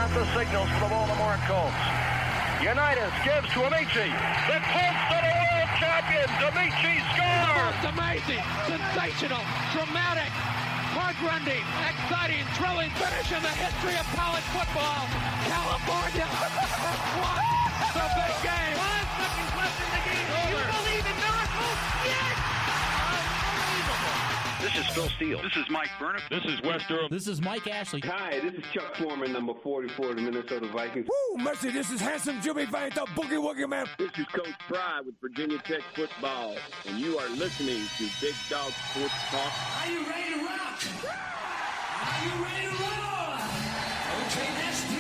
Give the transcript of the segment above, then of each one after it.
sent the signals for the Baltimore Colts. Unitas gives to Amici. The Colts are the world champions. Amici scores. It's amazing, sensational, dramatic, heart-rending, exciting, thrilling finish in the history of college football. California won the big game. 5 seconds left in the game. Do you believe in miracles? Yes! Unbelievable. This is Phil Steele. This is Mike Burnham. This is Wes Durham. This is Mike Ashley. Hi, this is Chuck Foreman, number 44 of the Minnesota Vikings. Woo, mercy, this is handsome Jimmy Vine, the Boogie Woogie Man. This is Coach Fry with Virginia Tech Football, and you are listening to Big Dog Sports Talk. Are you ready to rock? Are you ready to roll? Okay, let's do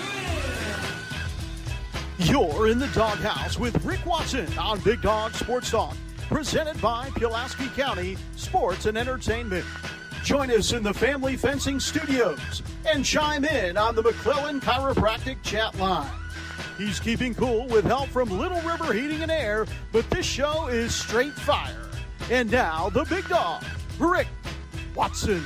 it. You're in the doghouse with Rick Watson on Big Dog Sports Talk, presented by Pulaski County Sports and Entertainment. Join us in the Family Fencing Studios and chime in on the McClellan Chiropractic chat line. He's keeping cool with help from Little River Heating and Air, but this show is straight fire. And now, the big dog, Rick Watson.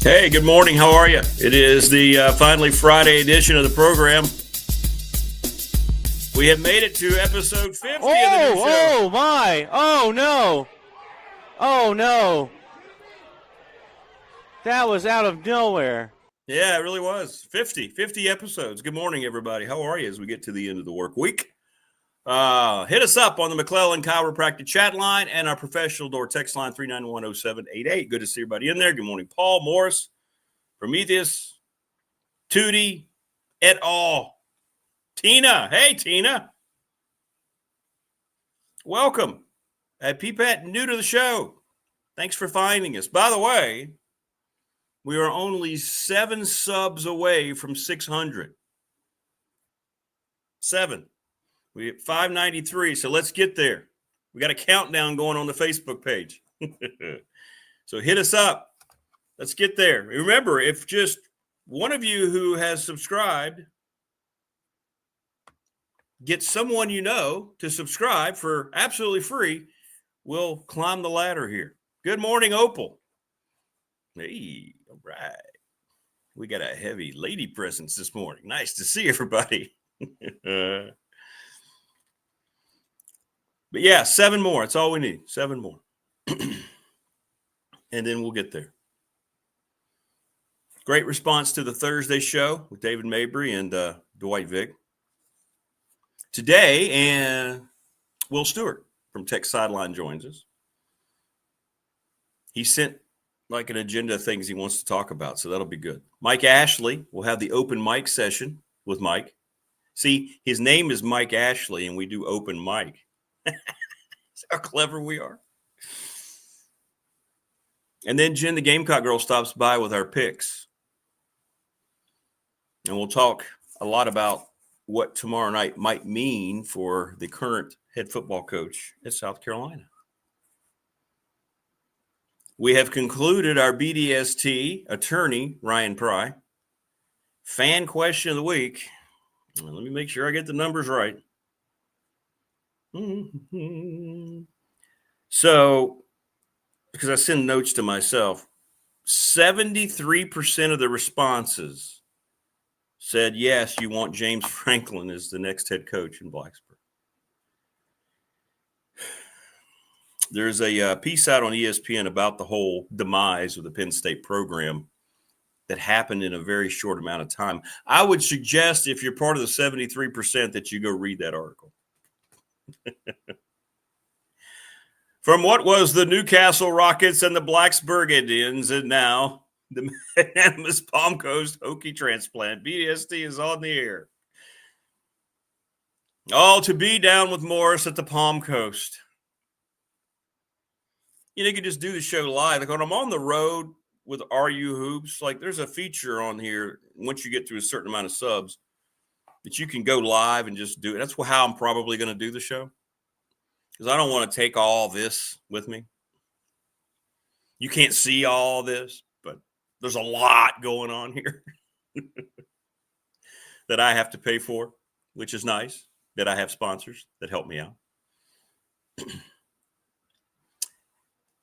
Hey, good morning. How are you? It is the finally Friday edition of the program. We have made it to episode 50 of the new show. Oh, my. Oh, no. Oh, no. That was out of nowhere. Yeah, it really was. 50 episodes. Good morning, everybody. How are you as we get to the end of the work week? Hit us up on the McClellan Chiropractic chat line and our professional door text line 3910788. Good to see everybody in there. Good morning, Paul, Morris, Prometheus, Tootie, et al. Tina. Hey, Tina. Welcome. Peepat, new to the show. Thanks for finding us. By the way, we are only 7 subs away from 600. 7. We're at 593, so let's get there. We got a countdown going on the Facebook page. So hit us up. Let's get there. Remember, if just one of you who has subscribed gets someone you know to subscribe for absolutely free, we'll climb the ladder here. Good morning, Opal. Hey, all right. We got a heavy lady presence this morning. Nice to see everybody. But yeah, 7 more. That's all we need. 7 more. And then we'll get there. Great response to the Thursday show with David Mabry and Dwight Vick. Today, and Will Stewart from Tech Sideline joins us. He sent like an agenda of things he wants to talk about, so that'll be good. Mike Ashley will have the open mic session with Mike. See, his name is Mike Ashley, and we do open mic. How clever we are. And then Jen, the Gamecock girl, stops by with our picks. And we'll talk a lot about what tomorrow night might mean for the current head football coach at South Carolina. We have concluded our BDST attorney, Ryan Pry. Fan question of the week. Let me make sure I get the numbers right. So, because I send notes to myself, 73% of the responses said, yes, you want James Franklin as the next head coach in Blacksburg. There's a piece out on ESPN about the whole demise of the Penn State program that happened in a very short amount of time. I would suggest, if you're part of the 73%, that you go read that article. From what was the Newcastle Rockets and the Blacksburg Indians, and now the magnanimous Palm Coast Hokie transplant, BDST is on the air. All to be down with Morris at the Palm Coast. You can just do the show live. Like when I'm on the road with RU Hoops, like there's a feature on here once you get to a certain amount of subs that you can go live and just do it. That's how I'm probably going to do the show, because I don't want to take all this with me. You can't see all this, but There's a lot going on here that I have to pay for, which is nice, that I have sponsors that help me out.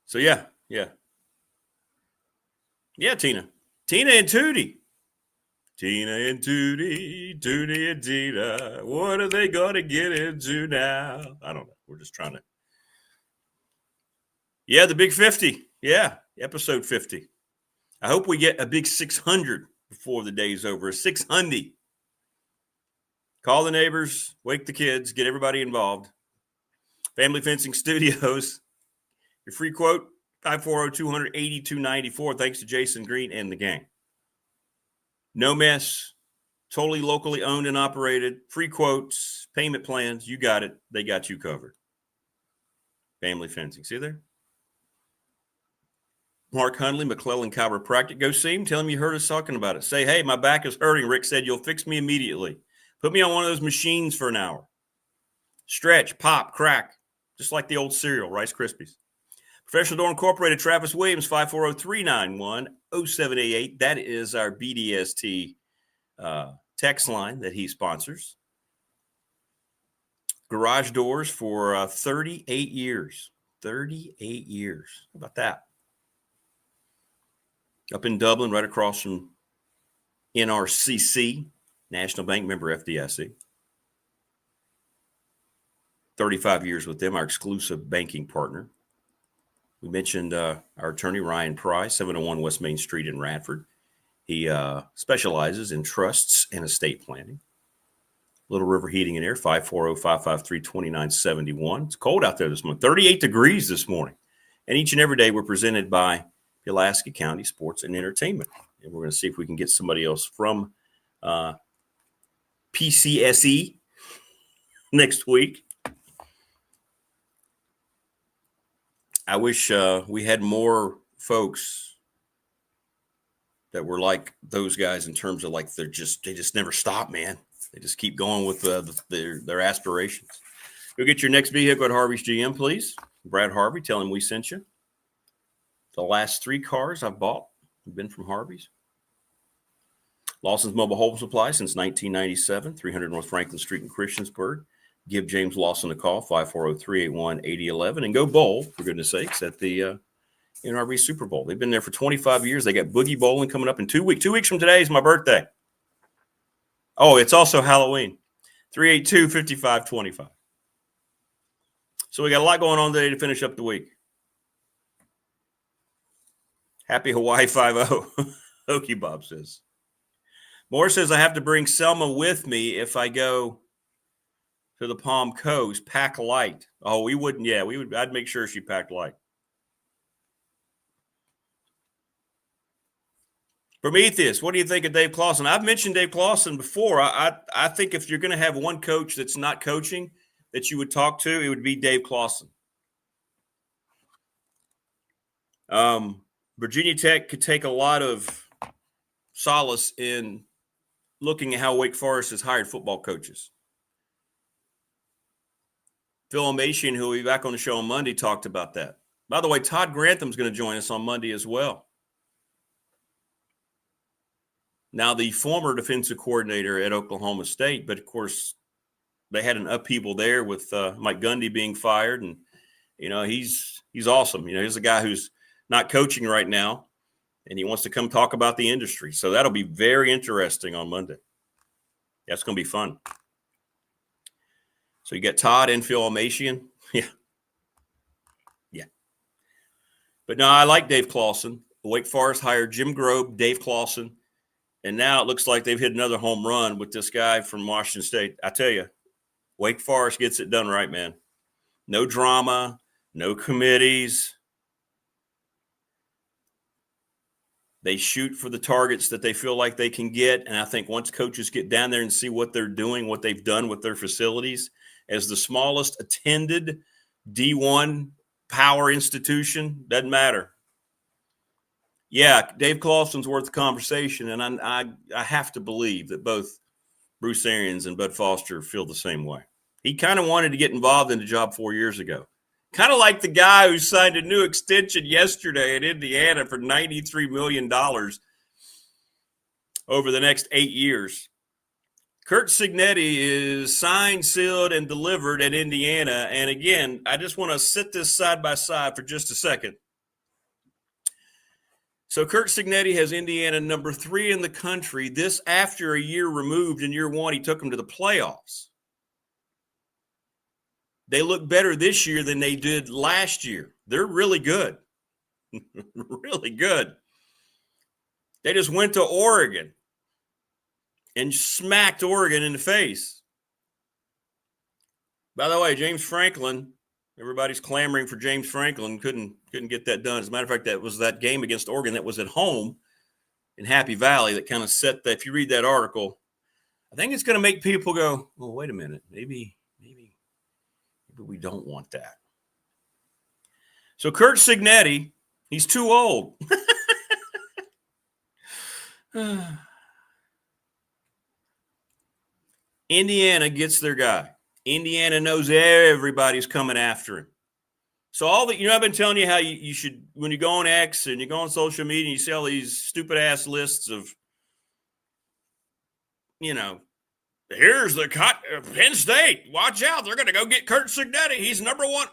So, yeah. Yeah, Tina. Tina and Tootie. Tina and Tootie, Tootie and Tina. What are they going to get into now? I don't know. We're just trying to. Yeah, the big 50. Yeah, episode 50. I hope we get a big 600 before the day's over. 600. Call the neighbors, wake the kids, get everybody involved. Family Fencing Studios. Your free quote, 540-200-8294. Thanks to Jason Green and the gang. No mess. Totally locally owned and operated. Free quotes, payment plans. You got it. They got you covered. Family Fencing. See there? Mark Hundley, McClellan Chiropractic. Go see him. Tell him you heard us talking about it. Say, hey, my back is hurting. Rick said you'll fix me immediately. Put me on one of those machines for an hour. Stretch, pop, crack. Just like the old cereal, Rice Krispies. Professional Door Incorporated, Travis Williams, 540-391-0788. That is our BDST text line that he sponsors. Garage doors for 38 years. 38 years. How about that? Up in Dublin, right across from NRCC, National Bank, member FDIC. 35 years with them, our exclusive banking partner. We mentioned our attorney, Ryan Price, 701 West Main Street in Radford. He specializes in trusts and estate planning. Little River Heating and Air, 540-553-2971. It's cold out there this morning, 38 degrees this morning. And each and every day we're presented by Pulaski County Sports and Entertainment. And we're going to see if we can get somebody else from PCSE next week. I wish we had more folks that were like those guys in terms of like they just never stop, man. They just keep going with their aspirations. Go get your next vehicle at Harvey's GM, please. Brad Harvey, tell him we sent you. The last 3 cars I've bought have been from Harvey's. Lawson's Mobile Home Supply since 1997, 300 North Franklin Street in Christiansburg. Give James Lawson a call, 540-381-8011, and go bowl, for goodness sakes, at the NRV Super Bowl. They've been there for 25 years. They got Boogie Bowling coming up in 2 weeks. 2 weeks from today is my birthday. Oh, it's also Halloween. 382-5525. So we got a lot going on today to finish up the week. Happy Hawaii 5-0, Okie Bob says. Moore says I have to bring Selma with me if I go to the Palm Coast. Pack light. Oh, we wouldn't. Yeah, we would. I'd make sure she packed light. Prometheus, what do you think of Dave Clawson? I've mentioned Dave Clawson before. I think if you're going to have one coach that's not coaching that you would talk to, it would be Dave Clawson. Virginia Tech could take a lot of solace in looking at how Wake Forest has hired football coaches. Phil Amatian, who will be back on the show on Monday, talked about that. By the way, Todd Grantham's going to join us on Monday as well. Now, the former defensive coordinator at Oklahoma State, but of course, they had an upheaval there with Mike Gundy being fired, and he's awesome. He's a guy who's not coaching right now, and he wants to come talk about the industry. So that'll be very interesting on Monday. That's going to be fun. So you got Todd and Phil Amatian. Yeah. But no, I like Dave Clawson. Wake Forest hired Jim Grobe, Dave Clawson, and now it looks like they've hit another home run with this guy from Washington State. I tell you, Wake Forest gets it done right, man. No drama, no committees. They shoot for the targets that they feel like they can get. And I think once coaches get down there and see what they're doing, what they've done with their facilities, as the smallest attended D1 power institution, doesn't matter. Yeah, Dave Clawson's worth the conversation. And I have to believe that both Bruce Arians and Bud Foster feel the same way. He kind of wanted to get involved in the job 4 years ago. Kind of like the guy who signed a new extension yesterday in Indiana for $93 million over the next 8 years. Kurt Cignetti is signed, sealed, and delivered at Indiana. And again, I just want to sit this side by side for just a second. So Kurt Cignetti has Indiana number 3 in the country. This after a year removed. In year 1, he took them to the playoffs. They look better this year than they did last year. They're really good. Really good. They just went to Oregon and smacked Oregon in the face. By the way, James Franklin, everybody's clamoring for James Franklin, couldn't get that done. As a matter of fact, that was that game against Oregon that was at home in Happy Valley that kind of set that. If you read that article, I think it's going to make people go, well, wait a minute, maybe we don't want that. So Kurt Cignetti, he's too old. Indiana gets their guy. Indiana knows everybody's coming after him. So I've been telling you how you should, when you go on X and you go on social media and you see all these stupid ass lists of, here's the Penn State. Watch out. They're going to go get Kurt Cignetti. He's number 1.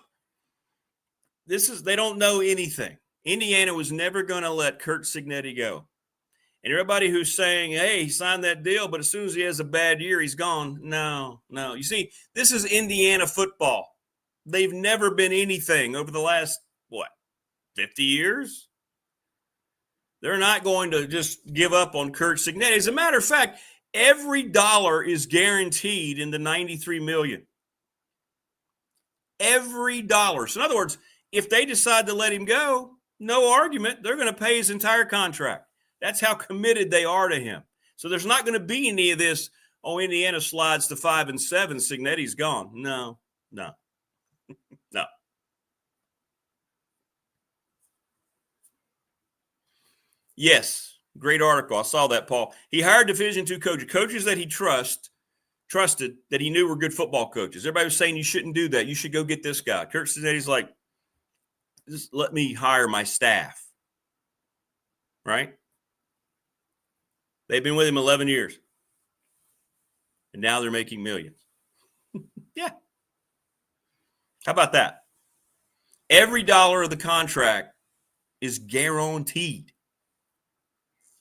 They don't know anything. Indiana was never going to let Kurt Cignetti go. And everybody who's saying, hey, he signed that deal, but as soon as he has a bad year, he's gone. No. You see, this is Indiana football. They've never been anything over the last, 50 years? They're not going to just give up on Kurt Cignetti. As a matter of fact, every dollar is guaranteed in the $93 million. Every dollar. So in other words, if they decide to let him go, no argument, they're going to pay his entire contract. That's how committed they are to him. So there's not going to be any of this, Indiana slides to 5-7, Cignetti's gone. No. Yes, great article. I saw that, Paul. He hired Division II coaches that he trusted, that he knew were good football coaches. Everybody was saying you shouldn't do that. You should go get this guy. Kurt Cignetti's like, just let me hire my staff. Right? They've been with him 11 years. And now they're making millions. Yeah. How about that? Every dollar of the contract is guaranteed.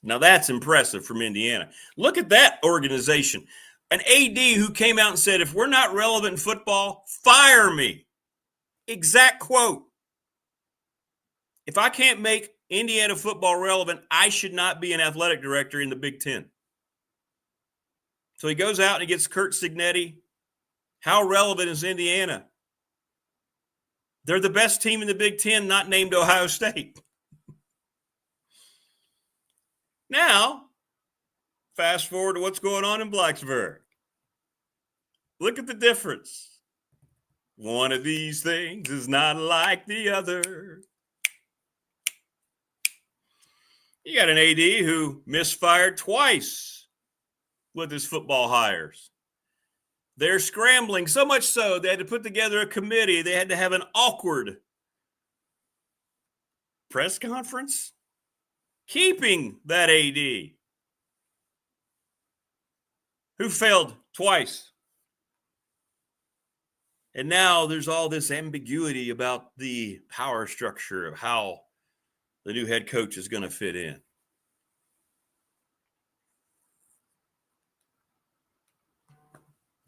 Now that's impressive from Indiana. Look at that organization. An AD who came out and said, if we're not relevant in football, fire me. Exact quote. If I can't make Indiana football relevant, I should not be an athletic director in the Big Ten. So he goes out and he gets Kurt Cignetti. How relevant is Indiana? They're the best team in the Big Ten, not named Ohio State. Now, fast forward to what's going on in Blacksburg. Look at the difference. One of these things is not like the other. You got an AD who misfired twice with his football hires. They're scrambling, so much so they had to put together a committee. They had to have an awkward press conference keeping that AD who failed twice. And now there's all this ambiguity about the power structure of how the new head coach is going to fit in.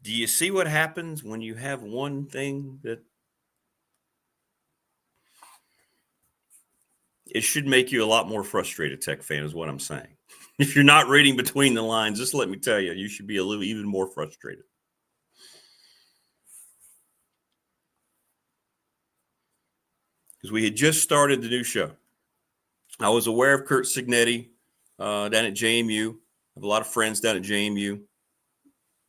Do you see what happens when you have one thing that it should make you a lot more frustrated, Tech fan, is what I'm saying. If you're not reading between the lines, just let me tell you, you should be a little even more frustrated. Because we had just started the new show. I was aware of Kurt Cignetti down at JMU. I have a lot of friends down at JMU.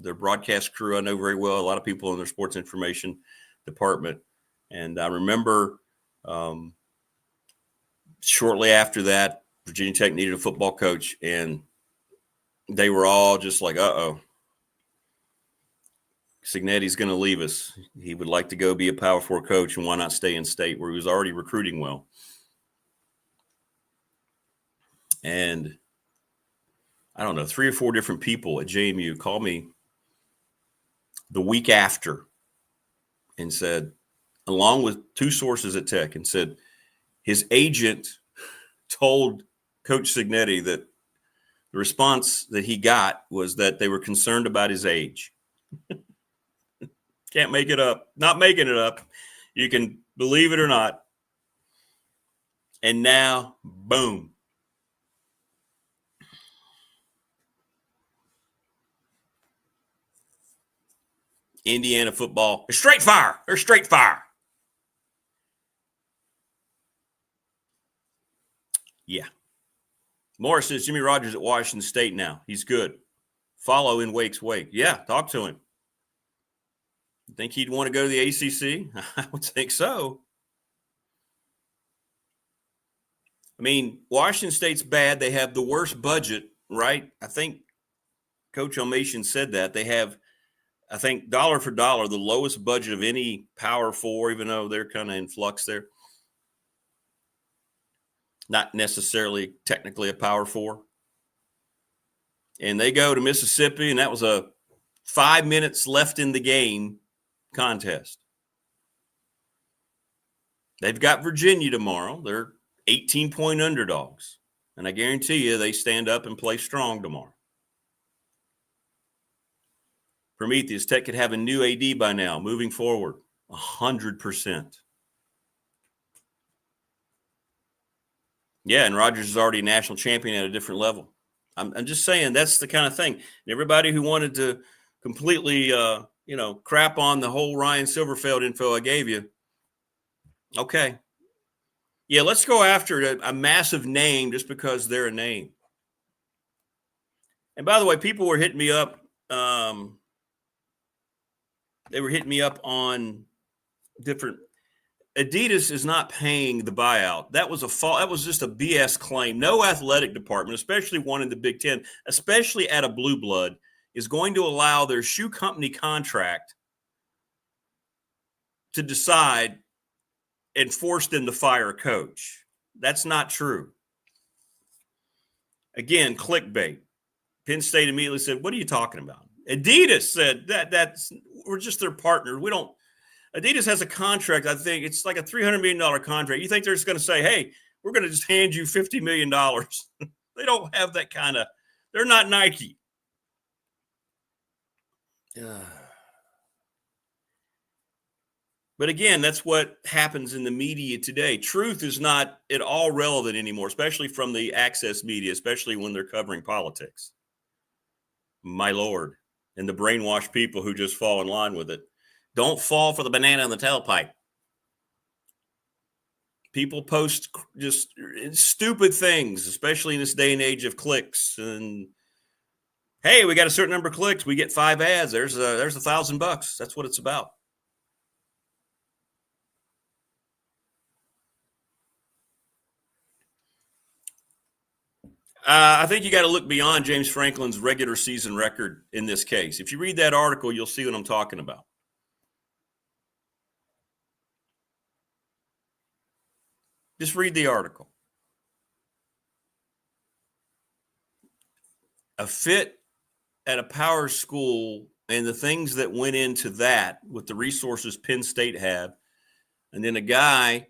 Their broadcast crew I know very well. A lot of people in their sports information department. And I remember shortly after that, Virginia Tech needed a football coach. And they were all just like, uh-oh. Cignetti's going to leave us. He would like to go be a Power 4 coach, and why not stay in state where he was already recruiting well? I don't know, 3 or 4 different people at JMU called me the week after and said, along with 2 sources at Tech, and said his agent told Coach Signetti that the response that he got was that they were concerned about his age. Can't make it up. Not making it up. You can believe it or not. And now, boom. Indiana football. They're straight fire. They're straight fire. Yeah. Morris says Jimmy Rogers at Washington State now. He's good. Follow in Wake's wake. Yeah, talk to him. Think he'd want to go to the ACC? I would think so. I mean, Washington State's bad. They have the worst budget, right? I think Coach Omation said that. They have, I think, dollar for dollar, the lowest budget of any Power 4, even though they're kind of in flux there. Not necessarily technically a Power 4. And they go to Mississippi, and that was a 5 minutes left in the game contest. They've got Virginia tomorrow. They're 18-point underdogs. And I guarantee you they stand up and play strong tomorrow. Prometheus, Tech could have a new AD by now, moving forward, 100%. Yeah, and Rogers is already a national champion at a different level. I'm just saying that's the kind of thing. And everybody who wanted to completely, crap on the whole Ryan Silverfeld info I gave you, okay. Yeah, let's go after a massive name just because they're a name. And by the way, people were hitting me up. They were hitting me up on different. Adidas is not paying the buyout. That was that was just a BS claim. No athletic department, especially one in the Big Ten, especially at a blue blood, is going to allow their shoe company contract to decide and force them to fire a coach. That's not true. Again, clickbait. Penn State immediately said, "What are you talking about?" Adidas said that's we're just their partner. We don't. Adidas has a contract. I think it's like a $300 million contract. You think they're just going to say, "Hey, we're going to just hand you $50 million"? They don't have that kind of. They're not Nike. But again, that's what happens in the media today. Truth is not at all relevant anymore, especially from the access media, especially when they're covering politics. My Lord. And the brainwashed people who just fall in line with it. Don't fall for the banana in the tailpipe. People post just stupid things, especially in this day and age of clicks. And hey, we got a certain number of clicks. We get 5 ads. There's $1,000. That's what it's about. I think you got to look beyond James Franklin's regular season record in this case. If you read that article, you'll see what I'm talking about. Just read the article. A fit at a power school and the things that went into that with the resources Penn State had, and then a guy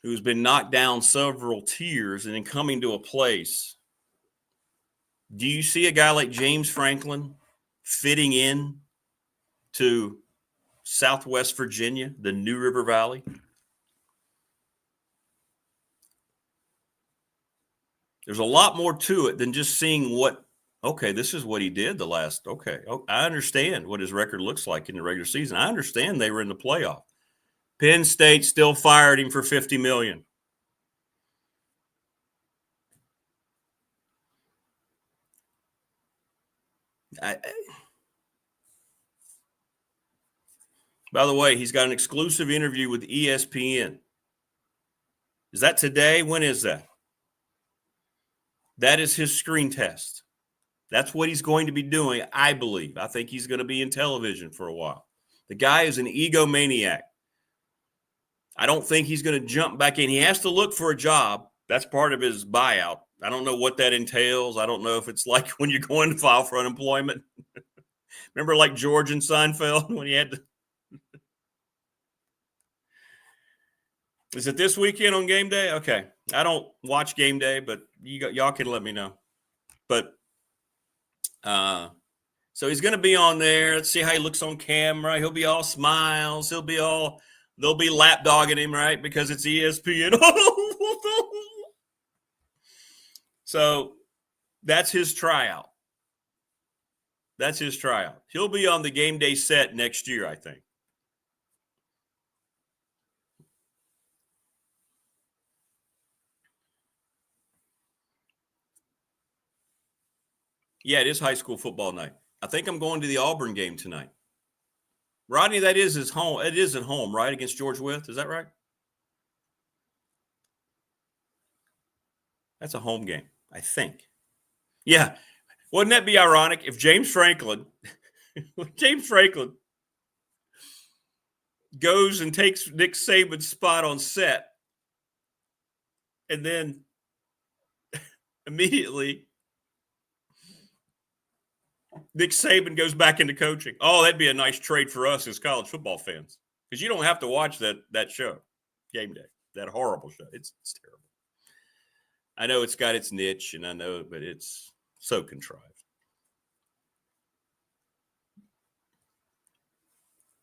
who's been knocked down several tiers and then coming to a place. Do you see a guy like James Franklin fitting in to Southwest Virginia, the New River Valley? There's a lot more to it than just seeing this is what he did I understand what his record looks like in the regular season. I understand they were in the playoff. Penn State still fired him for $50 million. By the way, he's got an exclusive interview with ESPN. Is that today? When is that? That is his screen test. That's what he's going to be doing, I believe. I think he's going to be in television for a while. The guy is an egomaniac. I don't think he's going to jump back in. He has to look for a job. That's part of his buyout. I don't know what that entails. I don't know if it's like when you're going to file for unemployment. Remember like George and Seinfeld when he had to. Is it this weekend on game day? Okay. I don't watch game day, but y'all can let me know. But so he's going to be on there. Let's see how he looks on camera. He'll be all smiles. They'll be lapdogging him, right? Because it's ESPN. So that's his tryout. He'll be on the game day set next year, I think. Yeah, it is high school football night. I think I'm going to the Auburn game tonight. Rodney, that is his home. It is at home, right, against George Wythe. Is that right? That's a home game, I think. Yeah. Wouldn't that be ironic if James Franklin goes and takes Nick Saban's spot on set and then immediately Nick Saban goes back into coaching. Oh, that'd be a nice trade for us as college football fans because you don't have to watch that show, Game Day, that horrible show. It's terrible. I know it's got its niche, and I know, but it's so contrived.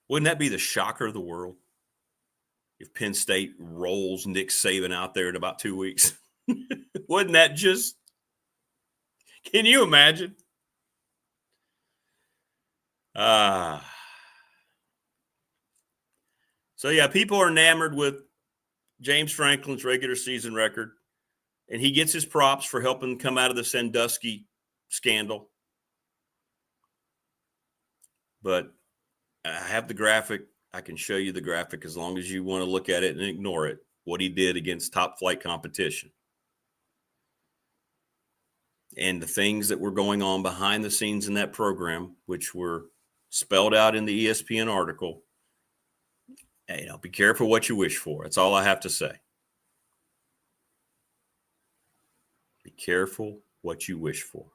Wouldn't that be the shocker of the world if Penn State rolls Nick Saban out there in about 2 weeks? Wouldn't that just – can you imagine? So, yeah, people are enamored with James Franklin's regular season record, and he gets his props for helping come out of the Sandusky scandal. But I have the graphic. I can show you the graphic as long as you want to look at it and ignore it, what he did against top flight competition. And the things that were going on behind the scenes in that program, which were spelled out in the ESPN article. You know, be careful what you wish for. That's all I have to say. Be careful what you wish for.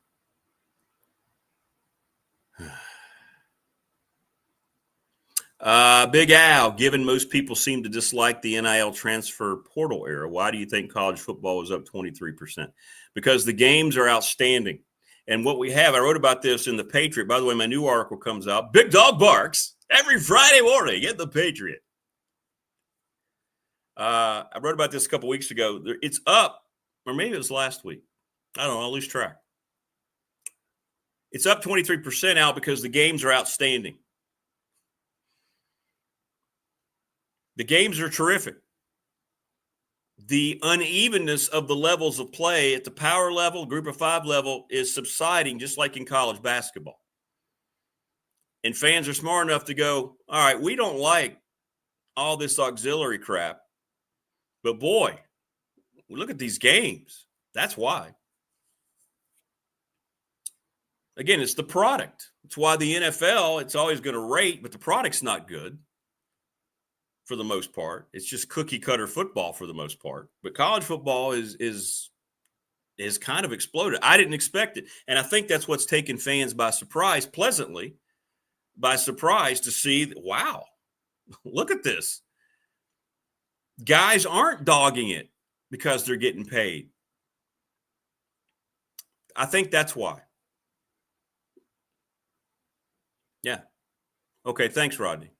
Big Al, given most people seem to dislike the NIL transfer portal era, why do you think college football is up 23%? Because the games are outstanding. And what we have, I wrote about this in The Patriot. By the way, my new article comes out. Big Dog Barks every Friday morning in The Patriot. I wrote about this a couple weeks ago. It's up, or maybe it was last week. I don't know. I'll lose track. It's up 23% out because the games are outstanding. The games are terrific. The unevenness of the levels of play at the power level, group of five level, is subsiding just like in college basketball. And fans are smart enough to go, all right, we don't like all this auxiliary crap, but boy, look at these games. That's why. Again, it's the product. It's why the NFL, it's always going to rate, but the product's not good. For the most part, it's just cookie cutter football for the most part. But college football is kind of exploded. I didn't expect it, and I think that's what's taken fans by surprise, pleasantly by surprise, to see. Wow, look at this. Guys aren't dogging it because they're getting paid. I think that's why. Yeah. Okay. Thanks, Rodney.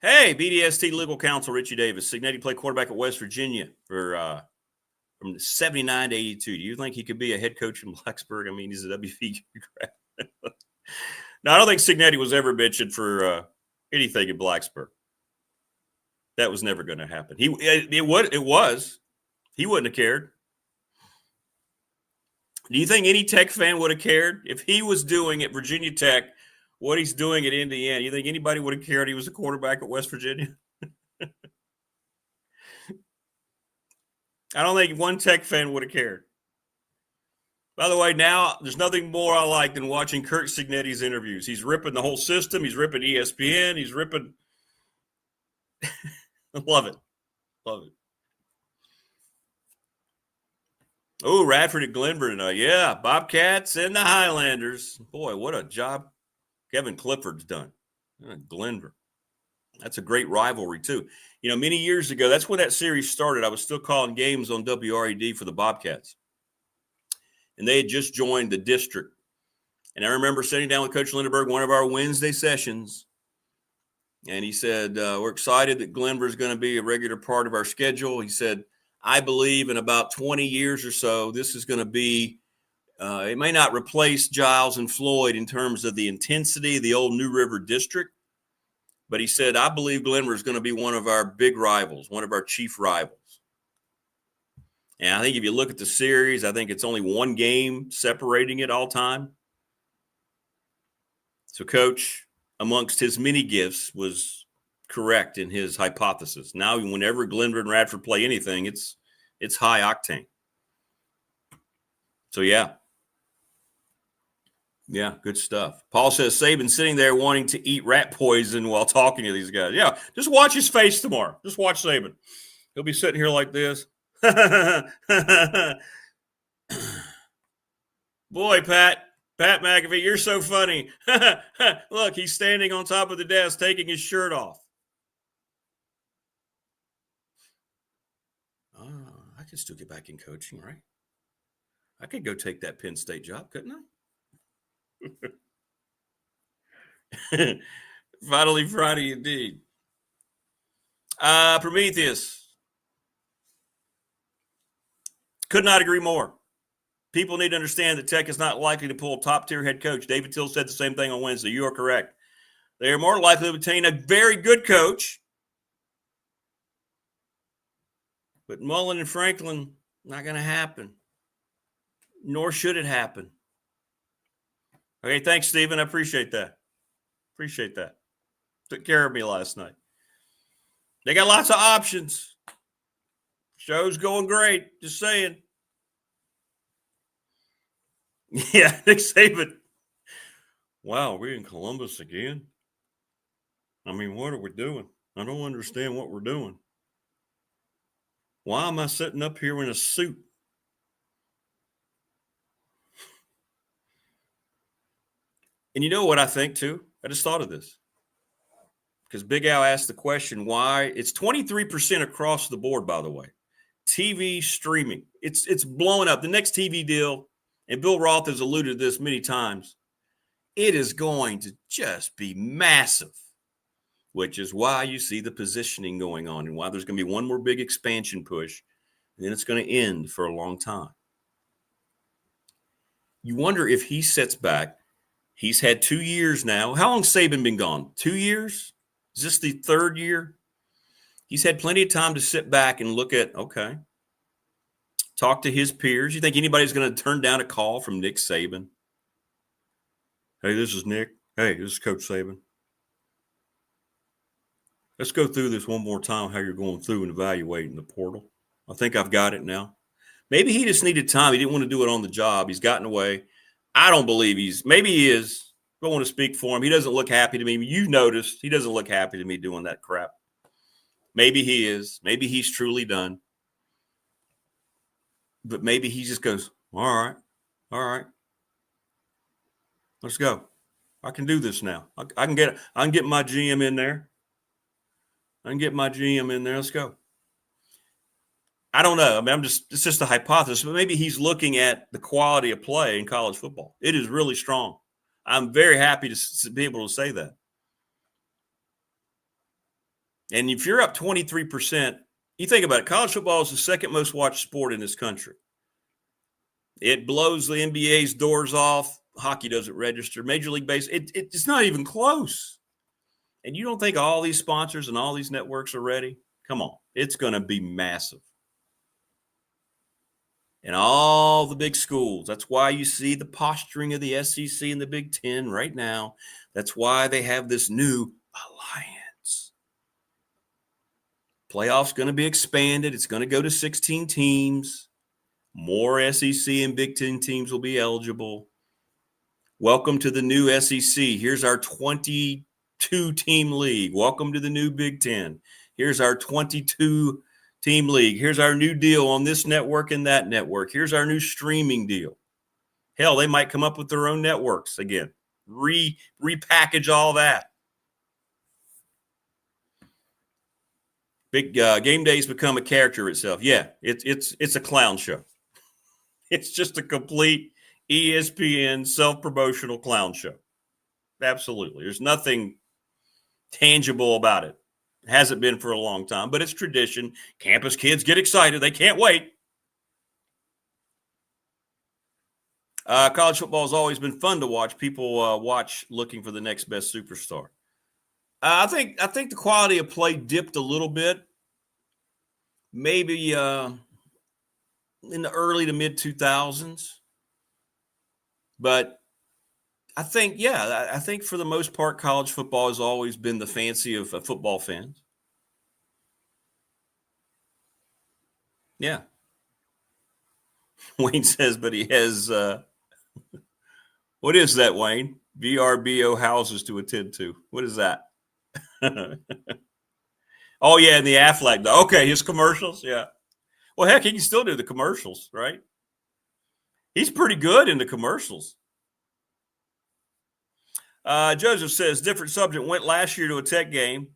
Hey, BDST legal counsel Richie Davis. Signetti played quarterback at West Virginia for from 79 to 82. Do you think he could be a head coach in Blacksburg? I mean, he's a WVU grad. No, I don't think Signetti was ever mentioned for anything in Blacksburg. That was never going to happen. It was. He wouldn't have cared. Do you think any Tech fan would have cared if he was doing at Virginia Tech what he's doing at Indiana? You think anybody would have cared he was a quarterback at West Virginia? I don't think one Tech fan would have cared. By the way, now there's nothing more I like than watching Kirk Signetti's interviews. He's ripping the whole system. He's ripping ESPN. He's ripping. Love it. Love it. Oh, Radford at Glenver tonight. Yeah, Bobcats and the Highlanders. Boy, what a job Kevin Clifford's done. Glenver. That's a great rivalry, too. You know, many years ago, that's when that series started. I was still calling games on WRED for the Bobcats. And they had just joined the district. And I remember sitting down with Coach Lindenberg, one of our Wednesday sessions, and he said, we're excited that Glenver is going to be a regular part of our schedule. He said, I believe in about 20 years or so, this is going to be, it may not replace Giles and Floyd in terms of the intensity of the old New River district, but he said, I believe Glenver is going to be one of our big rivals, one of our chief rivals. And I think if you look at the series, I think it's only one game separating it all time. So Coach, amongst his many gifts, was correct in his hypothesis. Now, whenever Glenver and Radford play anything, it's high octane. So, yeah, good stuff. Paul says Saban's sitting there wanting to eat rat poison while talking to these guys. Yeah, just watch his face tomorrow. Just watch Saban. He'll be sitting here like this. Boy, Pat McAfee, you're so funny. Look, he's standing on top of the desk taking his shirt off. I could still get back in coaching, right? I could go take that Penn State job, couldn't I? Finally Friday indeed. Prometheus. Could not agree more. People need to understand that Tech is not likely to pull a top-tier head coach. David Till said the same thing on Wednesday. You are correct. They are more likely to obtain a very good coach. But Mullen and Franklin, not going to happen. Nor should it happen. Okay, thanks, Stephen. I appreciate that. Took care of me last night. They got lots of options. Show's going great. Just saying. Yeah, Nick Saban. Wow, we're in Columbus again? I mean, what are we doing? I don't understand what we're doing. Why am I sitting up here in a suit? And you know what I think, too? I just thought of this. Because Big Al asked the question, why? It's 23% across the board, by the way. TV streaming. It's blowing up. The next TV deal, and Bill Roth has alluded to this many times, it is going to just be massive, which is why you see the positioning going on and why there's going to be one more big expansion push, and then it's going to end for a long time. You wonder if he sits back. He's had 2 years now. How long has Saban been gone? 2 years? Is this the third year? He's had plenty of time to sit back and look at, okay, talk to his peers. You think anybody's going to turn down a call from Nick Saban? Hey, this is Nick. Hey, this is Coach Saban. Let's go through this one more time, how you're going through and evaluating the portal. I think I've got it now. Maybe he just needed time. He didn't want to do it on the job. He's gotten away. I don't believe maybe he is. I don't want to speak for him. He doesn't look happy to me. You noticed he doesn't look happy to me doing that crap. Maybe he is. Maybe he's truly done. But maybe he just goes, all right. Let's go. I can do this now. I can get my GM in there. Let's go. I don't know. I mean, it's just a hypothesis, but maybe he's looking at the quality of play in college football. It is really strong. I'm very happy to be able to say that. And if you're up 23%, you think about it, college football is the second most watched sport in this country. It blows the NBA's doors off. Hockey doesn't register. Major League Baseball, it's not even close. And you don't think all these sponsors and all these networks are ready? Come on. It's going to be massive. And all the big schools. That's why you see the posturing of the SEC and the Big Ten right now. That's why they have this new alliance. Playoffs going to be expanded. It's going to go to 16 teams. More SEC and Big Ten teams will be eligible. Welcome to the new SEC. Here's our 22-team league. Welcome to the new Big Ten. Here's our 22 Team League. Here's our new deal on this network and that network. Here's our new streaming deal. Hell, they might come up with their own networks again. Repackage all that. Big game days become a character itself. Yeah, it's a clown show. It's just a complete ESPN self-promotional clown show. Absolutely. There's nothing tangible about it. It hasn't been for a long time, but it's tradition. Campus kids get excited. They can't wait. College football has always been fun to watch. People watch looking for the next best superstar. I think the quality of play dipped a little bit, maybe in the early to mid 2000s. But I think for the most part, college football has always been the fancy of football fans. Yeah. Wayne says, but he has what is that, Wayne? VRBO houses to attend to. What is that? Oh, yeah, and the Aflac. Okay, his commercials, yeah. Well, heck, he can still do the commercials, right? He's pretty good in the commercials. Joseph says, different subject. Went last year to a Tech game.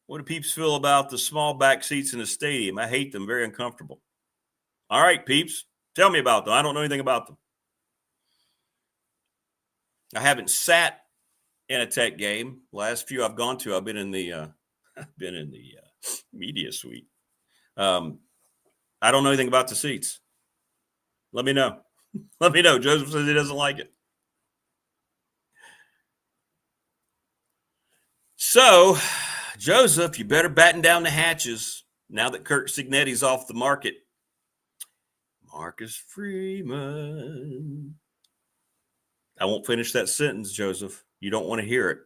What do peeps feel about the small back seats in the stadium? I hate them. Very uncomfortable. All right, peeps. Tell me about them. I don't know anything about them. I haven't sat in a Tech game. Last few I've gone to, I've been in the media suite. I don't know anything about the seats. Let me know. Let me know. Joseph says he doesn't like it. So, Joseph, you better batten down the hatches now that Kirk Cignetti's off the market. Marcus Freeman. I won't finish that sentence, Joseph. You don't want to hear it.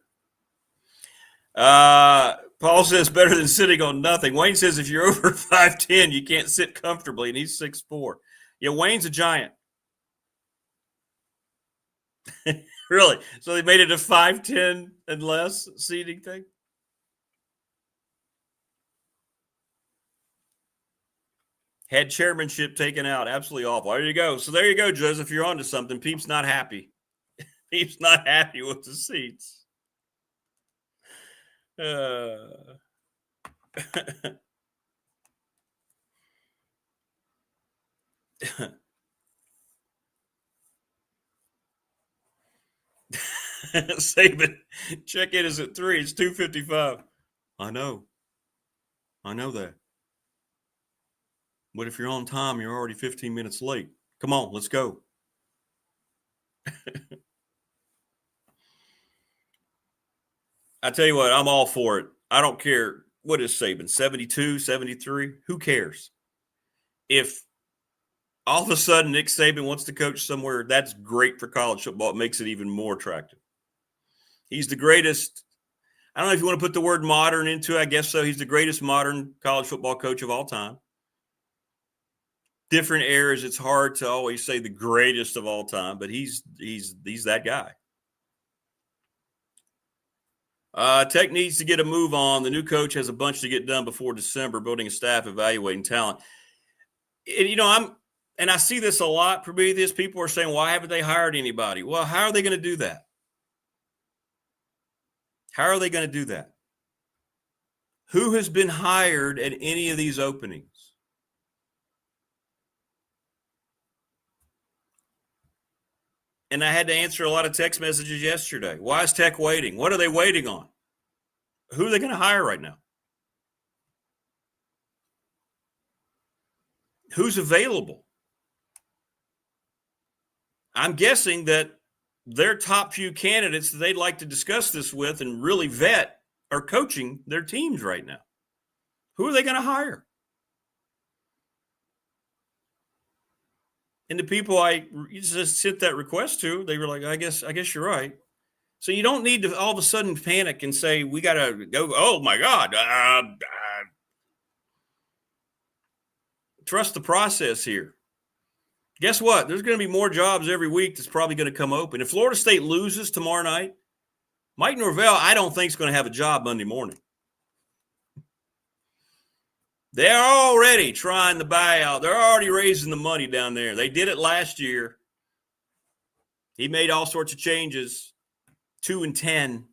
Paul says better than sitting on nothing. Wayne says if you're over 5'10", you can't sit comfortably, and he's 6'4". Yeah, Wayne's a giant. Really? So they made it a 5'10" and less seating thing? Had chairmanship taken out. Absolutely awful. There you go. So there you go, Joseph. You're onto something. Peep's not happy. Peep's not happy with the seats. Saban, check-in is at 3. It's 2:55. I know that. But if you're on time, you're already 15 minutes late. Come on, let's go. I tell you what, I'm all for it. I don't care. What is Saban, 72, 73? Who cares? If all of a sudden Nick Saban wants to coach somewhere, that's great for college football. It makes it even more attractive. He's the greatest. I don't know if you want to put the word modern into it. I guess so. He's the greatest modern college football coach of all time. Different eras, it's hard to always say the greatest of all time, but he's that guy. Tech needs to get a move on. The new coach has a bunch to get done before December, building a staff, evaluating talent. And I see this a lot. Prometheus, people are saying, why haven't they hired anybody? Well, how are they going to do that? How are they going to do that? Who has been hired at any of these openings? And I had to answer a lot of text messages yesterday. Why is Tech waiting? What are they waiting on? Who are they going to hire right now? Who's available? I'm guessing that their top few candidates that they'd like to discuss this with and really vet are coaching their teams right now. Who are they going to hire? And the people I just sent that request to, they were like, I guess you're right. So you don't need to all of a sudden panic and say, we got to go, oh, my God. Trust the process here. Guess what? There's going to be more jobs every week that's probably going to come open. If Florida State loses tomorrow night, Mike Norvell, I don't think is going to have a job Monday morning. They're already trying to buy out. They're already raising the money down there. They did it last year. He made all sorts of changes, 2-10.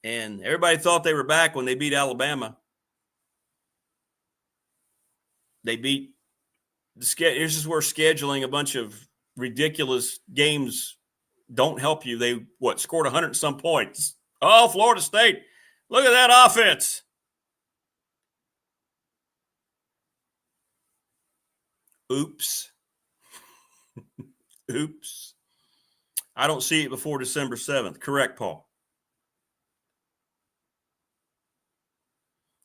And everybody thought they were back when they beat Alabama. They beat this is where scheduling a bunch of ridiculous games don't help you. They scored 100 and some points. Oh, Florida State. Look at that offense. Oops. Oops. I don't see it before December 7th. Correct, Paul.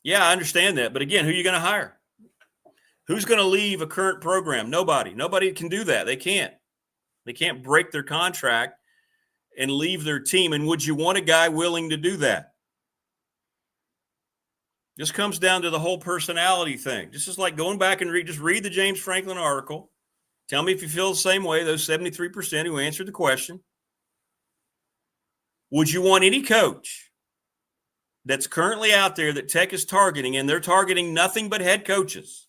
Yeah, I understand that. But again, who are you going to hire? Who's going to leave a current program? Nobody. Nobody can do that. They can't. They can't break their contract and leave their team. And would you want a guy willing to do that? This comes down to the whole personality thing. This is like going back and read the James Franklin article. Tell me if you feel the same way, those 73% who answered the question. Would you want any coach that's currently out there that Tech is targeting, and they're targeting nothing but head coaches?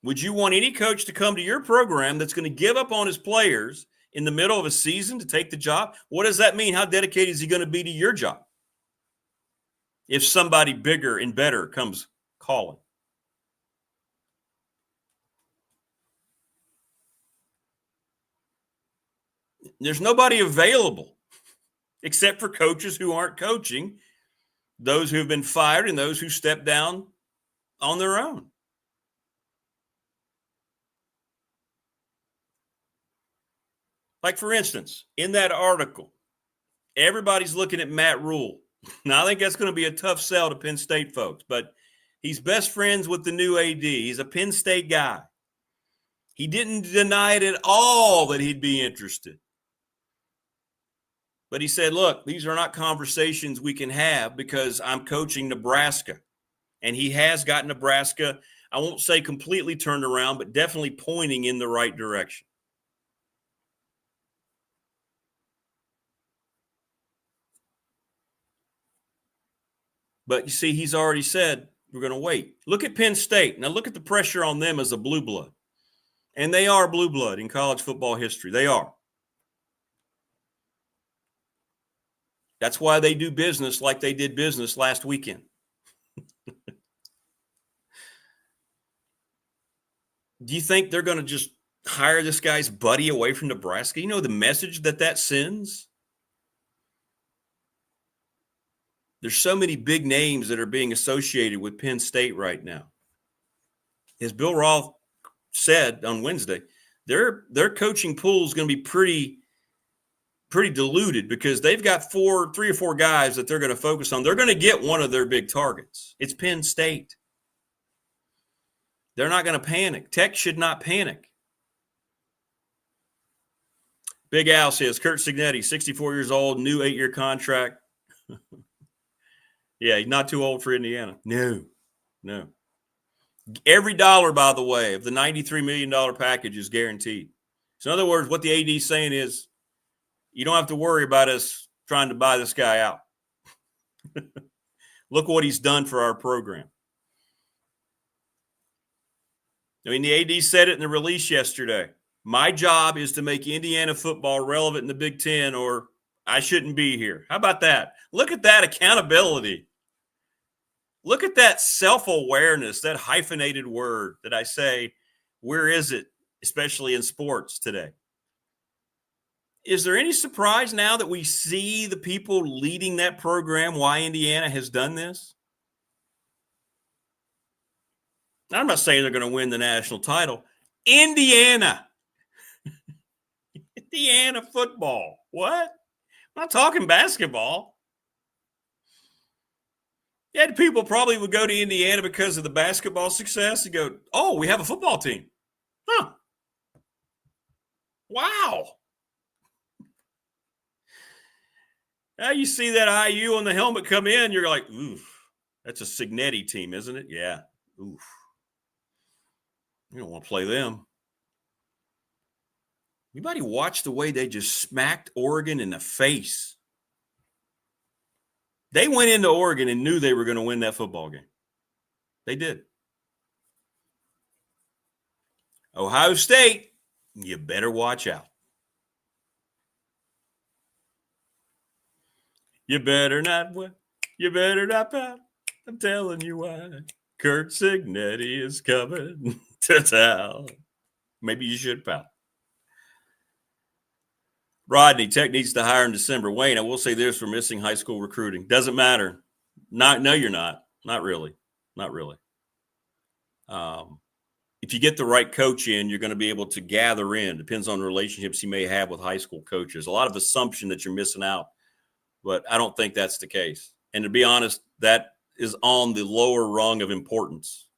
Would you want any coach to come to your program that's going to give up on his players in the middle of a season to take the job? What does that mean? How dedicated is he going to be to your job if somebody bigger and better comes calling? There's nobody available except for coaches who aren't coaching, those who have been fired and those who stepped down on their own. Like, for instance, in that article, everybody's looking at Matt Rule. Now, I think that's going to be a tough sell to Penn State folks, but he's best friends with the new AD. He's a Penn State guy. He didn't deny it at all that he'd be interested. But he said, look, these are not conversations we can have because I'm coaching Nebraska. And he has got Nebraska, I won't say completely turned around, but definitely pointing in the right direction. But you see, he's already said we're going to wait. Look at Penn State. Now look at the pressure on them as a blue blood. And they are blue blood in college football history. They are. That's why they do business like they did business last weekend. Do you think they're going to just hire this guy's buddy away from Nebraska? You know the message that sends? There's so many big names that are being associated with Penn State right now. As Bill Roth said on Wednesday, their coaching pool is going to be pretty diluted because they've got 3 or 4 guys that they're going to focus on. They're going to get one of their big targets. It's Penn State. They're not going to panic. Tech should not panic. Big Al says, Kurt Signetti, 64 years old, new 8-year contract. Yeah, he's not too old for Indiana. No. Every dollar, by the way, of the $93 million package is guaranteed. So in other words, what the AD is saying is, you don't have to worry about us trying to buy this guy out. Look what he's done for our program. I mean, the AD said it in the release yesterday. My job is to make Indiana football relevant in the Big Ten, or I shouldn't be here. How about that? Look at that accountability. Look at that self-awareness, that hyphenated word that I say, where is it, especially in sports today? Is there any surprise now that we see the people leading that program why Indiana has done this? I'm not saying they're going to win the national title. Indiana. Indiana football. What? I'm not talking basketball. Yeah, people probably would go to Indiana because of the basketball success and go, oh, we have a football team. Huh. Wow. Now you see that IU on the helmet come in, you're like, oof, that's a Signetti team, isn't it? Yeah. Oof. You don't want to play them. Anybody watch the way they just smacked Oregon in the face? They went into Oregon and knew they were going to win that football game. They did. Ohio State, you better watch out. You better not pout. I'm telling you why. Kurt Signetti is coming to town. Maybe you should pout. Rodney, Tech needs to hire in December. Wayne, I will say this for missing high school recruiting. Doesn't matter. No, you're not. Not really. Not really. If you get the right coach in, you're going to be able to gather in. Depends on the relationships you may have with high school coaches. A lot of assumption that you're missing out, but I don't think that's the case. And to be honest, that is on the lower rung of importance.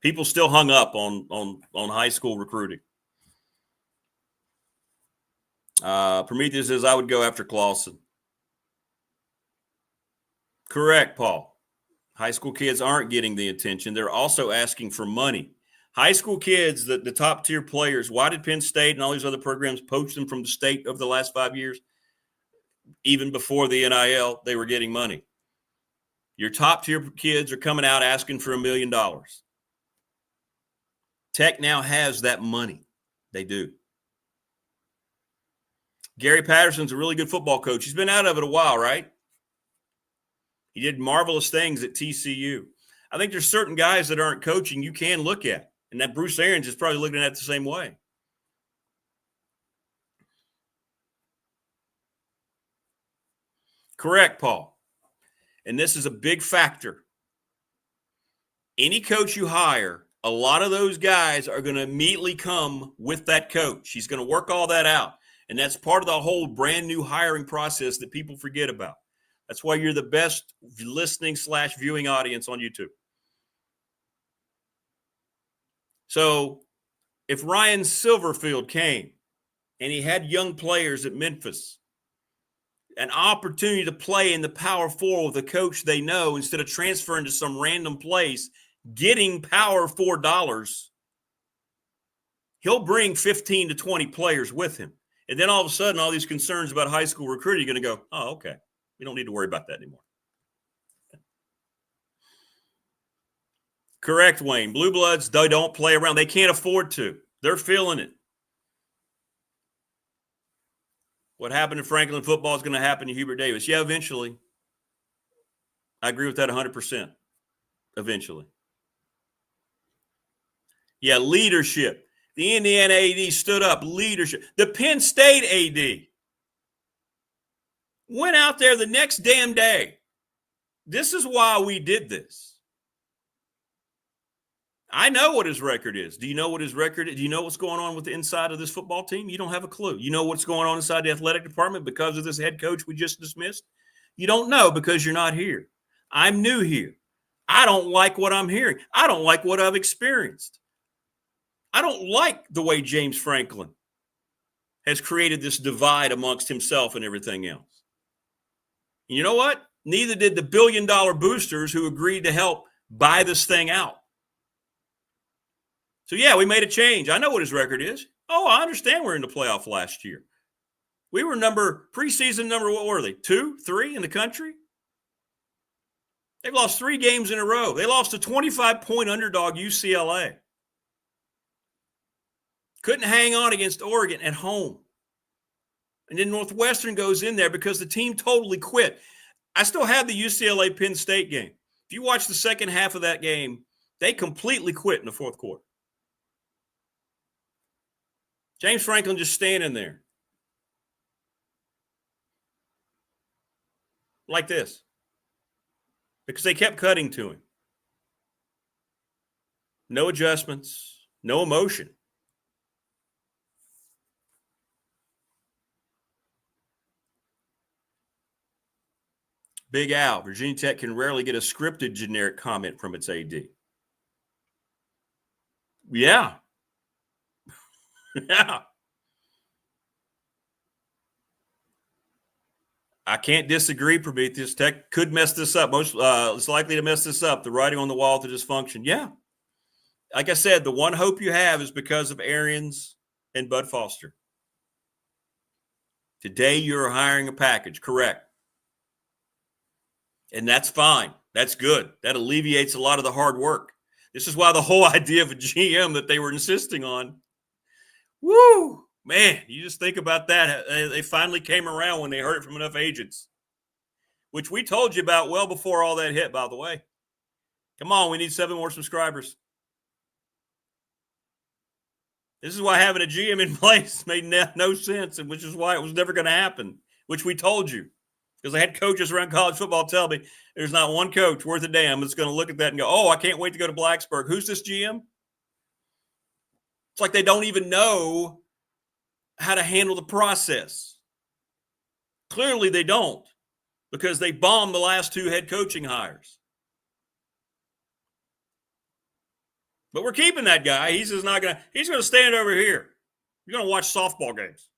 People still hung up on high school recruiting. Prometheus says, I would go after Clawson. Correct, Paul. High school kids aren't getting the attention. They're also asking for money. High school kids, the top tier players, why did Penn State and all these other programs poach them from the state over the last 5 years? Even before the NIL, they were getting money. Your top tier kids are coming out asking for $1 million. Tech now has that money. They do. Gary Patterson's a really good football coach. He's been out of it a while, right? He did marvelous things at TCU. I think there's certain guys that aren't coaching you can look at, and that Bruce Arians is probably looking at it the same way. Correct, Paul. And this is a big factor. Any coach you hire, a lot of those guys are going to immediately come with that coach. He's going to work all that out. And that's part of the whole brand new hiring process that people forget about. That's why you're the best listening/viewing audience on YouTube. So if Ryan Silverfield came and he had young players at Memphis, an opportunity to play in the Power Four with a coach they know instead of transferring to some random place, getting Power $4, he'll bring 15 to 20 players with him. And then all of a sudden, all these concerns about high school recruiting are going to go, oh, okay. We don't need to worry about that anymore. Correct, Wayne. Blue Bloods, they don't play around. They can't afford to. They're feeling it. What happened in Franklin football is going to happen to Hubert Davis. Yeah, eventually. I agree with that 100%. Eventually. Yeah, leadership. The Indiana AD stood up. Leadership. The Penn State AD went out there the next damn day. This is why we did this. I know what his record is. Do you know what his record is? Do you know what's going on with the inside of this football team? You don't have a clue. You know what's going on inside the athletic department because of this head coach we just dismissed? You don't know because you're not here. I'm new here. I don't like what I'm hearing. I don't like what I've experienced. I don't like the way James Franklin has created this divide amongst himself and everything else. And you know what? Neither did the billion-dollar boosters who agreed to help buy this thing out. So, yeah, we made a change. I know what his record is. Oh, I understand we're in the playoff last year. We were preseason number, what were they, 2, 3 in the country? They've lost 3 games in a row. They lost a 25-point underdog UCLA. Couldn't hang on against Oregon at home. And then Northwestern goes in there because the team totally quit. I still have the UCLA-Penn State game. If you watch the second half of that game, they completely quit in the fourth quarter. James Franklin just standing there. Like this. Because they kept cutting to him. No adjustments, no emotion. Big Al, Virginia Tech can rarely get a scripted generic comment from its AD. Yeah. Yeah. I can't disagree, Prometheus. Tech could mess this up. It's likely to mess this up. The writing on the wall to dysfunction. Yeah. Like I said, the one hope you have is because of Arians and Bud Foster. Today you're hiring a package, correct. And that's fine. That's good. That alleviates a lot of the hard work. This is why the whole idea of a GM that they were insisting on. Woo! Man, you just think about that. They finally came around when they heard it from enough agents, which we told you about well before all that hit, by the way. Come on, we need 7 more subscribers. This is why having a GM in place made no sense, and which is why it was never going to happen, which we told you. Because I had coaches around college football tell me there's not one coach worth a damn that's going to look at that and go, oh, I can't wait to go to Blacksburg. Who's this GM? It's like they don't even know how to handle the process. Clearly they don't, because they bombed the last 2 head coaching hires. But we're keeping that guy. He's just not going to – he's going to stand over here. You're going to watch softball games.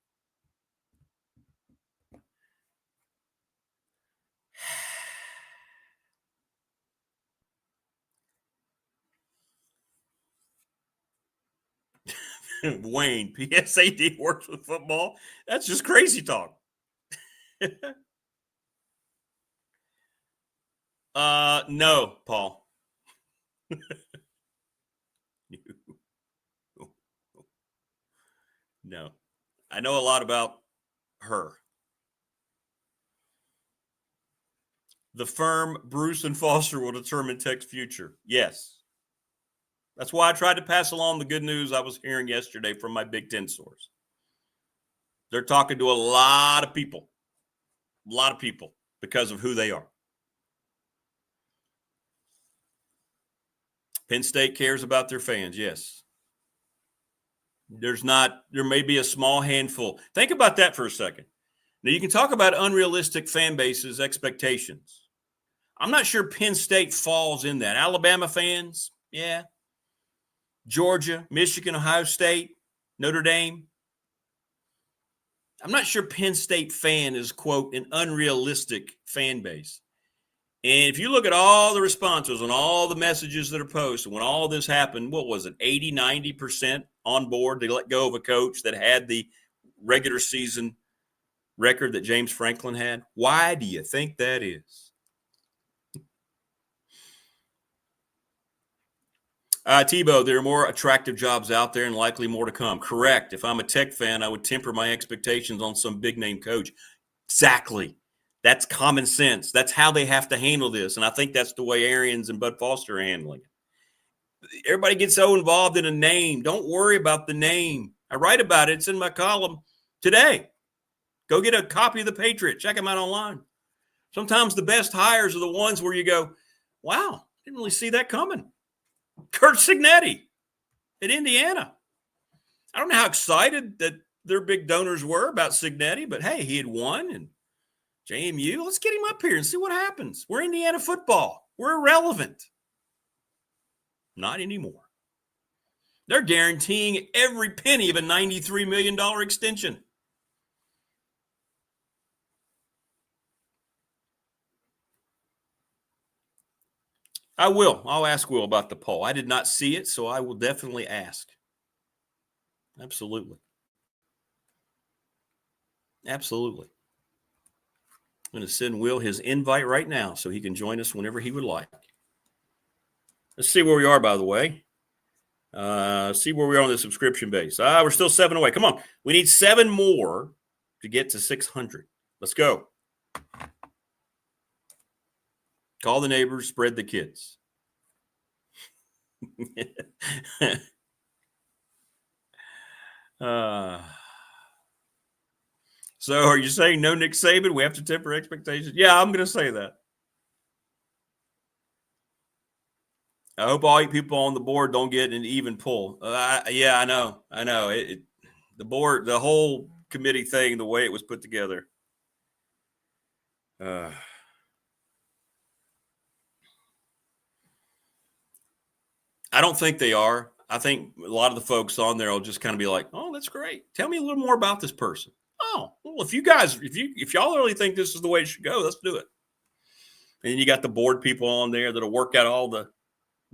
Wayne, PSAD works with football. That's just crazy talk. No, Paul. No. I know a lot about her. The firm Bruce and Foster will determine Tech's future. Yes. That's why I tried to pass along the good news I was hearing yesterday from my Big Ten source. They're talking to a lot of people because of who they are. Penn State cares about their fans, yes. There may be a small handful. Think about that for a second. Now, you can talk about unrealistic fan bases, expectations. I'm not sure Penn State falls in that. Alabama fans, yeah. Georgia, Michigan, Ohio State, Notre Dame. I'm not sure Penn State fan is, quote, an unrealistic fan base. And if you look at all the responses and all the messages that are posted, when all this happened, what was it, 80, 90% on board to let go of a coach that had the regular season record that James Franklin had? Why do you think that is? Tebow, there are more attractive jobs out there and likely more to come. Correct. If I'm a Tech fan, I would temper my expectations on some big-name coach. Exactly. That's common sense. That's how they have to handle this. And I think that's the way Arians and Bud Foster are handling it. Everybody gets so involved in a name. Don't worry about the name. I write about it. It's in my column today. Go get a copy of the Patriot. Check them out online. Sometimes the best hires are the ones where you go, wow, didn't really see that coming. Kurt Cignetti at Indiana. I don't know how excited that their big donors were about Cignetti, but hey, he had won, and JMU, let's get him up here and see what happens. We're Indiana football. We're irrelevant. Not anymore. They're guaranteeing every penny of a $93 million extension. I will. I'll ask Will about the poll. I did not see it, so I will definitely ask. Absolutely. Absolutely. I'm going to send Will his invite right now so he can join us whenever he would like. Let's see where we are, by the way. See where we are on the subscription base. We're still 7 away. Come on. We need 7 more to get to 600. Let's go. Call the neighbors, spread the kids. So are you saying no Nick Saban? We have to temper expectations? Yeah, I'm going to say that. I hope all you people on the board don't get an even pull. Yeah, I know. The board, the whole committee thing, the way it was put together. I don't think they are. I think a lot of the folks on there will just kind of be like, "Oh, that's great. Tell me a little more about this person." Oh, well, if y'all really think this is the way it should go, let's do it. And then you got the board people on there that'll work out all the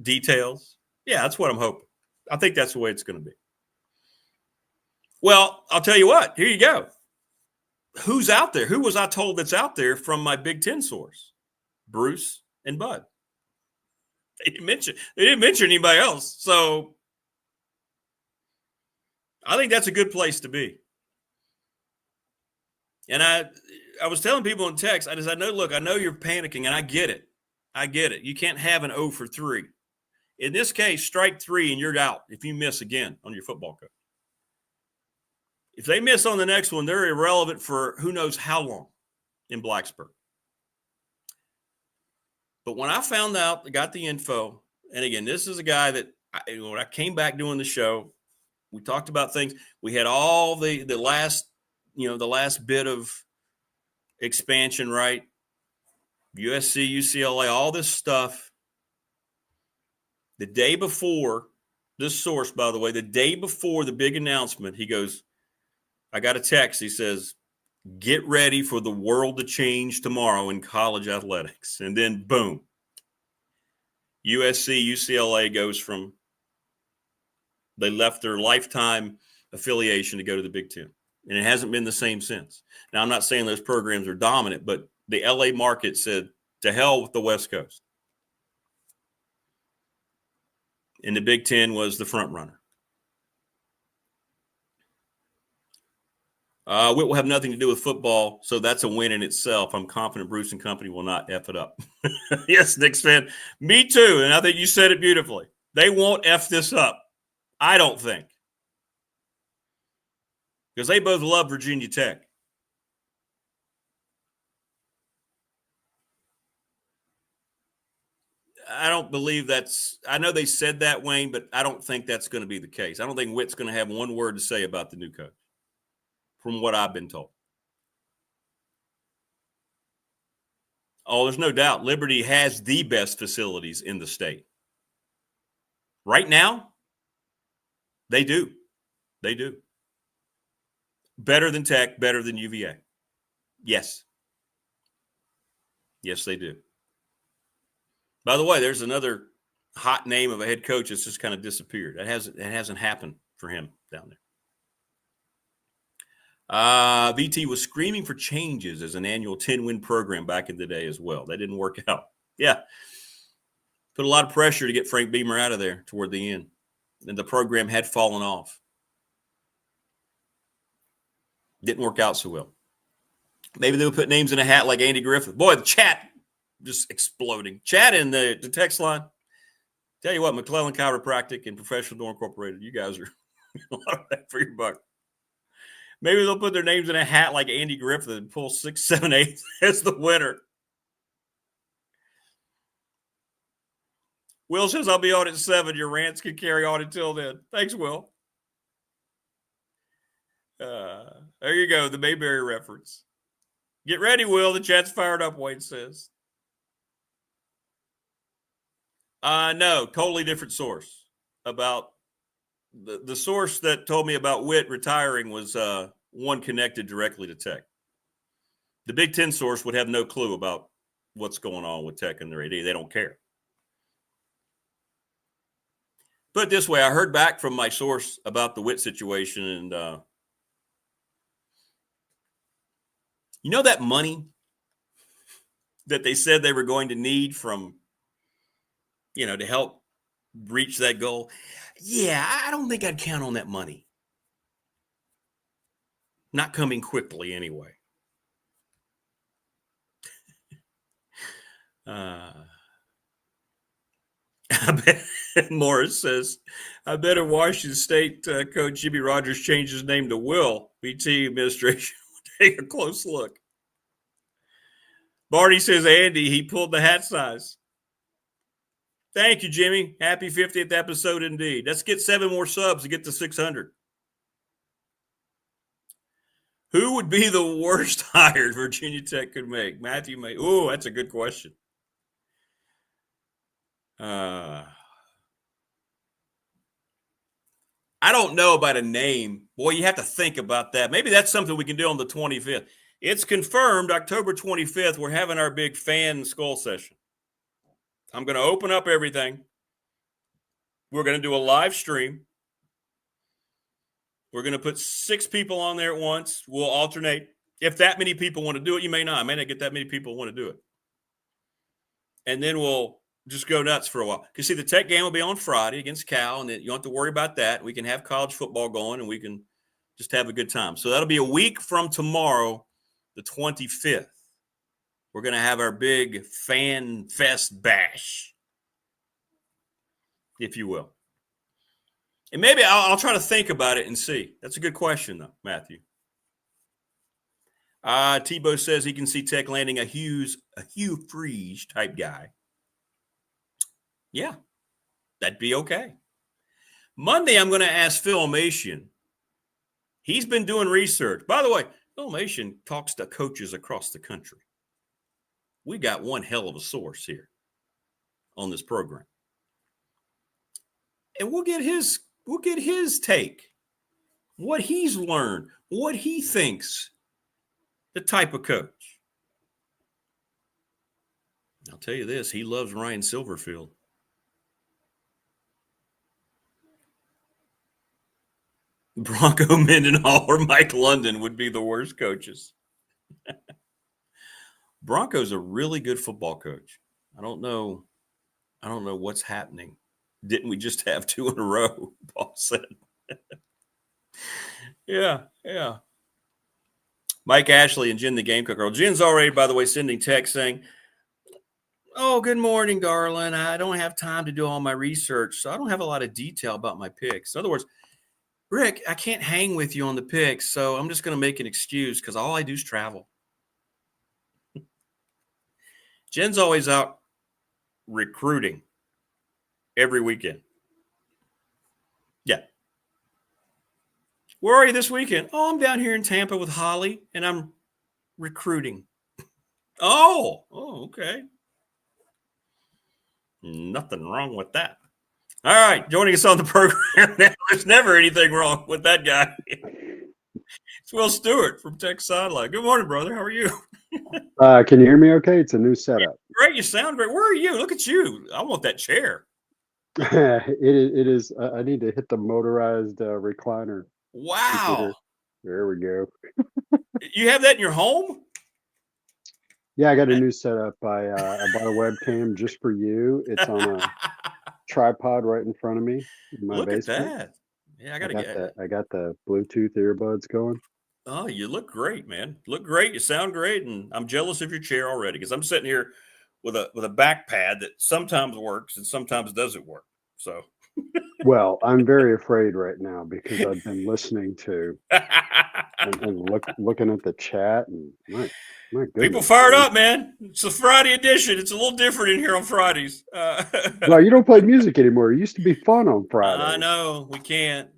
details. Yeah, that's what I'm hoping. I think that's the way it's going to be. Well, I'll tell you what. Here you go. Who's out there? Who was I told that's out there from my Big Ten source? Bruce and Bud. They didn't mention anybody else. So I think that's a good place to be. And I was telling people in text, I know you're panicking, and I get it. You can't have an 0 for 3. In this case, strike 3 and you're out if you miss again on your football coach. If they miss on the next one, they're irrelevant for who knows how long in Blacksburg. But when I found out, I got the info, and again, this is a guy that when I came back doing the show, we talked about things. We had all the last bit of expansion, right? USC, UCLA, all this stuff. The day before, this source, by the way, the day before the big announcement, he goes, I got a text. He says, get ready for the world to change tomorrow in college athletics. And then, boom, USC, UCLA goes from, they left their lifetime affiliation to go to the Big Ten. And it hasn't been the same since. Now, I'm not saying those programs are dominant, but the LA market said, to hell with the West Coast. And the Big Ten was the front runner. It will have nothing to do with football, so that's a win in itself. I'm confident Bruce and company will not F it up. Yes, Knicks fan. Me too, and I think you said it beautifully. They won't F this up. I don't think. Because they both love Virginia Tech. I don't believe that's – I know they said that, Wayne, but I don't think that's going to be the case. I don't think Witt's going to have one word to say about the new coach, from what I've been told. Oh, there's no doubt. Liberty has the best facilities in the state. Right now, they do. They do. Better than Tech, better than UVA. Yes. Yes, they do. By the way, there's another hot name of a head coach that's just kind of disappeared. It hasn't happened for him down there. VT was screaming for changes as an annual 10-win program back in the day as well. That didn't work out. Yeah. Put a lot of pressure to get Frank Beamer out of there toward the end. And the program had fallen off. Didn't work out so well. Maybe they'll put names in a hat like Andy Griffith. Boy, the chat just exploding. Chat in the text line. Tell you what, McClellan Chiropractic and Professional Door Incorporated, you guys are a lot of that for your buck. Maybe they'll put their names in a hat like Andy Griffith and pull 6, 7, 8 as the winner. Will says, I'll be on at 7. Your rants can carry on until then. Thanks, Will. There you go, the Mayberry reference. Get ready, Will. The chat's fired up, Wayne says. No, totally different source. About the source that told me about Witt retiring was one connected directly to Tech. The Big Ten source would have no clue about what's going on with Tech and their AD. They don't care. Put it this way, I heard back from my source about the Witt situation, and you know that money that they said they were going to need from, to help reach that goal? Yeah, I don't think I'd count on that money. Not coming quickly anyway. I bet Morris says, I bet if Washington State coach Jimmy Rogers changed his name to Will, BT administration would take a close look. Barney says, Andy, he pulled the hat size. Thank you, Jimmy. Happy 50th episode indeed. Let's get 7 more subs to get to 600. Who would be the worst hire Virginia Tech could make? Matthew May. Oh, that's a good question. I don't know about a name. Boy, you have to think about that. Maybe that's something we can do on the 25th. It's confirmed October 25th, we're having our big fan skull session. I'm going to open up everything. We're going to do a live stream. We're going to put 6 people on there at once. We'll alternate. If that many people want to do it, you may not. I may not get that many people who want to do it. And then we'll just go nuts for a while. Because, see, the Tech game will be on Friday against Cal, and you don't have to worry about that. We can have college football going, and we can just have a good time. So that'll be a week from tomorrow, the 25th. We're going to have our big Fan Fest bash, if you will. And maybe I'll try to think about it and see. That's a good question, though, Matthew. Tebow says he can see Tech landing a Hugh Freeze type guy. Yeah, that'd be okay. Monday, I'm going to ask Filmation. He's been doing research. By the way, Filmation talks to coaches across the country. We got one hell of a source here on this program. And we'll get his take, what he's learned, what he thinks, the type of coach. I'll tell you this, he loves Ryan Silverfield. Bronco Mendenhall or Mike London would be the worst coaches. Bronco's a really good football coach. I don't know what's happening. Didn't we just have 2 in a row? Paul said. Yeah. Mike Ashley and Jen the Gamecock Girl. Jen's already, by the way, sending text saying, "Oh, good morning, darling. I don't have time to do all my research, so I don't have a lot of detail about my picks." In other words, Rick, I can't hang with you on the picks, so I'm just going to make an excuse because all I do is travel. Jen's always out recruiting every weekend. Yeah. Where are you this weekend? Oh, I'm down here in Tampa with Holly, and I'm recruiting. Oh, okay. Nothing wrong with that. All right, joining us on the program now. There's never anything wrong with that guy. It's Will Stewart from Tech Sideline. Good morning, brother. How are you? Can you hear me okay? It's a new setup. Great. You sound great. Where are you? Look at you. I want that chair. It is. I need to hit the motorized recliner. Wow. Computer. There we go. You have that in your home? Yeah, I got a new setup. I bought a webcam just for you. It's on a tripod right in front of me in my basement. At that. Yeah, I got the Bluetooth earbuds going. Oh, you look great, man. Look great. You sound great, and I'm jealous of your chair already because I'm sitting here with a back pad that sometimes works and sometimes doesn't work. So, well, I'm very afraid right now because I've been listening to and looking at the chat, and my goodness, people fired up, man. It's a Friday edition. It's a little different in here on Fridays. Well, you don't play music anymore. It used to be fun on Friday. I know. We can't.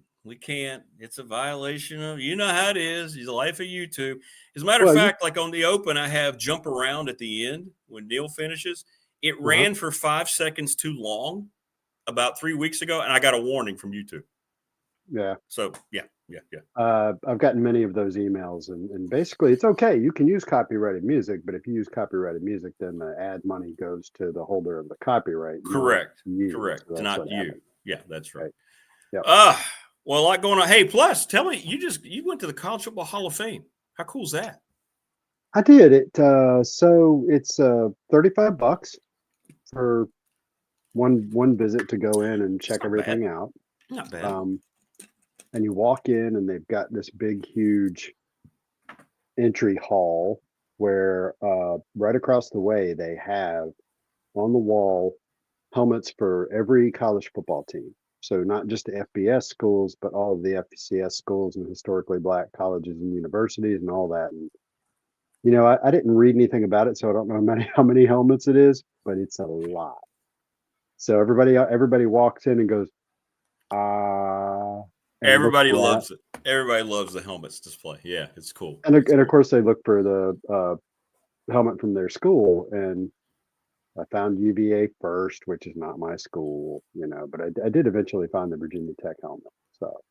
It's a violation of, you know how it is. It's the life of YouTube. As a matter of fact, like on the Open, I have jump around at the end when Neil finishes. It ran for 5 seconds too long about 3 weeks ago, and I got a warning from YouTube. Yeah. So, yeah. I've gotten many of those emails, and basically it's okay. You can use copyrighted music, but if you use copyrighted music, then the ad money goes to the holder of the copyright. Correct. So not you. Happened. Yeah, that's right. Yeah. Well, a lot going on. Hey, plus, tell me, you went to the College Football Hall of Fame. How cool is that? I did it. So it's $35 for one visit to go in and check everything out. Not bad. And you walk in, and they've got this big, huge entry hall where right across the way they have on the wall helmets for every college football team. So not just the FBS schools, but all of the FCS schools and historically black colleges and universities and all that. And, you know, I didn't read anything about it, so I don't know how many helmets it is, but it's a lot. So everybody walks in and goes, everybody loves it. Everybody loves the helmets display. Yeah, it's cool. And of course, they look for the helmet from their school, and I found UVA first, which is not my school, you know, but I did eventually find the Virginia Tech helmet. So,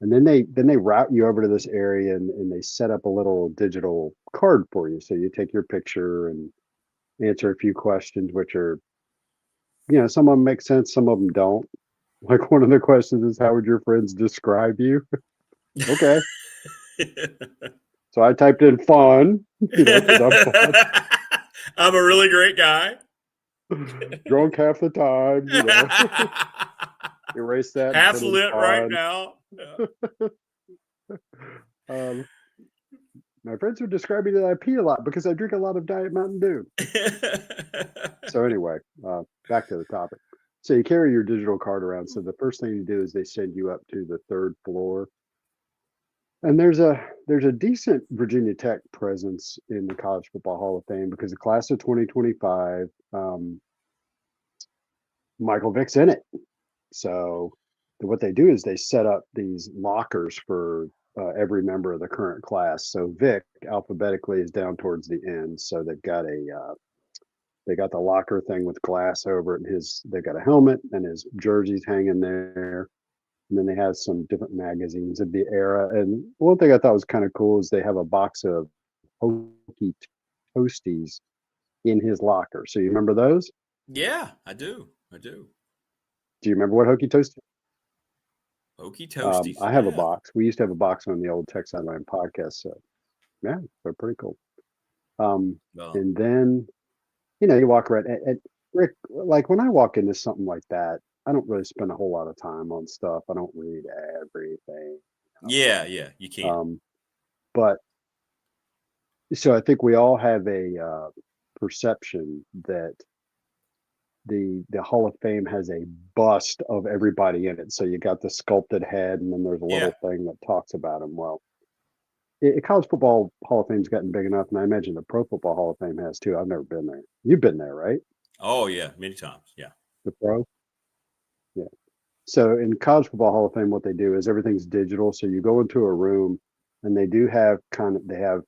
and then they route you over to this area, and they set up a little digital card for you. So you take your picture and answer a few questions, which are, you know, some of them make sense, some of them don't. Like one of the questions is, how would your friends describe you? Okay. So I typed in fun. You know, 'cause I'm fun. I'm a really great guy. Drunk half the time, you know. Erase that. Half lit right now. Yeah. My friends would describe me that I pee a lot because I drink a lot of Diet Mountain Dew. So anyway, back to the topic. So you carry your digital card around. So the first thing you do is they send you up to the 3rd floor. And there's a decent Virginia Tech presence in the College Football Hall of Fame because the class of 2025, Michael Vick's in it. So what they do is they set up these lockers for every member of the current class. So Vic alphabetically is down towards the end. So they've got they got the locker thing with glass over it. And they've got a helmet and his jersey's hanging there. And then they have some different magazines of the era. And one thing I thought was kind of cool is they have a box of Hokey Toasties in his locker. So you remember those? Yeah, I do. Do you remember what Hokey Toasty? Hokey Toasty. I have a box. We used to have a box on the old Tech Sideline podcast. So yeah, they're pretty cool. And then, you walk around and Rick, like when I walk into something like that, I don't really spend a whole lot of time on stuff. I don't read everything. Yeah, you can't. But so I think we all have a perception that the Hall of Fame has a bust of everybody in it. So you got the sculpted head, and then there's a little thing that talks about him. Well, College Football Hall of Fame's gotten big enough, and I imagine the Pro Football Hall of Fame has too. I've never been there. You've been there, right? Oh yeah, many times. Yeah. The Pro. Yeah. So in College Football Hall of Fame, what they do is everything's digital. So you go into a room, and they do have they have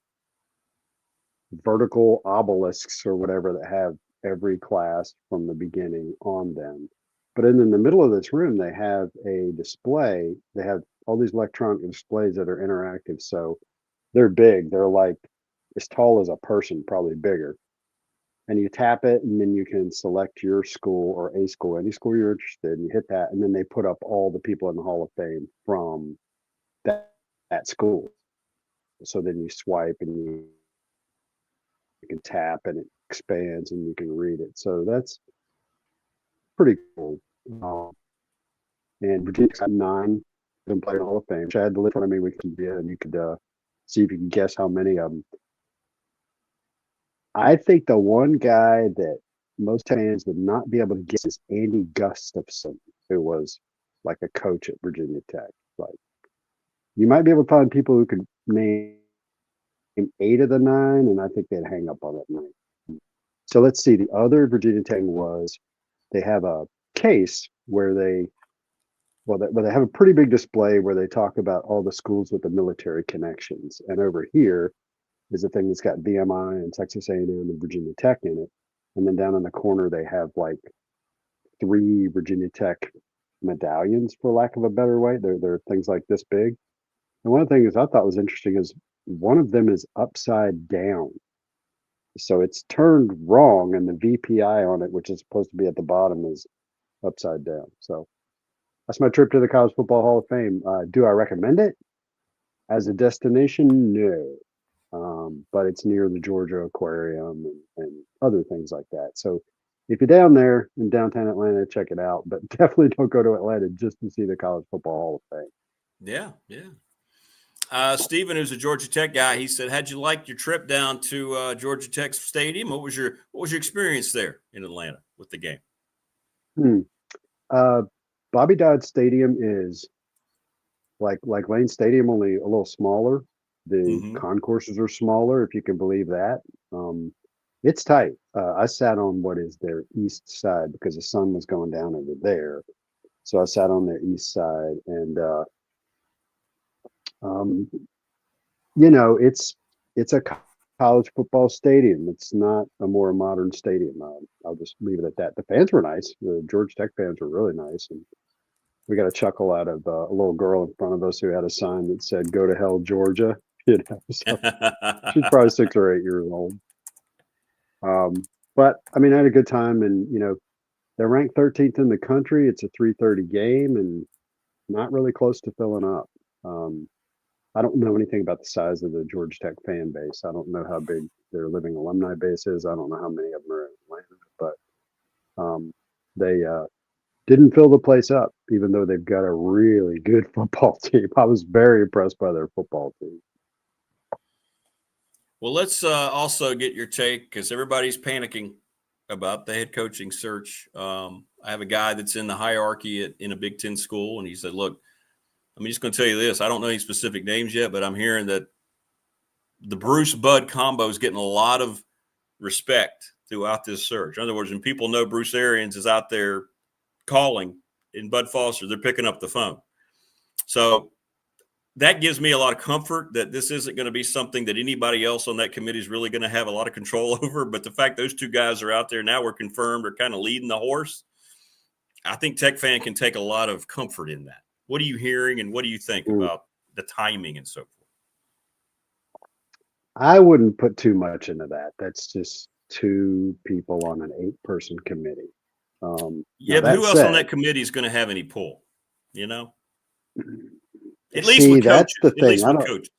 vertical obelisks or whatever that have every class from the beginning on them. But in the middle of this room, they have a display. They have all these electronic displays that are interactive. So they're big. They're like as tall as a person, probably bigger. And you tap it, and then you can select your school or a school, any school you're interested in. You hit that, and then they put up all the people in the Hall of Fame from that school. So then you swipe, and you can tap, and it expands, and you can read it. So that's pretty cool. And Virginia's got 9 them playing Hall of Fame. Which I had the list in front of me. We could and you could see if you can guess how many of them. I think the one guy that most fans would not be able to guess is Andy Gustafson, who was like a coach at Virginia Tech. Like, you might be able to find people who could name 8 of the 9, and I think they'd hang up on that 9. So let's see. The other Virginia Tech was they have a case where they have a pretty big display where they talk about all the schools with the military connections. And over here is a thing that's got VMI and Texas A&M and Virginia Tech in it. And then down in the corner, they have like 3 Virginia Tech medallions, for lack of a better way. They're things like this big. And one of the things I thought was interesting is one of them is upside down. So it's turned wrong, and the VPI on it, which is supposed to be at the bottom, is upside down. So that's my trip to the College Football Hall of Fame. Do I recommend it as a destination? No. But it's near the Georgia Aquarium and other things like that. So if you're down there in downtown Atlanta, check it out. But definitely don't go to Atlanta just to see the College Football Hall of Fame. Yeah. Stephen, who's a Georgia Tech guy, he said, "How'd you like your trip down to Georgia Tech Stadium? What was your experience there in Atlanta with the game?" Bobby Dodd Stadium is like Lane Stadium, only a little smaller. The concourses are smaller, if you can believe that. It's tight. I sat on what is their east side because the sun was going down over there. So I sat on their east side, and it's a college football stadium. It's not a more modern stadium. I'll just leave it at that. The fans were nice. The Georgia Tech fans were really nice, and we got a chuckle out of a little girl in front of us who had a sign that said "Go to hell, Georgia." So she's probably 6 or 8 years old. But I mean, I had a good time, and they're ranked 13th in the country. It's a 3:30 game, and not really close to filling up. I don't know anything about the size of the Georgia Tech fan base. I don't know how big their living alumni base is. I don't know how many of them are in Atlanta, but They didn't fill the place up, even though they've got a really good football team. I was very impressed by their football team. Well, let's also get your take because everybody's panicking about the head coaching search. I have a guy that's in the hierarchy in a Big Ten school, and he said, look, I'm just going to tell you this. I don't know any specific names yet, but I'm hearing that the Bruce Bud combo is getting a lot of respect throughout this search. In other words, when people know Bruce Arians is out there calling in Bud Foster, they're picking up the phone. So that gives me a lot of comfort that this isn't going to be something that anybody else on that committee is really going to have a lot of control over. But the fact those two guys are out there now, we're confirmed, are kind of leading the horse. I think Tech Fan can take a lot of comfort in that. What are you hearing, and what do you think about the timing and so forth? I wouldn't put too much into that. That's just two people on an 8-person committee. Yeah, but who else on that committee is going to have any pull? You know, at least with coaches. That's the thing. At least with coaches.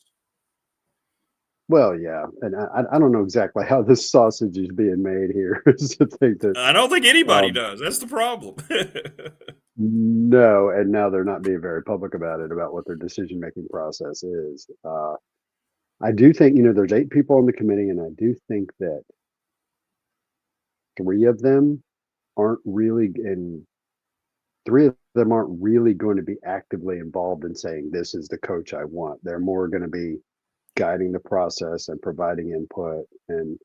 Well, yeah, and I don't know exactly how this sausage is being made here. Is the thing that I don't think anybody does. That's the problem. No, and now they're not being very public about it, about what their decision-making process is. I do think, there's 8 people on the committee, and I do think that 3 of them aren't really, and 3 of them aren't really going to be actively involved in saying, this is the coach I want. They're more going to be guiding the process and providing input. And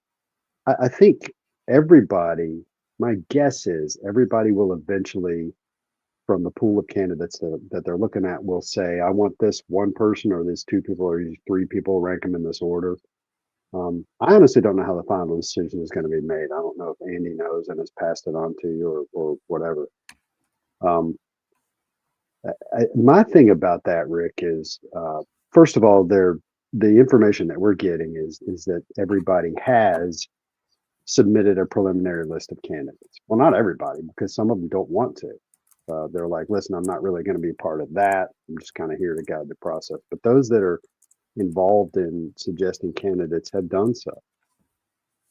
I think everybody, my guess is everybody will eventually, from the pool of candidates that they're looking at, will say, I want this one person or these 2 people or these 3 people, rank them in this order. I honestly don't know how the final decision is going to be made. I don't know if Andy knows and has passed it on to you or whatever. My thing about that, Rick, is first of all, the information that we're getting is that everybody has submitted a preliminary list of candidates. Well, not everybody, because some of them don't want to. They're like, listen, I'm not really going to be part of that. I'm just kind of here to guide the process. But those that are involved in suggesting candidates have done so.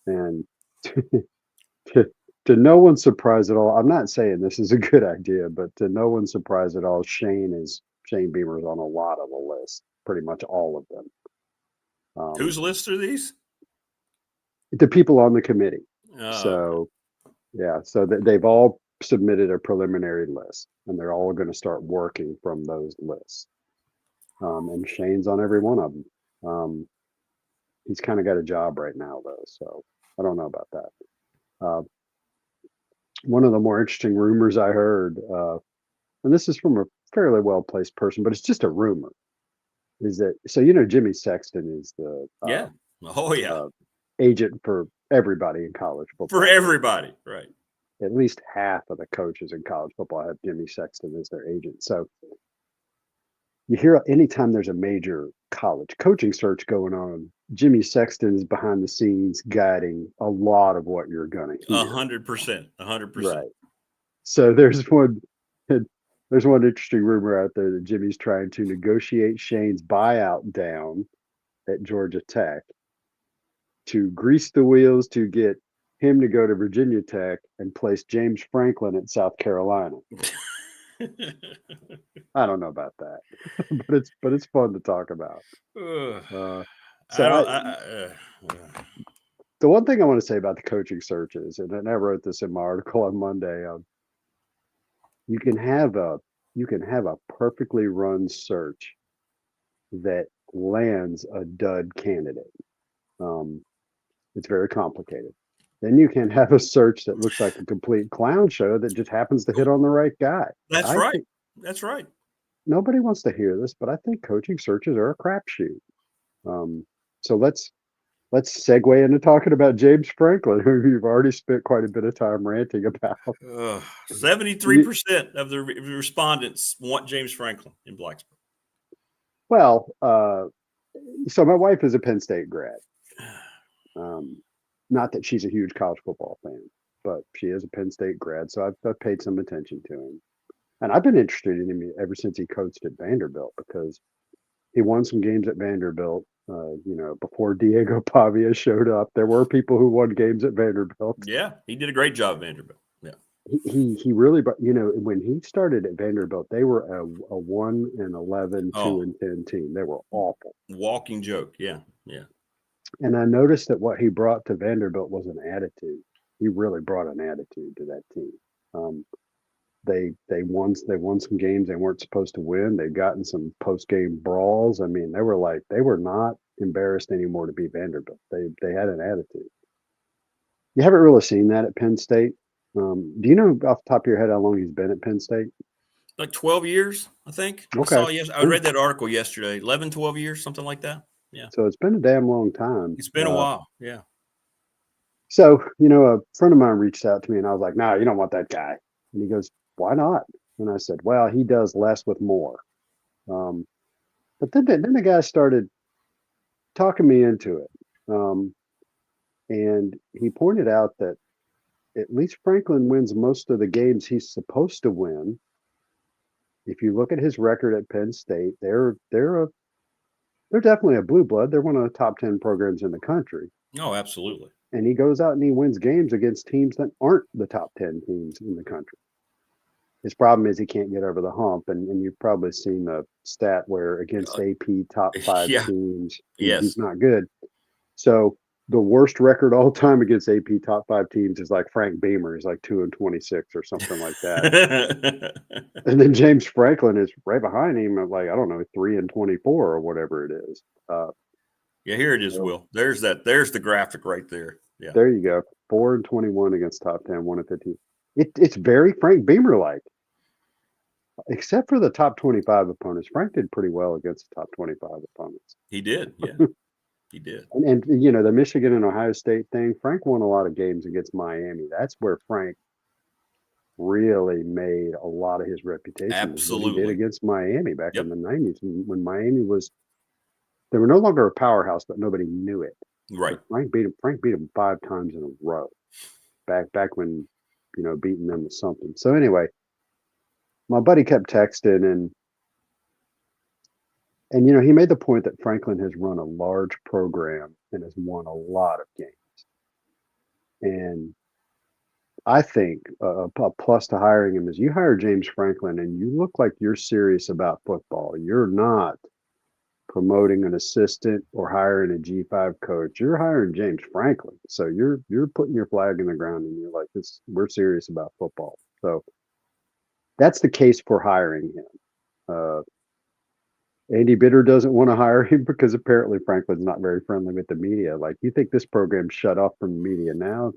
And to no one's surprise at all, I'm not saying this is a good idea, but to no one's surprise at all, Shane Beamer's on a lot of the list, pretty much all of them. Whose list are these? The people on the committee. Oh. So, yeah, so they've all submitted a preliminary list, and they're all going to start working from those lists. And Shane's on every one of them. He's kind of got a job right now, though, so I don't know about that. One of the more interesting rumors I heard, and this is from a fairly well-placed person, but it's just a rumor, is that, so Jimmy Sexton is the agent for everybody in college football. For everybody, right. At least half of the coaches in college football have Jimmy Sexton as their agent. So you hear anytime there's a major college coaching search going on, Jimmy Sexton is behind the scenes guiding a lot of what you're going to hear. 100%. Right. So there's one interesting rumor out there that Jimmy's trying to negotiate Shane's buyout down at Georgia Tech to grease the wheels to get him to go to Virginia Tech and place James Franklin at South Carolina. I don't know about that, but it's fun to talk about. The one thing I want to say about the coaching searches, and I wrote this in my article on Monday, you can have a perfectly run search that lands a dud candidate. It's very complicated. Then you can have a search that looks like a complete clown show that just happens to hit on the right guy. That's right. That's right. Nobody wants to hear this, but I think coaching searches are a crapshoot. So let's segue into talking about James Franklin, who you've already spent quite a bit of time ranting about. 73% of the respondents want James Franklin in Blacksburg. Well, so my wife is a Penn State grad. Not that she's a huge college football fan, but she is a Penn State grad, so I've paid some attention to him. And I've been interested in him ever since he coached at Vanderbilt, because he won some games at Vanderbilt. Before Diego Pavia showed up, there were people who won games at Vanderbilt. Yeah, he did a great job at Vanderbilt. Yeah. he really, but when he started at Vanderbilt, they were a 1-11, 2-10 team. They were awful. Walking joke. Yeah. And I noticed that what he brought to Vanderbilt was an attitude. He really brought an attitude to that team. They won some games they weren't supposed to win. They've gotten some post game brawls. I mean, they were not embarrassed anymore to be Vanderbilt. They had an attitude. You haven't really seen that at Penn State. Do you know off the top of your head how long he's been at Penn State? Like 12 years, I think. Okay. I read that article yesterday. 11, 12 years, something like that. Yeah. So it's been a damn long time. It's been a while. Yeah. So, a friend of mine reached out to me and I was like, no, you don't want that guy. And he goes, why not? And I said, well, he does less with more. But then the guy started talking me into it. And he pointed out that at least Franklin wins most of the games he's supposed to win. If you look at his record at Penn State, they're definitely a blue blood. They're one of the top 10 programs in the country. Oh, absolutely. And he goes out and he wins games against teams that aren't the top 10 teams in the country. His problem is he can't get over the hump. And you've probably seen the stat where against AP top 5 teams, he's not good. So the worst record all time against AP top 5 teams is like Frank Beamer. He's like 2-26 or something like that. And then James Franklin is right behind him at like, I don't know, 3-24 or whatever it is. Yeah, here it is, Will. There's the graphic right there. Yeah. There you go. 4-21 against top 10, 1-15. It's very Frank Beamer like. Except for the top 25 opponents. Frank did pretty well against the top 25 opponents. He did, yeah. He did. And the Michigan and Ohio State thing, Frank won a lot of games against Miami. That's where Frank really made a lot of his reputation. Absolutely. He did against Miami back in the 90s when Miami they were no longer a powerhouse, but nobody knew it. Right. Frank beat him 5 times in a row. Back when, beating them was something. So anyway, my buddy kept texting and he made the point that Franklin has run a large program and has won a lot of games. And I think a plus to hiring him is you hire James Franklin and you look like you're serious about football. You're not promoting an assistant or hiring a G5 coach. You're hiring James Franklin. So you're putting your flag in the ground and you're like, we're serious about football. So that's the case for hiring him. Andy Bitter doesn't want to hire him because apparently Franklin's not very friendly with the media. Like, you think this program's shut off from the media now?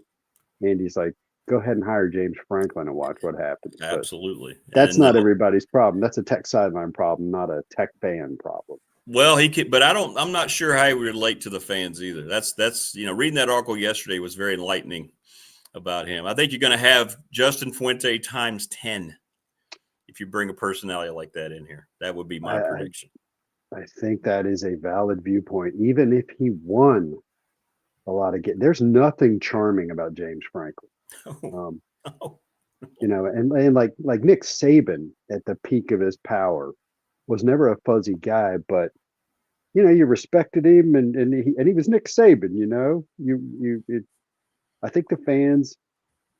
Andy's like, go ahead and hire James Franklin and watch what happens. Absolutely. That's not everybody's problem. That's a tech sideline problem, not a tech fan problem. Well, he could, but I'm not sure how he would relate to the fans either. That's reading that article yesterday was very enlightening about him. I think you're going to have Justin Fuente times 10 if you bring a personality like that in here. That would be my prediction. I think that is a valid viewpoint. Even if he won a lot of games, there's nothing charming about James Franklin. And like Nick Saban at the peak of his power was never a fuzzy guy, but you respected him and he was Nick Saban. I think the fans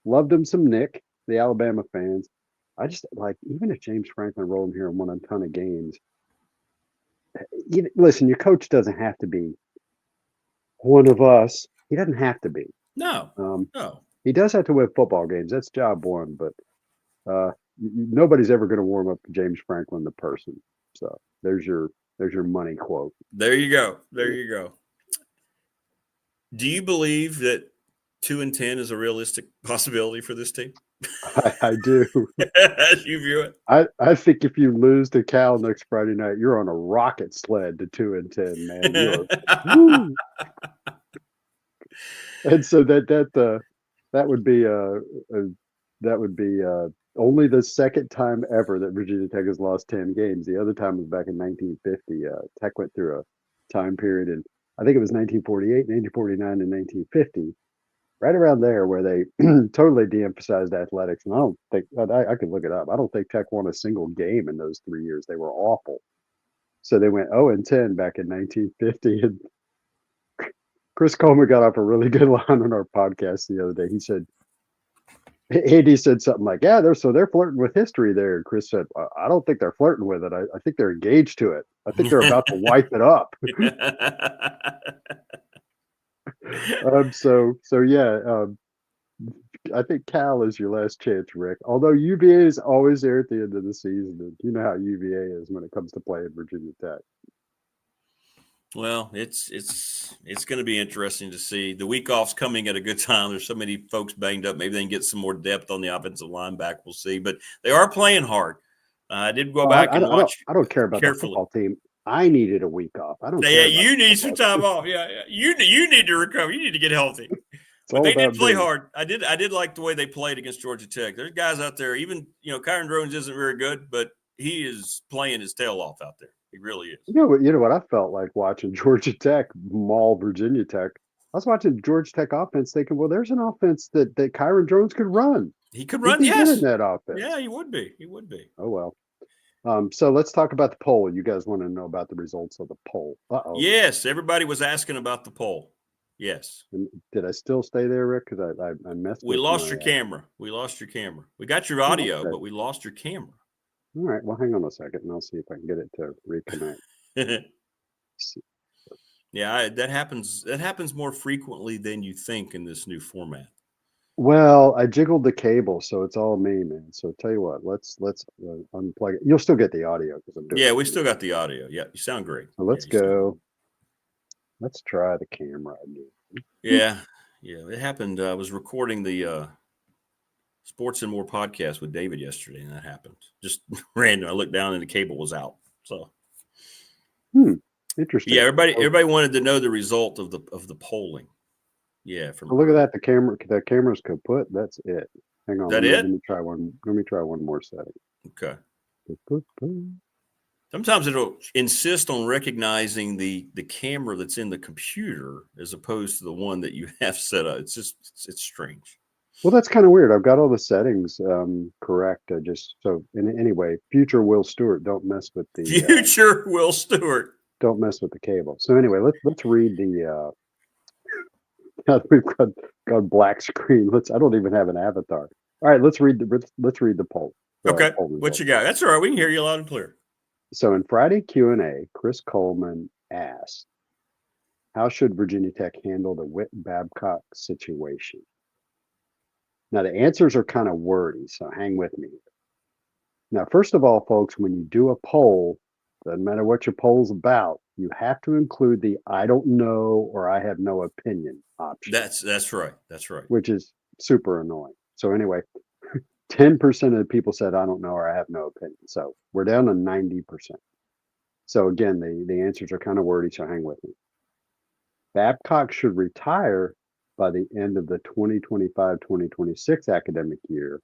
loved him some Nick, the Alabama fans. I just even if James Franklin rolled in here and won a ton of games, listen, your coach doesn't have to be one of us. He doesn't have to be. No. He does have to win football games. That's job one, but nobody's ever going to warm up to James Franklin, the person. So there's your money quote. There you go. Do you believe that 2-10 is a realistic possibility for this team? I do. As you view it, I think if you lose to Cal next Friday night, you're on a rocket sled to 2-10, man. And so that would be only the second time ever that Virginia Tech has lost 10 games. The other time was back in 1950. Tech went through a time period, and I think it was 1948, 1949, and 1950. Right around there where they totally de-emphasized athletics. And I don't think, I could look it up. I don't think Tech won a single game in those 3 years. They were awful. So they went 0-10 back in 1950. And Chris Coleman got off a really good line on our podcast the other day. He said, AD said something like, "Yeah, they're flirting with history there." And Chris said, "I don't think they're flirting with it. I think they're engaged to it. I think they're about to wipe it up." So yeah, I think Cal is your last chance, Rick. Although UVA is always there at the end of the season, and you know how UVA is when it comes to playing Virginia Tech. Well, it's going to be interesting to see. The week off's coming at a good time. There's so many folks banged up. Maybe they can get some more depth on the offensive line back. We'll see. But they are playing hard. I did go back and watch. I don't care about the football team. I needed a week off. I don't care. Yeah, you need some time off. Yeah. You need to recover. You need to get healthy. But they did play hard. I did like the way they played against Georgia Tech. There's guys out there. Even Kyron Drones isn't very good, but he is playing his tail off out there. He really is. You know what I felt like watching Georgia Tech maul Virginia Tech. I was watching Georgia Tech offense, thinking, well, there's an offense that Kyron Drones could run. He could run, yes. In that offense. Yeah, he would be. He would be. Oh well. So let's talk about the poll. You guys want to know about the results of the poll? Uh-oh. Yes, everybody was asking about the poll. Yes. And did I still stay there, Rick? Because I messed. We lost your camera. We lost your camera. We got your audio, but we lost your camera. All right. Well, hang on a second, and I'll see if I can get it to reconnect. Yeah, that happens. That happens more frequently than you think in this new format. Well, I jiggled the cable, so it's all me, man. So tell you what, let's unplug it. You'll still get the audio because I'm doing. Yeah, we still got the audio. Yeah, you sound great. So let's go. Let's try the camera again. Yeah, it happened. I was recording the Sports and More podcast with David yesterday, and that happened. Just random. I looked down and the cable was out. So, interesting. Yeah, everybody wanted to know the result of the polling. Yeah, look at that. The camera's kaput. That's it. Hang on. Is that it? Let me try one. Let me try one more setting. Okay. Sometimes it'll insist on recognizing the camera that's in the computer as opposed to the one that you have set up. It's strange. Well, that's kind of weird. I've got all the settings correct. Anyway, future Will Stewart, don't mess with the future Will Stewart. Don't mess with the cable. So anyway, let's read the. We've got black screen. I don't even have an avatar. All right, let's read the poll. Okay, what you got? That's all right. We can hear you loud and clear. So in Friday Q&A, Chris Coleman asked, how should Virginia Tech handle the Whit Babcock situation? Now, the answers are kind of wordy, so hang with me. Now, first of all, folks, when you do a poll, doesn't matter what your poll's about, you have to include the I don't know or I have no opinion option. That's right. That's right. Which is super annoying. So anyway, 10% of the people said I don't know or I have no opinion. So we're down to 90%. So again, the answers are kind of wordy, so hang with me. Babcock should retire by the end of the 2025-2026 academic year,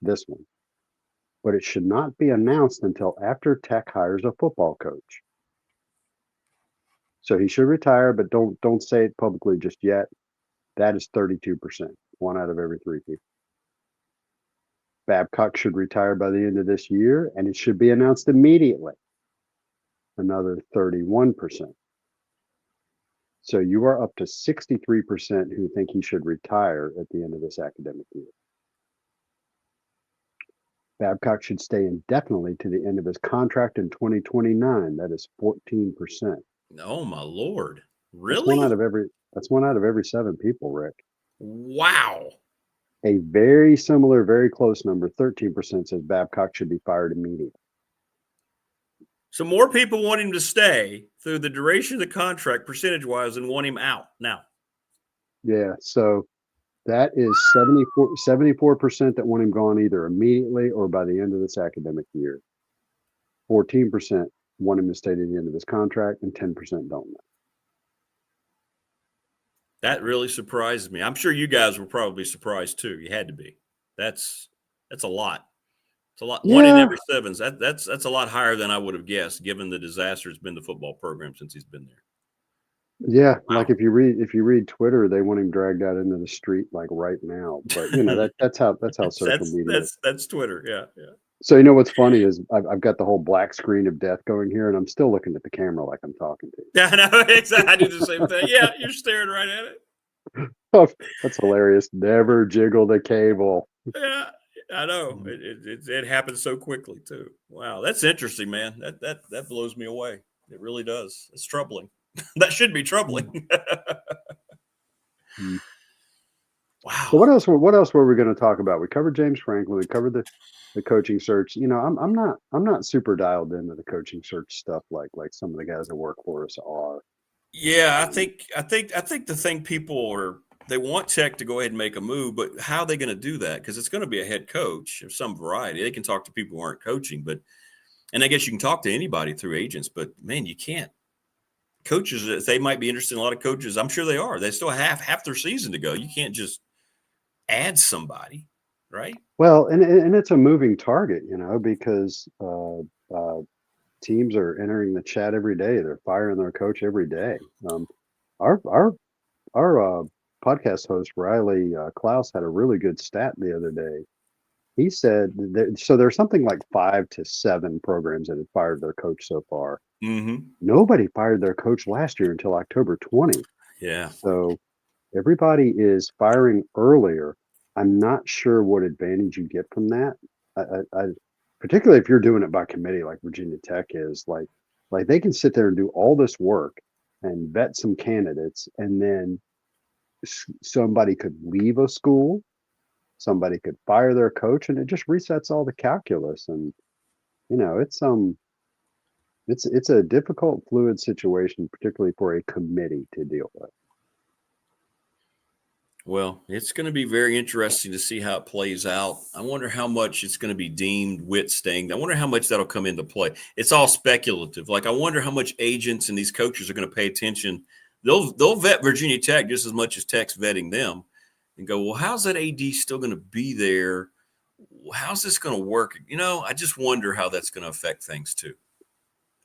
this one. But it should not be announced until after Tech hires a football coach. So he should retire, but don't say it publicly just yet. That is 32%, 1 out of every 3 people. Babcock should retire by the end of this year, and it should be announced immediately. Another 31%. So you are up to 63% who think he should retire at the end of this academic year. Babcock should stay indefinitely to the end of his contract in 2029. That is 14%. Oh my Lord! Really? That's one out of every 7 people, Rick. Wow. A very similar, very close number, 13% says Babcock should be fired immediately. So more people want him to stay through the duration of the contract, percentage-wise, than want him out now. Yeah, so that is 74% that want him gone either immediately or by the end of this academic year. 14% want him to stay to the end of his contract, and 10% don't know. That really surprised me. I'm sure you guys were probably surprised too. You had to be. That's a lot. It's a lot. Yeah. 1 in every 7. That's a lot higher than I would have guessed, given the disaster it's been the football program since he's been there. Yeah, wow. Like if you read Twitter, they want him dragged out into the street like right now. But that's how social media. That's Twitter. Yeah. So what's funny is I've got the whole black screen of death going here, and I'm still looking at the camera like I'm talking to you. Yeah, I know exactly. I do the same thing. Yeah, you're staring right at it. Oh, that's hilarious. Never jiggle the cable. Yeah, I know. It happens so quickly too. Wow, that's interesting, man. That blows me away. It really does. It's troubling. That should be troubling. Mm. Wow. So what else were we going to talk about? We covered James Franklin. We covered the coaching search. You know, I'm not super dialed into the coaching search stuff like some of the guys that work for us are. Yeah, I think the thing people are, they want Tech to go ahead and make a move, but how are they going to do that? Because it's going to be a head coach of some variety. They can talk to people who aren't coaching, and I guess you can talk to anybody through agents, but man, you can't. Coaches, they might be interested in a lot of coaches. I'm sure they are. They still have half their season to go. You can't just add somebody, right? Well, and it's a moving target, you know, because teams are entering the chat every day. They're firing their coach every day. Our podcast host Riley Klaus had a really good stat the other day. He said so there's something like 5 to 7 programs that have fired their coach so far. Mm-hmm. Nobody fired their coach last year until October 20. Yeah. So everybody is firing earlier. I'm not sure what advantage you get from that. I particularly if you're doing it by committee like Virginia Tech is, like they can sit there and do all this work and vet some candidates, and then somebody could leave a school, somebody could fire their coach, and it just resets all the calculus. And you know, it's a difficult, fluid situation, particularly for a committee to deal with. Well, it's going to be very interesting to see how it plays out. I wonder how much it's going to be deemed wit sting. I wonder how much that'll come into play. It's all speculative. Like, I wonder how much agents and these coaches are going to pay attention. They'll vet Virginia Tech just as much as Tech's vetting them, and go, well, how's that AD still going to be there? How's this going to work? You know, I just wonder how that's going to affect things too.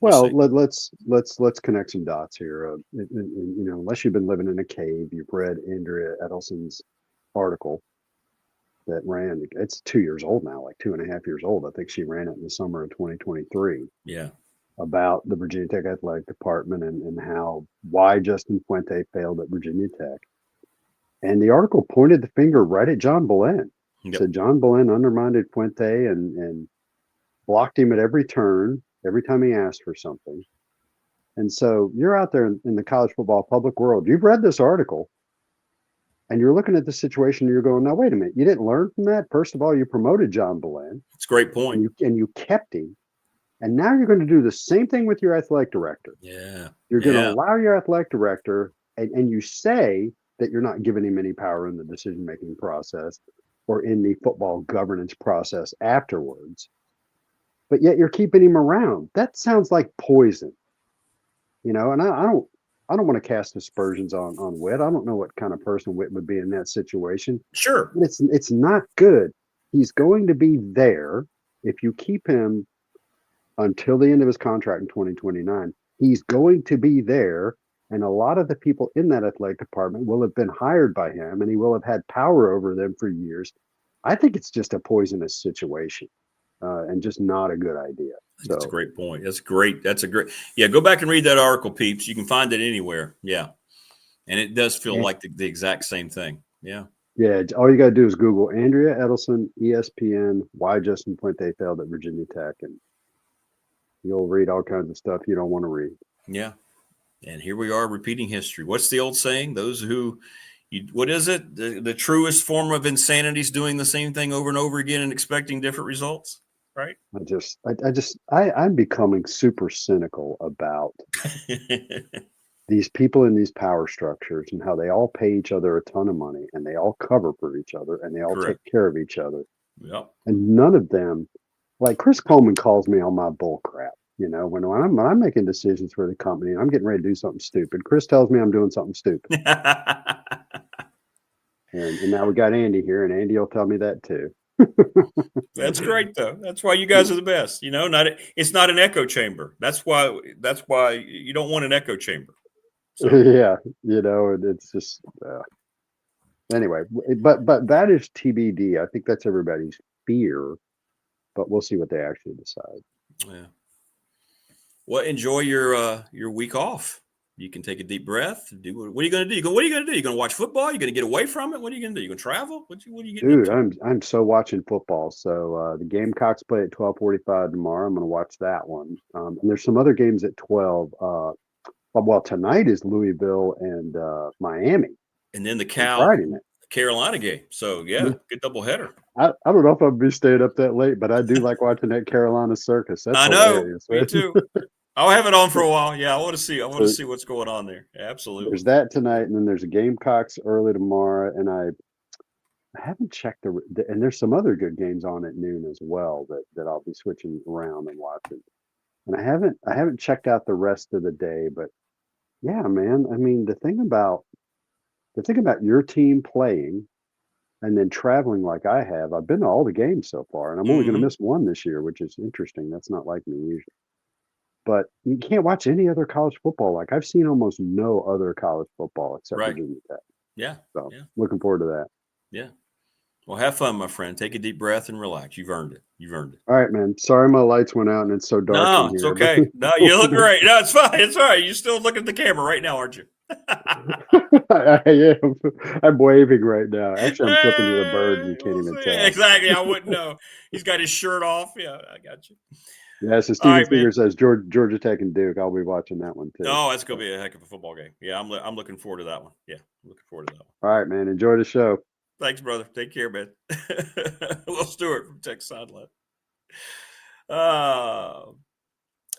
Well, let's connect some dots here. You know, unless you've been living in a cave, you've read Andrea Edelson's article that ran. It's 2 years old now, like 2.5 years old. I think she ran it in the summer of 2023. Yeah. About the Virginia Tech athletic department and why Justin Fuente failed at Virginia Tech. And the article pointed the finger right at John Belen. Yep. Said John Belen undermined Fuente and blocked him at every turn, every time he asked for something. And so you're out there in the college football public world. You've read this article and you're looking at the situation and you're going, now, wait a minute. You didn't learn from that. First of all, you promoted John Belen. It's a great point. And you kept him. And now you're going to do the same thing with your athletic director. Yeah. You're going to allow your athletic director, and you say that you're not giving him any power in the decision-making process or in the football governance process afterwards, but yet you're keeping him around. That sounds like poison, you know. And I don't want to cast aspersions on Witt. I don't know what kind of person Witt would be in that situation. Sure, but it's not good. He's going to be there if you keep him until the end of his contract in 2029. He's going to be there, and a lot of the people in that athletic department will have been hired by him, and he will have had power over them for years. I think it's just a poisonous situation, and just not a good idea. So that's a great point. That's great. Yeah, go back and read that article, peeps. You can find it anywhere. Yeah, and it does feel like the exact same thing. Yeah. Yeah, all you got to do is Google Andrea Edelson, ESPN, why Justin Fuente failed at Virginia Tech, and you'll read all kinds of stuff you don't want to read. Yeah. And here we are repeating history. What's the old saying? What is it? The truest form of insanity is doing the same thing over and over again and expecting different results, right? I'm becoming super cynical about these people in these power structures and how they all pay each other a ton of money and they all cover for each other and they all take care of each other. Yep. And none of them, like Chris Coleman calls me on my bull crap. You know, when I'm making decisions for the company and I'm getting ready to do something stupid, Chris tells me I'm doing something stupid. and now we got Andy here, and Andy will tell me that too. That's great, though. That's why you guys are the best. You know, it's not an echo chamber. That's why you don't want an echo chamber. So. Yeah, you know, it's just anyway. But that is TBD. I think that's everybody's fear, but we'll see what they actually decide. Yeah. Well, enjoy your week off. You can take a deep breath. What are you going to do? What are you going to do? You going to watch football? You going to get away from it? What are you going to do? You going to travel? What are you getting Dude, I'm so watching football. So the Gamecocks play at 12:45 tomorrow. I'm going to watch that one. And there's some other games at 12. Well, tonight is Louisville and Miami. And then the Friday night. Carolina game. So yeah, good doubleheader. I don't know if I'll be staying up that late, but I do like watching that Carolina circus. That's hilarious. Me too. I'll have it on for a while. Yeah, I want to see. I want to see what's going on there. Absolutely. There's that tonight, and then there's a Gamecocks early tomorrow. And I haven't checked and there's some other good games on at noon as well that I'll be switching around and watching. And I haven't checked out the rest of the day, but yeah, man. I mean, the thing about your team playing and then traveling like I have, I've been to all the games so far, and I'm only going to miss one this year, which is interesting. That's not like me usually. But you can't watch any other college football. Like I've seen almost no other college football except Virginia Tech. Yeah. So looking forward to that. Yeah. Well, have fun, my friend. Take a deep breath and relax. You've earned it. You've earned it. All right, man. Sorry my lights went out and it's so dark. No, in it's here, okay. No, you look great. No, it's fine. It's all right. You still looking at the camera right now, aren't you? I am. I'm waving right now. Actually, I'm flipping to the bird and you can't even tell. Exactly. I wouldn't know. He's got his shirt off. Yeah, I got you. Yeah, so Steven Speaker says Georgia Tech and Duke. I'll be watching that one too. Oh, that's going to be a heck of a football game. Yeah, I'm looking forward to that one. Yeah, I'm looking forward to that one. All right, man. Enjoy the show. Thanks, brother. Take care, man. Will Stewart from Tech Sideline.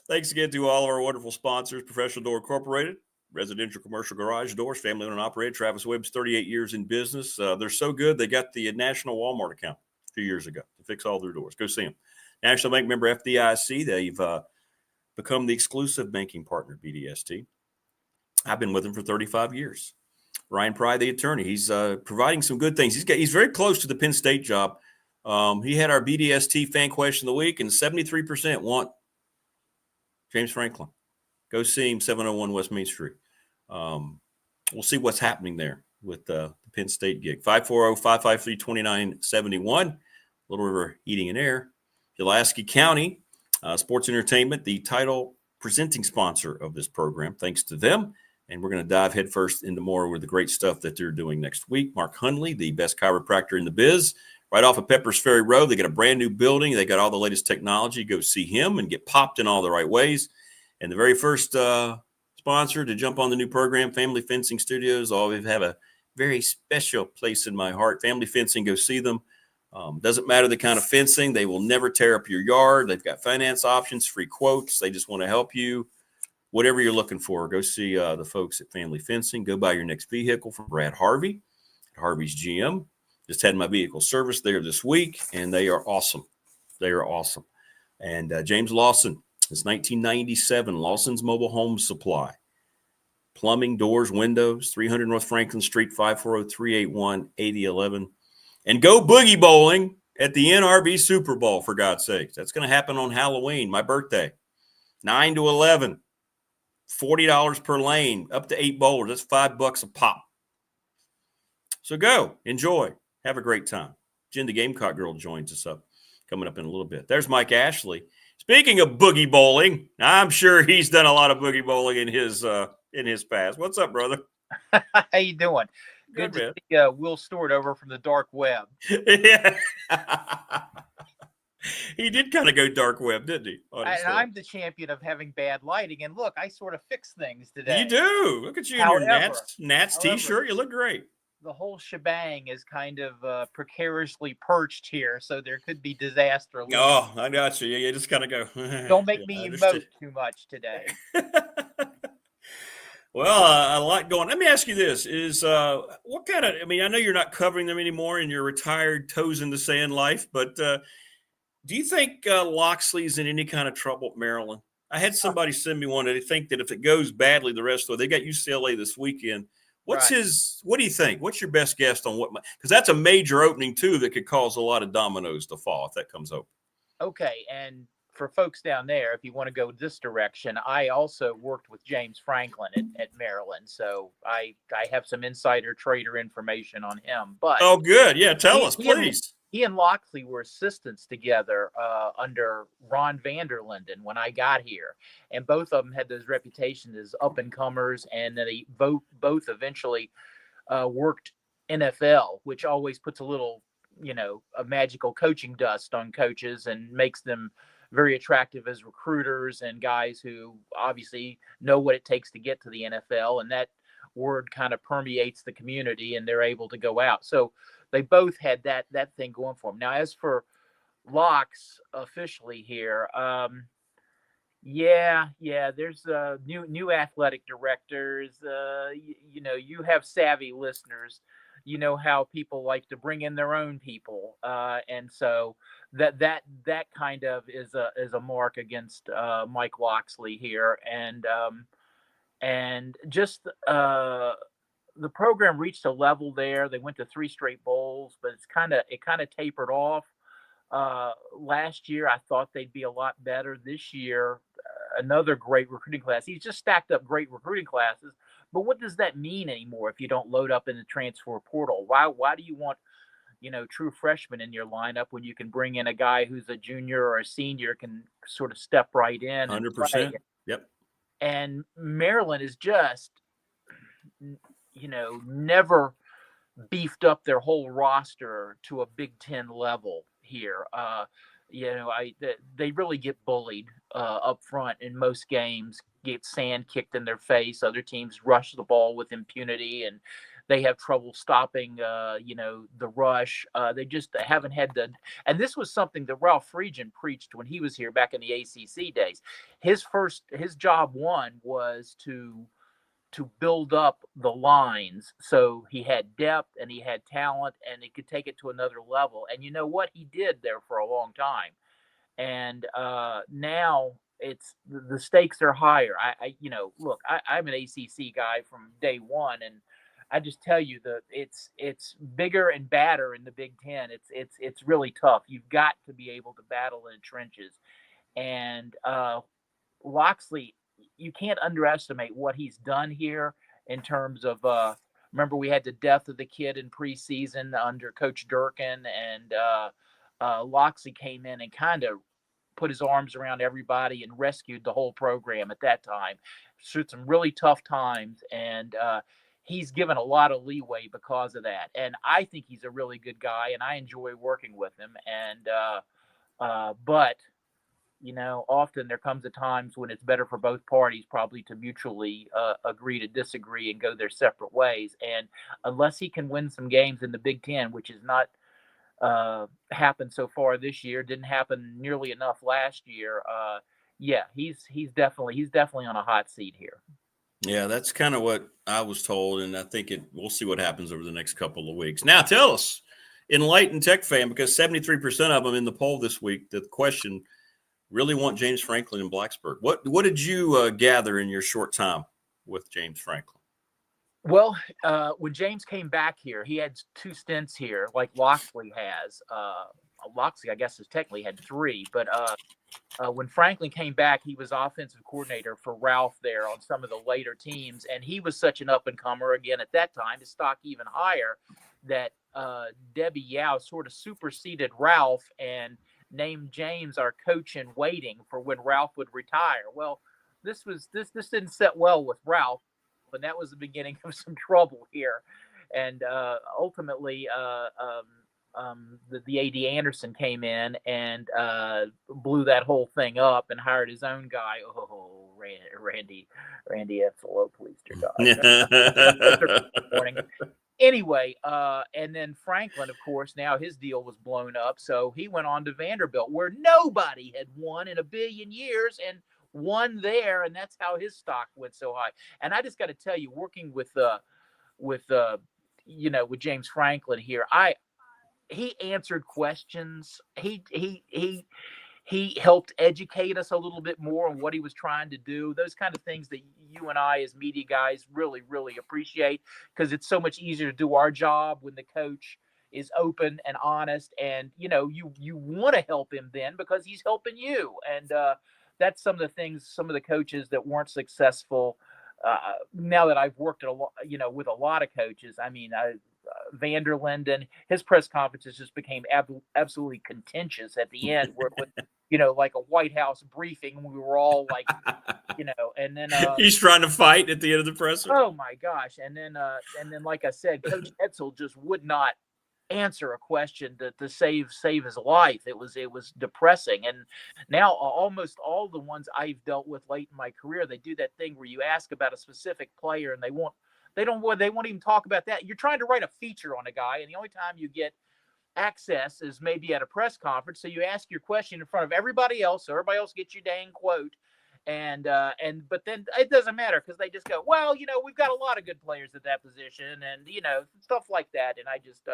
Thanks again to all of our wonderful sponsors, Professional Door Incorporated, residential commercial garage doors, family owned and operated. Travis Webb's 38 years in business. They're so good. They got the national Walmart account a few years ago to fix all their doors. Go see them. National Bank member FDIC. They've become the exclusive banking partner of BDST. I've been with them for 35 years. Ryan Pry, the attorney, he's providing some good things. He's very close to the Penn State job. He had our BDST fan question of the week, and 73% want James Franklin. Go see him, 701 West Main Street. We'll see what's happening there with the Penn State gig. 540-553-2971, Little River Heating and Air. Pulaski County Sports Entertainment, the title presenting sponsor of this program. Thanks to them. And we're going to dive headfirst into more with the great stuff that they're doing next week. Mark Hundley, the best chiropractor in the biz, right off of Peppers Ferry Road. They got a brand new building. They got all the latest technology. Go see him and get popped in all the right ways. And the very first sponsor to jump on the new program, Family Fencing Studios. Always have a very special place in my heart. Family Fencing, go see them. Doesn't matter the kind of fencing. They will never tear up your yard. They've got finance options, free quotes. They just want to help you. Whatever you're looking for, go see the folks at Family Fencing. Go buy your next vehicle from Brad Harvey at Harvey's GM. Just had my vehicle service there this week, and they are awesome. They are awesome. And James Lawson, it's 1997, Lawson's Mobile Home Supply. Plumbing, doors, windows, 300 North Franklin Street, 540-381-8011. And go boogie bowling at the NRB Super Bowl, for God's sakes. That's going to happen on Halloween, my birthday, 9 to 11. $40 per lane, up to 8 bowlers. That's $5 a pop. So go, enjoy, have a great time. Jen, the Gamecock girl, joins us up coming up in a little bit. There's Mike Ashley. Speaking of boogie bowling, I'm sure he's done a lot of boogie bowling in his past. What's up, brother? How you doing? Good to see Will Stewart over from the dark web. Yeah. He did kind of go dark web, didn't he? And I'm the champion of having bad lighting. And look, I sort of fix things today. You do. Look at you in your Nats T-shirt. You look great. The whole shebang is kind of precariously perched here, so there could be disaster. Oh, I got you. You just kind of go. Don't make me emote too much today. Well, a lot going. Let me ask you this: what kind of? I mean, I know you're not covering them anymore in your retired toes in the sand life, but do you think Loxley's in any kind of trouble at Maryland? I had somebody send me one, and they think that if it goes badly the rest of it, they got UCLA this weekend. What do you think? What's your best guess on what? Because that's a major opening too that could cause a lot of dominoes to fall if that comes open. Okay, and for folks down there, if you want to go this direction, I also worked with James Franklin at Maryland, so I have some insider trader information on him. But good, yeah, tell us, please. he and Loxley were assistants together under Ron Vanderlinden when I got here, and both of them had those reputations as up and comers, and then they both eventually worked NFL, which always puts a little, a magical coaching dust on coaches and makes them very attractive as recruiters and guys who obviously know what it takes to get to the NFL, and that word kind of permeates the community, and they're able to go out. So they both had that thing going for them. Now, as for Locks officially here, there's new athletic directors. You have savvy listeners. You know how people like to bring in their own people, and so that kind of is a mark against Mike Loxley here, and just the program reached a level there. They went to 3 straight bowls, but it kind of tapered off. Last year, I thought they'd be a lot better. This year, another great recruiting class. He's just stacked up great recruiting classes. But what does that mean anymore if you don't load up in the transfer portal? Why do you want, true freshmen in your lineup when you can bring in a guy who's a junior or a senior, can sort of step right in? 100%. Yep. And Maryland is just, never beefed up their whole roster to a Big Ten level here. They really get bullied up front in most games, get sand kicked in their face. Other teams rush the ball with impunity, and they have trouble stopping, the rush. They just haven't had and this was something that Ralph Friedgen preached when he was here back in the ACC days. His job one was to build up the lines so he had depth and he had talent and he could take it to another level. And you know what? He did there for a long time. And now it's the stakes are higher. I'm an ACC guy from day one, and I just tell you that it's bigger and badder in the Big Ten. It's really tough. You've got to be able to battle in the trenches. And Loxley, you can't underestimate what he's done here in terms of remember we had the death of the kid in preseason under Coach Durkin, and Loxley came in and kind of put his arms around everybody and rescued the whole program at that time through some really tough times, and he's given a lot of leeway because of that. And I think he's a really good guy, and I enjoy working with him. And but often there comes a times when it's better for both parties probably to mutually agree to disagree and go their separate ways. And unless he can win some games in the Big Ten, which has not happened so far this year, didn't happen nearly enough last year. He's definitely on a hot seat here. Yeah, that's kind of what I was told, and I think we'll see what happens over the next couple of weeks. Now, tell us, enlightened Tech fan, because 73% of them in the poll this week, the question really want James Franklin in Blacksburg. What did you gather in your short time with James Franklin? Well, when James came back here, he had 2 stints here, like Loxley has. Loxley, I guess, has technically had 3, but when Franklin came back, he was offensive coordinator for Ralph there on some of the later teams, and he was such an up-and-comer again at that time, his stock even higher, that Debbie Yao sort of superseded Ralph and named James our coach in waiting for when Ralph would retire. Well, this didn't set well with Ralph, and that was the beginning of some trouble here. And ultimately, the AD Anderson came in and blew that whole thing up and hired his own guy. Oh, Randy Etzelo, please, dear God. Morning. Anyway, and then Franklin, of course, now his deal was blown up. So he went on to Vanderbilt, where nobody had won in a billion years, and won there. And that's how his stock went so high. And I just got to tell you, working with James Franklin here, he answered questions. He helped educate us a little bit more on what he was trying to do. Those kind of things that you and I as media guys really, really appreciate, because it's so much easier to do our job when the coach is open and honest, and you want to help him then because he's helping you. And that's some of the things, some of the coaches that weren't successful. Now that I've worked with a lot of coaches, I mean, Vanderlinden. His press conferences just became absolutely contentious at the end, where it was, like a White House briefing. We were all like, and then he's trying to fight at the end of the presser. Oh my gosh! And then, like I said, Coach Edsel just would not answer a question to save his life. It was depressing. And now almost all the ones I've dealt with late in my career, they do that thing where you ask about a specific player and they won't even talk about that. You're trying to write a feature on a guy, and the only time you get access is maybe at a press conference. So you ask your question in front of everybody else, so everybody else gets your dang quote. But then it doesn't matter because they just go, well, we've got a lot of good players at that position, and stuff like that. And I just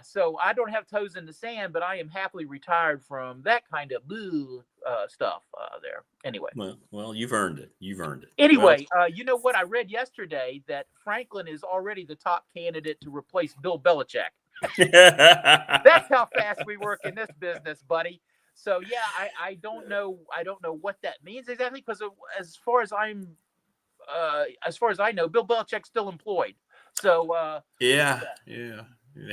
so I don't have toes in the sand, but I am happily retired from that kind of stuff there. Anyway. Well, you've earned it. Anyway, you know what I read yesterday, that Franklin is already the top candidate to replace Bill Belichick. That's how fast we work in this business, buddy. So yeah, I don't know what that means exactly, because as far as I know, Bill Belichick's still employed. So yeah.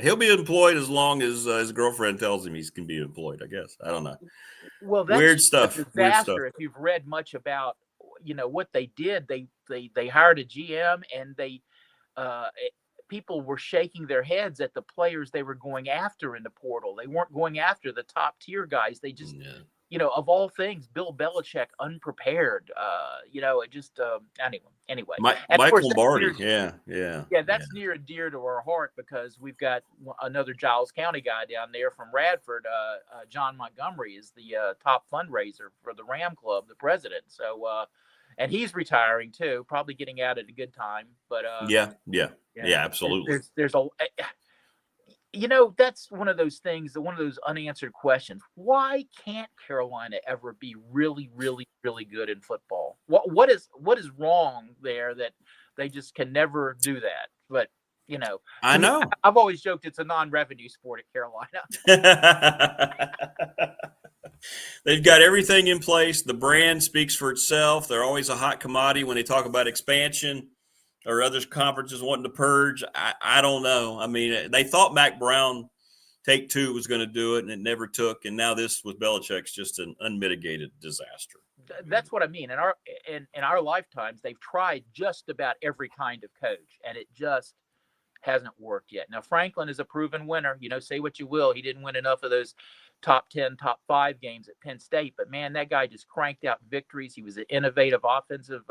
He'll be employed as long as his girlfriend tells him he can be employed, I guess. I don't know. Well, that's weird stuff. A disaster. If you've read much about what they did, they hired a GM, and people were shaking their heads at the players they were going after in the portal. They weren't going after the top tier guys. They just, of all things, Bill Belichick unprepared. It just anyway. Michael Lombardi, yeah, that's near and dear to our heart, because we've got another Giles County guy down there from Radford. John Montgomery is the top fundraiser for the Ram Club, the president. So. And he's retiring too, probably getting out at a good time. But yeah, absolutely. There's that's one of those things, one of those unanswered questions. Why can't Carolina ever be really, really, really good in football? What is wrong there that they just can never do that? But I know. I've always joked it's a non-revenue sport at Carolina. They've got everything in place. The brand speaks for itself. They're always a hot commodity when they talk about expansion or other conferences wanting to purge. I don't know. I mean, they thought Mac Brown take two was going to do it, and it never took. And now this with Belichick's just an unmitigated disaster. That's what I mean. In our lifetimes, they've tried just about every kind of coach, and it just hasn't worked yet. Now, Franklin is a proven winner. Say what you will, he didn't win enough of those top 10, top 5 games at Penn State, but man, that guy just cranked out victories. He was an innovative offensive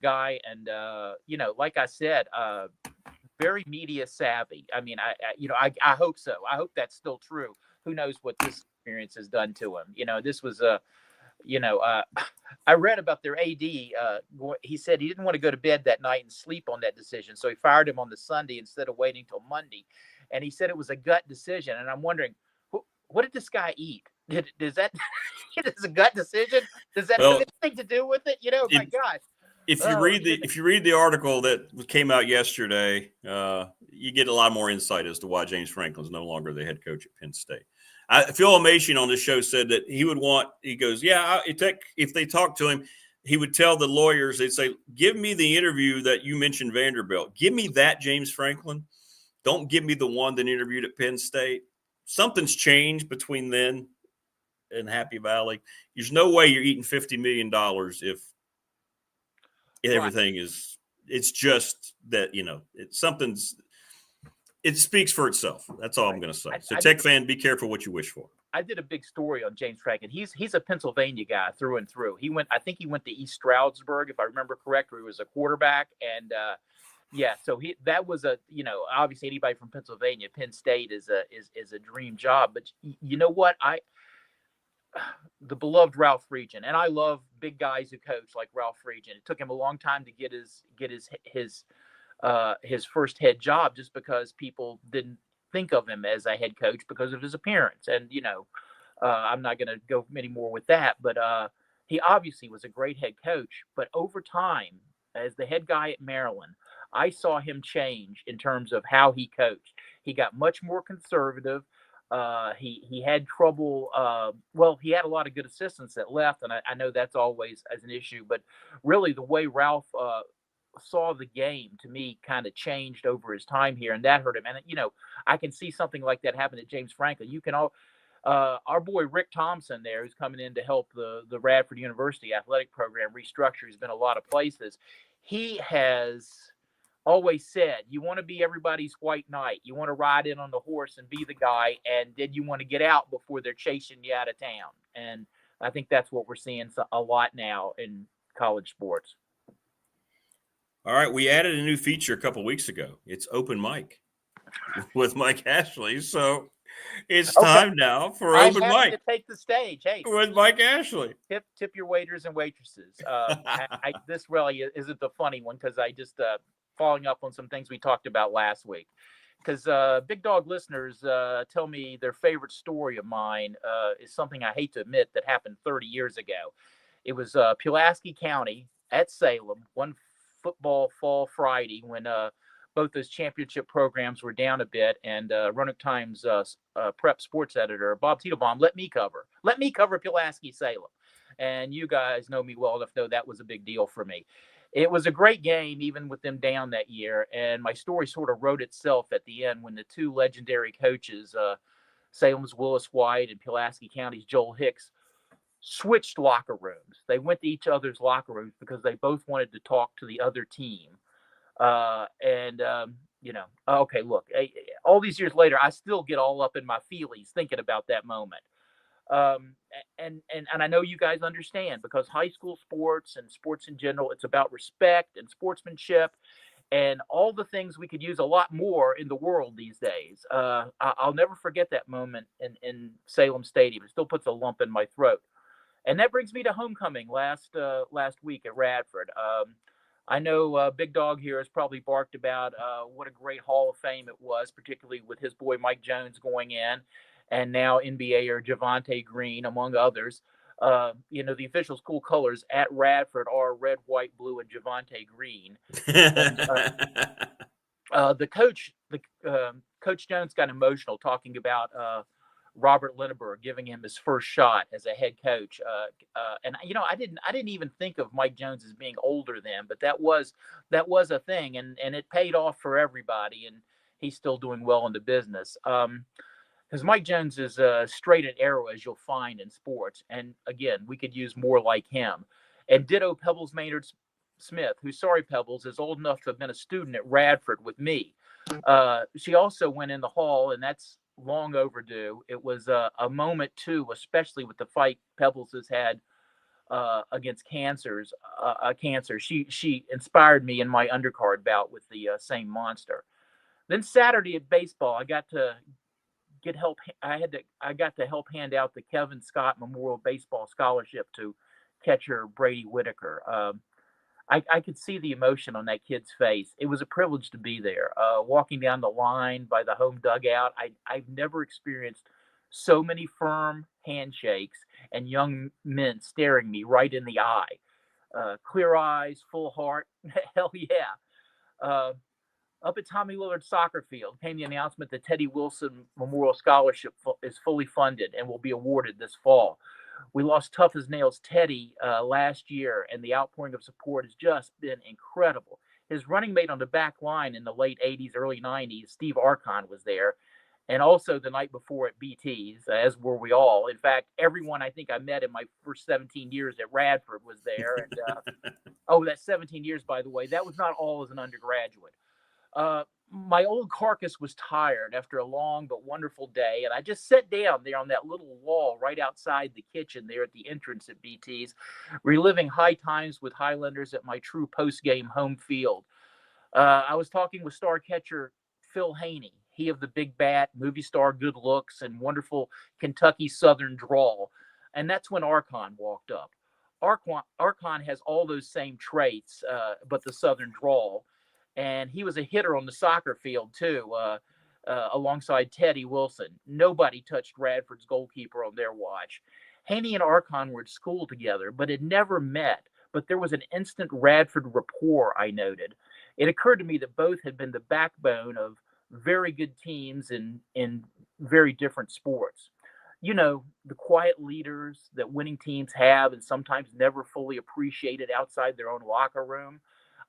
guy, and like I said, very media savvy. I mean, I hope so. I hope that's still true. Who knows what this experience has done to him? This was I read about their AD. He said he didn't want to go to bed that night and sleep on that decision, so he fired him on the Sunday instead of waiting till Monday. And he said it was a gut decision. And I'm wondering, what did this guy eat? Does that is a gut decision? Does that have anything to do with it? My gosh. If you read the article that came out yesterday, you get a lot more insight as to why James Franklin's no longer the head coach at Penn State. Phil Amation on this show said that he goes, if they talk to him, he would tell the lawyers, they'd say, give me the interview that you mentioned Vanderbilt. Give me that James Franklin. Don't give me the one that interviewed at Penn State. Something's changed between then and Happy Valley. There's no way you're eating $50 million if everything is – it's just that, it speaks for itself. That's all I'm going to say. So, Tech fan, be careful what you wish for. I did a big story on James Franklin. He's a Pennsylvania guy through and through. I think he went to East Stroudsburg, if I remember correct, where he was a quarterback. And so that was obviously anybody from Pennsylvania, Penn State is a dream job. But you know what? The beloved Ralph Regent, and I love big guys who coach like Ralph Regent. It took him a long time to get his first head job, just because people didn't think of him as a head coach because of his appearance. And, I'm not going to go any more with that, but he obviously was a great head coach. But over time, as the head guy at Maryland, I saw him change in terms of how he coached. He got much more conservative. He had trouble. He had a lot of good assistants that left, and I know that's always as an issue. But really, the way Ralph saw the game, to me, kind of changed over his time here, and that hurt him. And I can see something like that happen at James Franklin. You can all. Our boy Rick Thompson there, who's coming in to help the Radford University athletic program restructure. He's been a lot of places. He has always said, you want to be everybody's white knight. You want to ride in on the horse and be the guy, and then you want to get out before they're chasing you out of town. And I think that's what we're seeing a lot now in college sports. All right, we added a new feature a couple weeks ago. It's open mic with Mike Ashley. So it's time now for open mic. To take the stage. Hey, with Mike Ashley. Tip your waiters and waitresses. This really isn't the funny one because I just following up on some things we talked about last week. Because Big Dog listeners tell me their favorite story of mine is something I hate to admit that happened 30 years ago. It was Pulaski County at Salem, one football fall Friday when both those championship programs were down a bit, and Roanoke Times prep sports editor Bob Titelbaum let me cover Pulaski Salem, and you guys know me well enough to know that was a big deal for me. It was a great game, even with them down that year, and my story sort of wrote itself at the end when the two legendary coaches, Salem's Willis White and Pulaski County's Joel Hicks, switched locker rooms. They went to each other's locker rooms because they both wanted to talk to the other team. Okay, look, all these years later, I still get all up in my feelies thinking about that moment. And I know you guys understand, because high school sports and sports in general, it's about respect and sportsmanship and all the things we could use a lot more in the world these days. I'll never forget that moment in Salem Stadium. It still puts a lump in my throat. And that brings me to homecoming last week at Radford. I know Big Dog here has probably barked about what a great Hall of Fame it was, particularly with his boy Mike Jones going in, and now NBAer Javonte Green, among others. The official school colors at Radford are red, white, blue, and Javonte Green. And, Coach Jones got emotional talking about Robert Lindbergh giving him his first shot as a head coach. And I didn't even think of Mike Jones as being older then, but that was a thing, and it paid off for everybody, and he's still doing well in the business. Because Mike Jones is straight and arrow, as you'll find in sports. And again, we could use more like him. And ditto Pebbles Maynard Smith, who, sorry, Pebbles, is old enough to have been a student at Radford with me. She also went in the hall, and that's long overdue. It was a moment, too, especially with the fight Pebbles has had against cancer. She inspired me in my undercard bout with the same monster. Then Saturday at baseball, I got to help hand out the Kevin Scott Memorial Baseball Scholarship to catcher Brady Whitaker. I could see the emotion on that kid's face. It was a privilege to be there. Walking down the line by the home dugout, I've never experienced so many firm handshakes and young men staring me right in the eye. Clear eyes, full heart. Hell yeah. Up at Tommy Lillard Soccer Field came the announcement that Teddy Wilson Memorial Scholarship is fully funded and will be awarded this fall. We lost tough as nails Teddy last year, and the outpouring of support has just been incredible. His running mate on the back line in the late 80s, early 90s, Steve Archon, was there. And also the night before at BT's, as were we all. In fact, everyone I think I met in my first 17 years at Radford was there. And that's 17 years, by the way. That was not all as an undergraduate. My old carcass was tired after a long but wonderful day, and I just sat down there on that little wall right outside the kitchen there at the entrance at BT's, reliving high times with Highlanders at my true post-game home field. I was talking with star catcher Phil Haney, he of the big bat, movie star good looks, and wonderful Kentucky Southern drawl, and that's when Archon walked up. Archon has all those same traits, but the Southern drawl. And he was a hitter on the soccer field, too, alongside Teddy Wilson. Nobody touched Radford's goalkeeper on their watch. Haney and Archon were at school together, but had never met. But there was an instant Radford rapport, I noted. It occurred to me that both had been the backbone of very good teams in very different sports. You know, the quiet leaders that winning teams have and sometimes never fully appreciated outside their own locker room.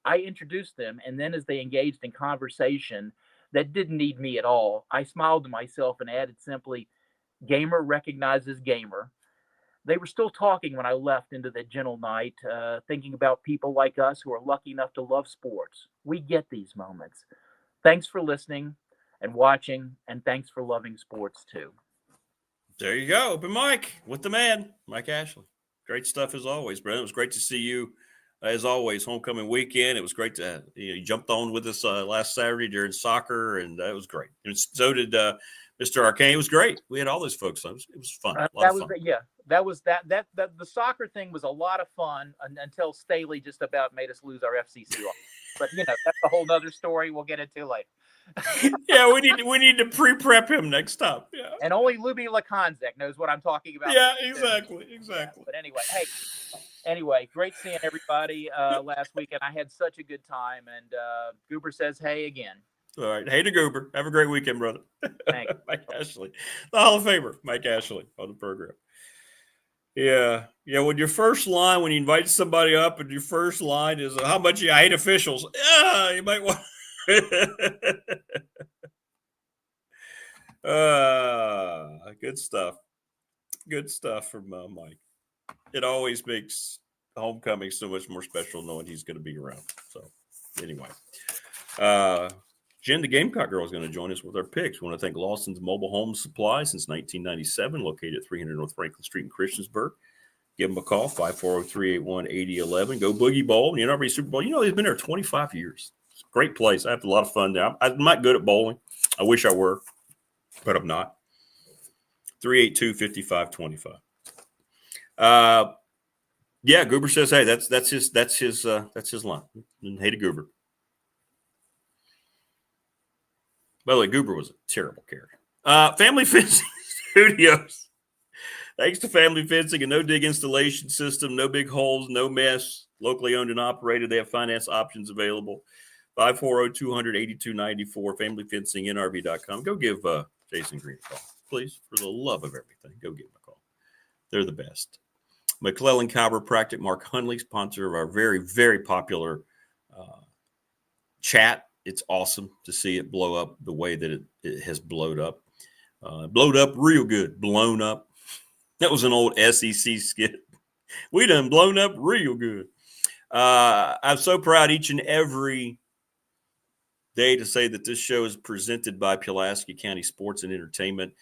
I introduced them, and then as they engaged in conversation that didn't need me at all, I smiled to myself and added simply, "Gamer recognizes gamer." They were still talking when I left into the gentle night, thinking about people like us who are lucky enough to love sports. We get these moments. Thanks for listening and watching, and thanks for loving sports too. There you go. Open mic with the man, Mike Ashley. Great stuff as always, Brent. It was great to see you as always. Homecoming weekend. It was great to you jumped on with us last Saturday during soccer, and that was great. And so did Mr. Arcane. It was great. We had all those folks. It was fun. A lot of fun. The soccer thing was a lot of fun until Staley just about made us lose our FCC. But that's a whole nother story. We'll get into later. Yeah, we need to pre-prep him next time. Yeah. And only Luby Lakonzek knows what I'm talking about. Yeah, exactly. But anyway, great seeing everybody last weekend. I had such a good time, and Goober says hey again. All right. Hey to Goober. Have a great weekend, brother. Thanks. Mike Ashley. The Hall of Famer, Mike Ashley, on the program. Yeah. Yeah. When your first line, when you invite somebody up and your first line is how much I hate officials. Yeah, you might want good stuff. Good stuff from Mike. It always makes homecoming so much more special knowing he's going to be around. So anyway, Jen, the Gamecock girl, is going to join us with our picks. We want to thank Lawson's Mobile Home Supply since 1997, located at 300 North Franklin Street in Christiansburg. Give them a call, 540-381-8011. Go Boogie Bowl, the NRB Super Bowl. He's been there 25 years. It's a great place. I have a lot of fun there. I'm not good at bowling. I wish I were, but I'm not. 382-5525. Yeah, Goober says, hey, that's his line. And hey to Goober. By the way, Goober was a terrible character. Family Fencing Studios. Thanks to Family Fencing, a no-dig installation system, no big holes, no mess. Locally owned and operated. They have finance options available. 540-200-8294, familyfencingnrv.com. Go give Jason Green a call, please. For the love of everything, go give him a call. They're the best. McClellan Chiropractic, Mark Hundley, sponsor of our very, very popular chat. It's awesome to see it blow up the way that it has blowed up. Blowed up real good. Blown up. That was an old SEC skit. We done blown up real good. I'm so proud each and every day to say that this show is presented by Pulaski County Sports and Entertainment.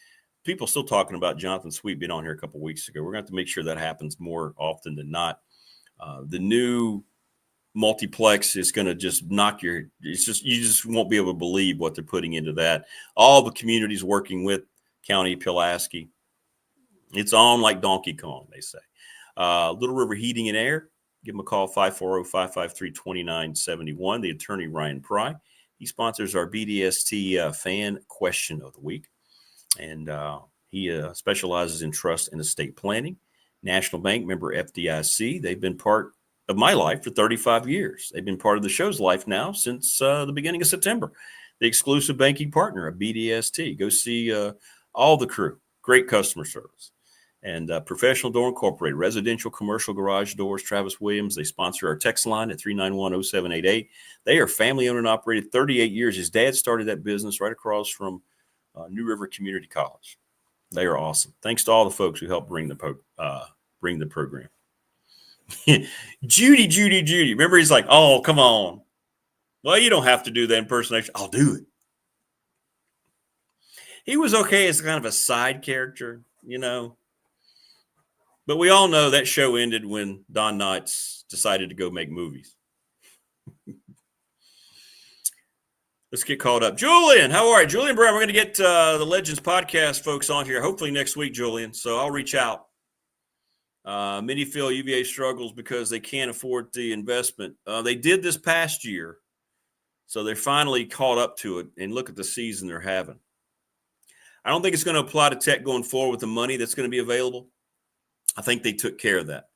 People still talking about Jonathan Sweet being on here a couple weeks ago. We're going to have to make sure that happens more often than not. The new multiplex is going to just you just won't be able to believe what they're putting into that. All the communities working with County Pulaski. It's on like Donkey Kong, they say. Little River Heating and Air. Give them a call, 540-553-2971. The attorney, Ryan Pry. He sponsors our BDST fan question of the week. And he specializes in trust and estate planning. National Bank, member FDIC. They've been part of my life for 35 years. They've been part of the show's life now since the beginning of September. The exclusive banking partner of BDST. Go see all the crew. Great customer service. And Professional Door Incorporated, residential commercial garage doors, Travis Williams. They sponsor our text line at 391-0788. They are family-owned and operated 38 years. His dad started that business right across from New River Community College. They are awesome. Thanks to all the folks who helped bring the program. Judy. Remember, he's like, oh, come on. Well, you don't have to do that impersonation. I'll do it. He was okay as kind of a side character, But we all know that show ended when Don Knotts decided to go make movies. Let's get caught up. Julian, how are you? Julian Brown, we're going to get the Legends podcast folks on here hopefully next week, Julian. So I'll reach out. Many feel UVA struggles because they can't afford the investment. They did this past year, so they're finally caught up to it, and look at the season they're having. I don't think it's going to apply to Tech going forward with the money that's going to be available. I think they took care of that.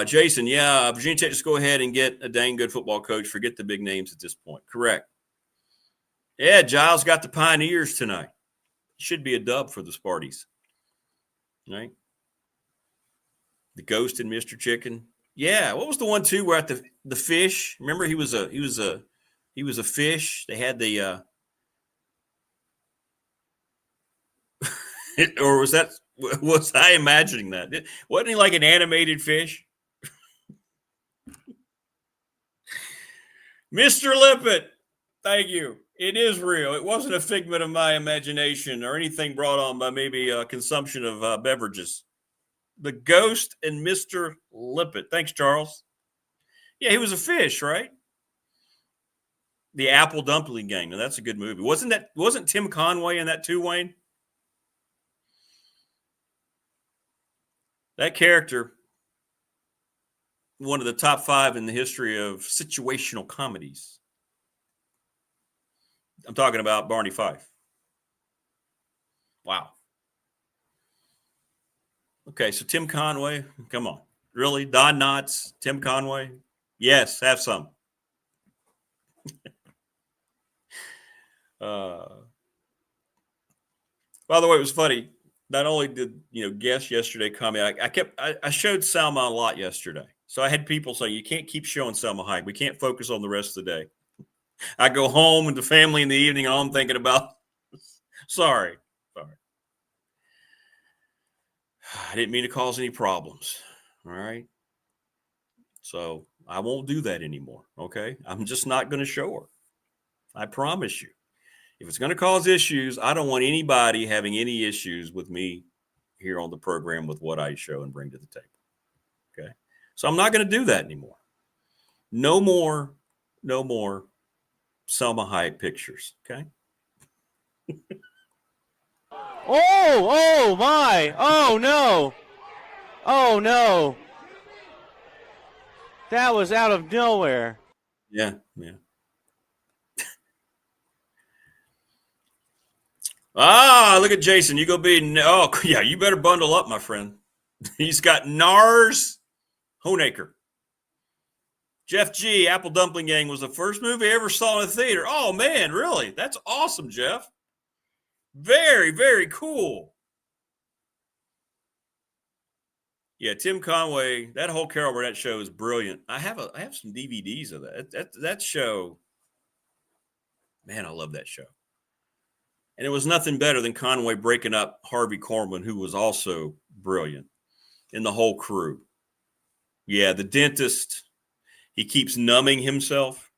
Jason, Virginia Tech, just go ahead and get a dang good football coach. Forget the big names at this point. Correct. Yeah, Giles got the Pioneers tonight. Should be a dub for the Sparties. Right? The Ghost and Mr. Chicken Yeah, what was the one too where at the fish? Remember he was a fish. They had the or was I imagining that? Wasn't he like an animated fish? Mr. Lippett, thank you. It is real. It wasn't a figment of my imagination or anything brought on by maybe consumption of beverages. The Ghost and Mr. Lippett. Thanks, Charles. Yeah, he was a fish, right? The Apple Dumpling Gang. Now that's a good movie. Wasn't Tim Conway in that too, Wayne? That character, one of the top 5 in the history of situational comedies. I'm talking about Barney Fife. Wow. Okay, so Tim Conway, come on. Really? Don Knotts, Tim Conway? Yes, have some. By the way, it was funny. Not only did guests yesterday comment, I showed Salma a lot yesterday. So I had people saying, you can't keep showing Salma Hayek. We can't focus on the rest of the day. I go home with the family in the evening, and all I'm thinking about, sorry. I didn't mean to cause any problems. All right. So I won't do that anymore. Okay. I'm just not going to show her. I promise you. If it's going to cause issues, I don't want anybody having any issues with me here on the program with what I show and bring to the table. Okay. So I'm not going to do that anymore. No more Selma Hayek pictures. Okay. Oh my. Oh no. Oh no. That was out of nowhere. Yeah. Look at Jason. You go be. Oh, yeah. You better bundle up, my friend. He's got Nars Honaker. Jeff G. Apple Dumpling Gang was the first movie I ever saw in a theater. Oh, man, really? That's awesome, Jeff. Very, very cool. Yeah, Tim Conway, that whole Carol Burnett show is brilliant. I have some DVDs of that. That show, man, I love that show. And it was nothing better than Conway breaking up Harvey Korman, who was also brilliant, and the whole crew. Yeah, the dentist, he keeps numbing himself.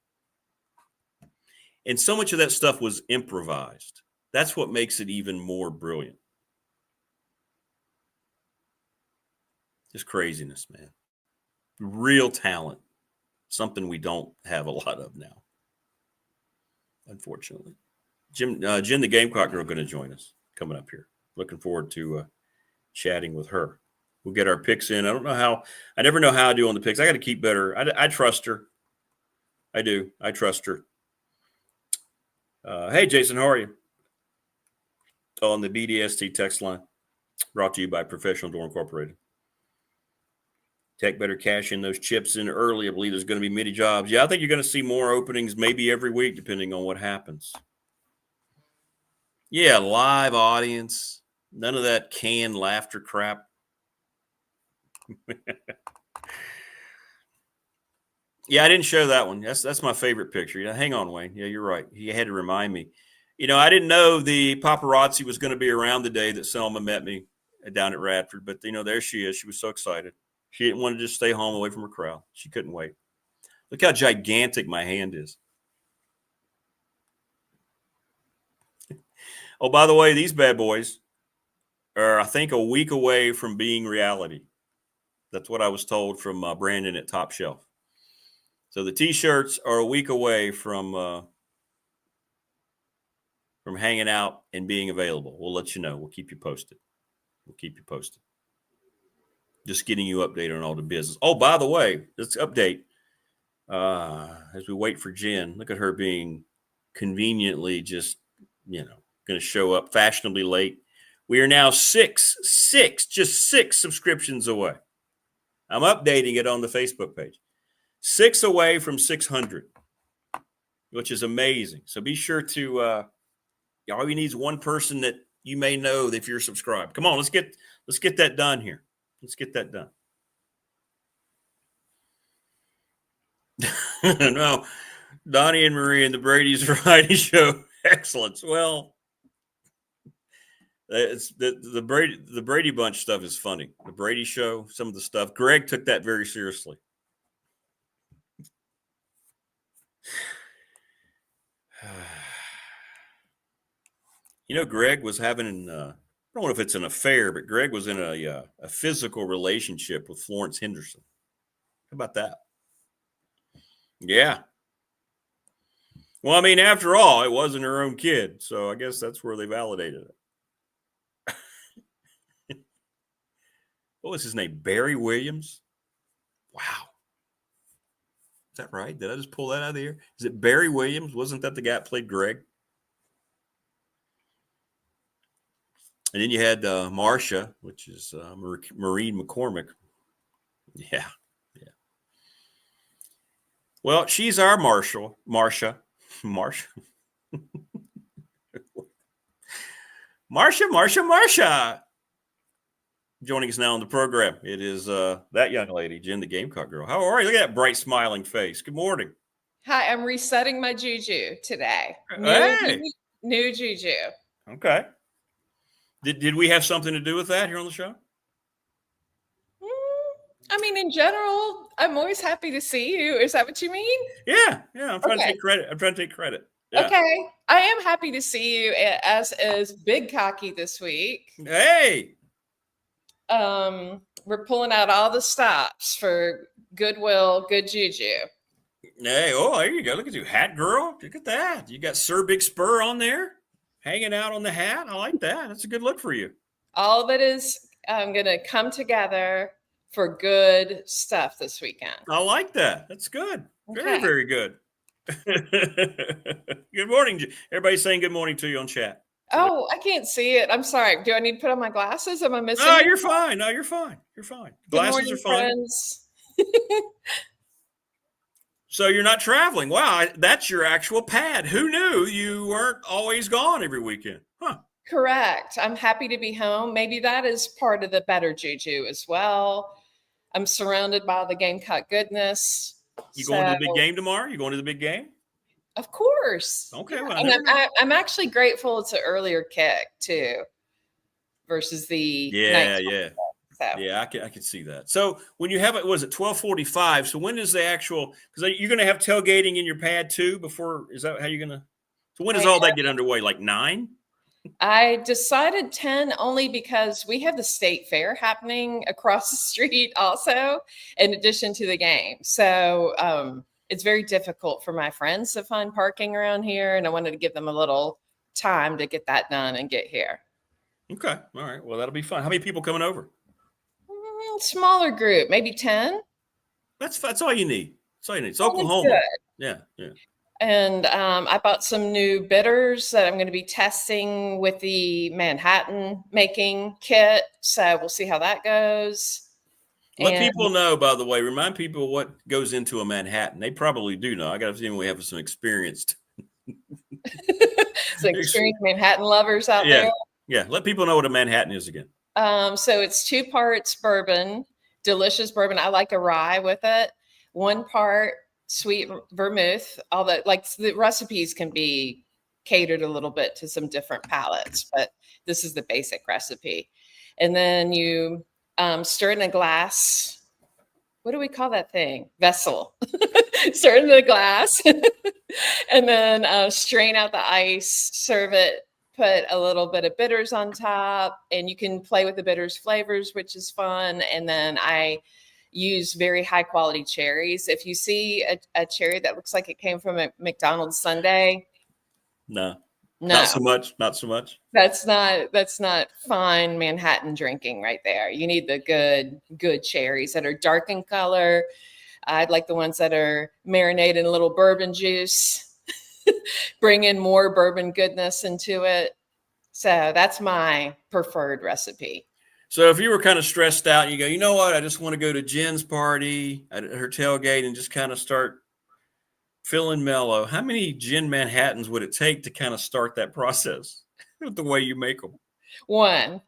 And so much of that stuff was improvised. That's what makes it even more brilliant. Just craziness, man. Real talent. Something we don't have a lot of now, unfortunately. Jen the Gamecock girl, going to join us coming up here. Looking forward to chatting with her. We'll get our picks in. I never know how I do on the picks. I got to keep better. I trust her. I do. I trust her. Hey, Jason, how are you? On the BDST text line, brought to you by Professional Door Incorporated. Tech better cash in those chips in early. I believe there's going to be many jobs. Yeah, I think you're going to see more openings maybe every week, depending on what happens. Yeah, live audience. None of that canned laughter crap. Yeah, I didn't show that one. That's my favorite picture. Yeah, hang on, Wayne. Yeah, you're right. He had to remind me. I didn't know the paparazzi was going to be around the day that Selma met me down at Radford, but there she is. She was so excited. She didn't want to just stay home away from her crowd. She couldn't wait. Look how gigantic my hand is. Oh, by the way, these bad boys are, I think, a week away from being reality. That's what I was told from Brandon at Top Shelf. So the T-shirts are a week away from hanging out and being available. We'll let you know. We'll keep you posted. Just getting you updated on all the business. Oh, by the way, let's update. As we wait for Jen, look at her being conveniently just, going to show up fashionably late. We are now just six subscriptions away. I'm updating it on the Facebook page. 6 away from 600, which is amazing. So be sure to, all you need is one person that you may know if you're subscribed. Come on, let's get that done here. Let's get that done. No, Donnie and Marie and the Brady's Variety Show. Excellence. Well, it's the Brady Bunch stuff is funny. The Brady Show, some of the stuff. Greg took that very seriously. You know, Greg was having I don't know if it's an affair, but Greg was in a physical relationship with Florence Henderson. How about that? Yeah. Well, I mean, after all, it wasn't her own kid, so I guess that's where they validated it. What was his name? Barry Williams? Wow. Is that right? Did I just pull that out of the air? Is it Barry Williams? Wasn't that the guy that played Greg? And then you had Marcia, which is Maureen McCormick. Yeah. Well, she's our Marcia. Marcia. Joining us now on the program. It is that young lady, Jen, the Gamecock girl. How are you? Look at that bright, smiling face. Good morning. Hi, I'm resetting my juju today. New juju. Okay. Did we have something to do with that here on the show? I mean, in general, I'm always happy to see you. Is that what you mean? Yeah. I'm trying to take credit. Yeah. Okay. I am happy to see you, as is Big Cocky this week. Hey. We're pulling out all the stops for goodwill, good juju. Hey, there you go. Look at you, hat girl. Look at that. You got Sir Big Spur on there, hanging out on the hat. I like that. That's a good look for you. All of it is going to come together for good stuff this weekend. I like that. That's good. Okay. Very, very good. Good morning. Everybody's saying good morning to you on chat. Oh, I can't see it. I'm sorry. Do I need to put on my glasses? Am I missing? No, you're fine. No, you're fine. You're fine. Glasses are fine. Friends. So you're not traveling. Wow, that's your actual pad. Who knew you weren't always gone every weekend? Huh. Correct. I'm happy to be home. Maybe that is part of the better juju as well. I'm surrounded by the Gamecock goodness. You going to the big game tomorrow? You going to the big game? Of course. Okay. Well, and I'm actually grateful it's an earlier kick too, versus the Yeah, I can see that. So when you have it, was it 12:45? So when is the actual? Because you're going to have tailgating in your pad too before. Is that how you're going to? So when does all that get underway? Like 9? I decided 10 only because we have the state fair happening across the street also, in addition to the game. So it's very difficult for my friends to find parking around here, and I wanted to give them a little time to get that done and get here. Okay. All right. Well, that'll be fun. How many people coming over? Smaller group, maybe 10. That's all you need. That's all you need. It's Oklahoma. Yeah. And I bought some new bitters that I'm going to be testing with the Manhattan making kit. So we'll see how that goes. Let people know, by the way, remind people what goes into a Manhattan. They probably do know. I got to see we have some experienced. So experienced Manhattan lovers out there. Yeah. Let people know what a Manhattan is again. So it's 2 parts bourbon, delicious bourbon. I like a rye with it. 1 part sweet vermouth. All that, like, the recipes can be catered a little bit to some different palates, but this is the basic recipe. And then you stir in a glass. What do we call that thing? Vessel. Stir in the glass, and then strain out the ice. Serve it. Put a little bit of bitters on top, and you can play with the bitters flavors, which is fun. And then I use very high quality cherries. If you see a cherry that looks like it came from a McDonald's sundae, no, not so much. That's not fine Manhattan drinking right there. You need the good cherries that are dark in color. I'd like the ones that are marinated in a little bourbon juice. Bring in more bourbon goodness into it. So that's my preferred recipe. So if you were kind of stressed out and you go, you know what, I just want to go to Jen's party at her tailgate and just kind of start feeling mellow, how many Jen Manhattans would it take to kind of start that process with the way you make them? 1.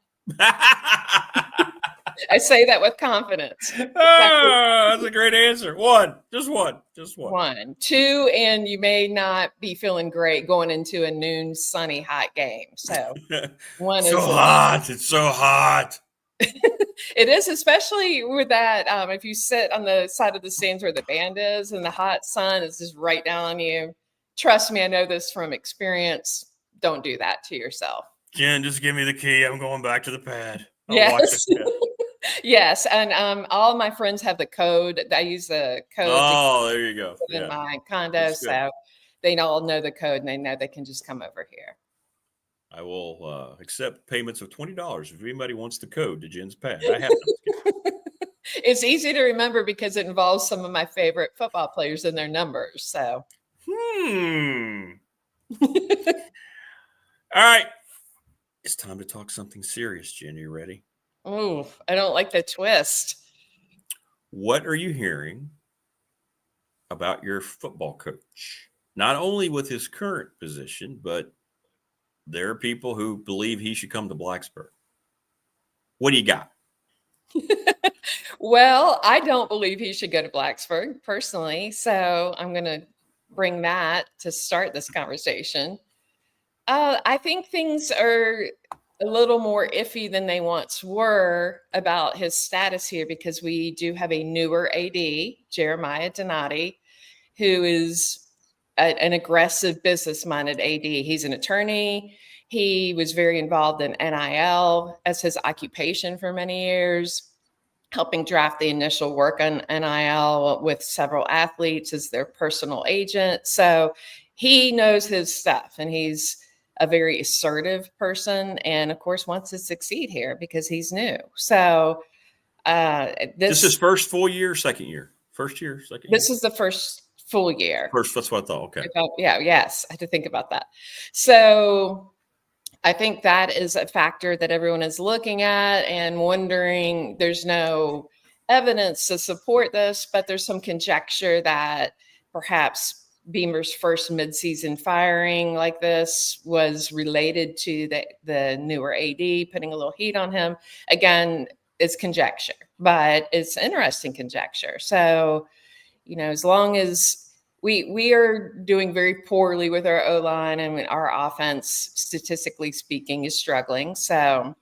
I say that with confidence. That's a great answer. Just one. One. Two, and you may not be feeling great going into a noon sunny hot game. So one so is hot. It's so hot. It is, especially with that. If you sit on the side of the stands where the band is and the hot sun is just right down on you, trust me, I know this from experience. Don't do that to yourself. Jen, just give me the key. I'm going back to the pad. Yes. Yes. And all of my friends have the code. I use the code. Oh, there you go. In my condo. So they all know the code and they know they can just come over here. I will accept payments of $20 if anybody wants the code to Jen's pad. I have them. It's easy to remember because it involves some of my favorite football players and their numbers. So. All right. It's time to talk something serious, Jen. You ready? Ooh, I don't like the twist. What are you hearing about your football coach? Not only with his current position, but there are people who believe he should come to Blacksburg. What do you got? Well, I don't believe he should go to Blacksburg personally. So I'm going to bring that to start this conversation. I think things are a little more iffy than they once were about his status here because we do have a newer AD, Jeremiah Donati, who is an aggressive business-minded AD. He's an attorney. He was very involved in NIL as his occupation for many years, helping draft the initial work on NIL with several athletes as their personal agent. So he knows his stuff, and he's a very assertive person, and of course wants to succeed here because he's new. So this is first full year, second year, first year, second year. This is the first full year. First, that's what I thought. Okay. Yes, I had to think about that. So I think that is a factor that everyone is looking at and wondering. There's no evidence to support this, but there's some conjecture that perhaps Beamer's first midseason firing like this was related to the newer AD putting a little heat on him. Again, it's conjecture, but it's interesting conjecture. So, as long as we are doing very poorly with our O-line and our offense, statistically speaking, is struggling. So,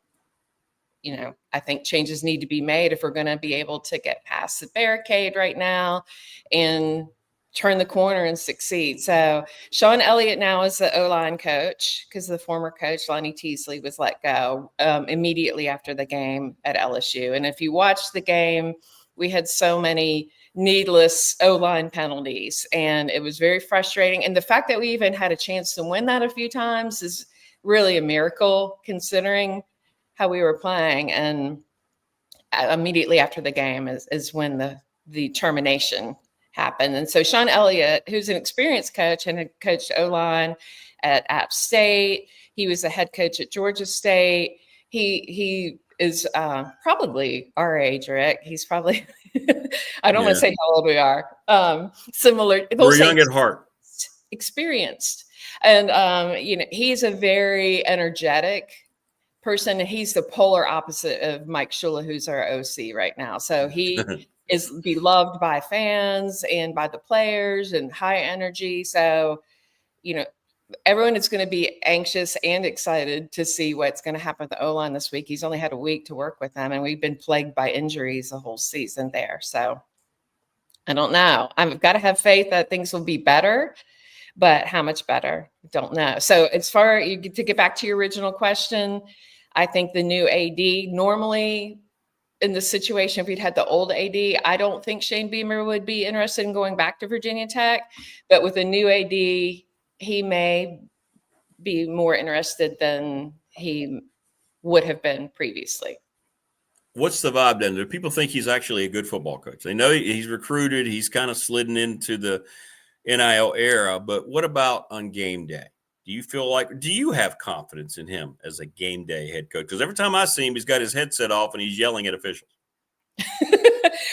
I think changes need to be made if we're going to be able to get past the barricade right now and turn the corner and succeed. So Sean Elliott now is the O-line coach because the former coach, Lonnie Teasley, was let go immediately after the game at LSU. And if you watch the game, we had so many needless O-line penalties, and it was very frustrating. And the fact that we even had a chance to win that a few times is really a miracle considering how we were playing. And immediately after the game is when the termination happened. And so Sean Elliott, who's an experienced coach and had coached O-line at App State, he was the head coach at Georgia State. He is probably our age, Rick. He's probably, I don't want to say how old we are. Similar. We're young at heart. Experienced. And, he's a very energetic person. And he's the polar opposite of Mike Shula, who's our OC right now. So he is beloved by fans and by the players and high energy. So, everyone is going to be anxious and excited to see what's going to happen with the O-line this week. He's only had a week to work with them, and we've been plagued by injuries the whole season there. So I don't know. I've got to have faith that things will be better, but how much better? Don't know. So as far to get back to your original question, I think the new AD normally in the situation, if we'd had the old AD, I don't think Shane Beamer would be interested in going back to Virginia Tech, but with a new AD, he may be more interested than he would have been previously. What's the vibe then? Do people think he's actually a good football coach? They know he's recruited. He's kind of slidden into the NIL era, but what about on game day? Do you have confidence in him as a game day head coach? Because every time I see him, he's got his headset off and he's yelling at officials.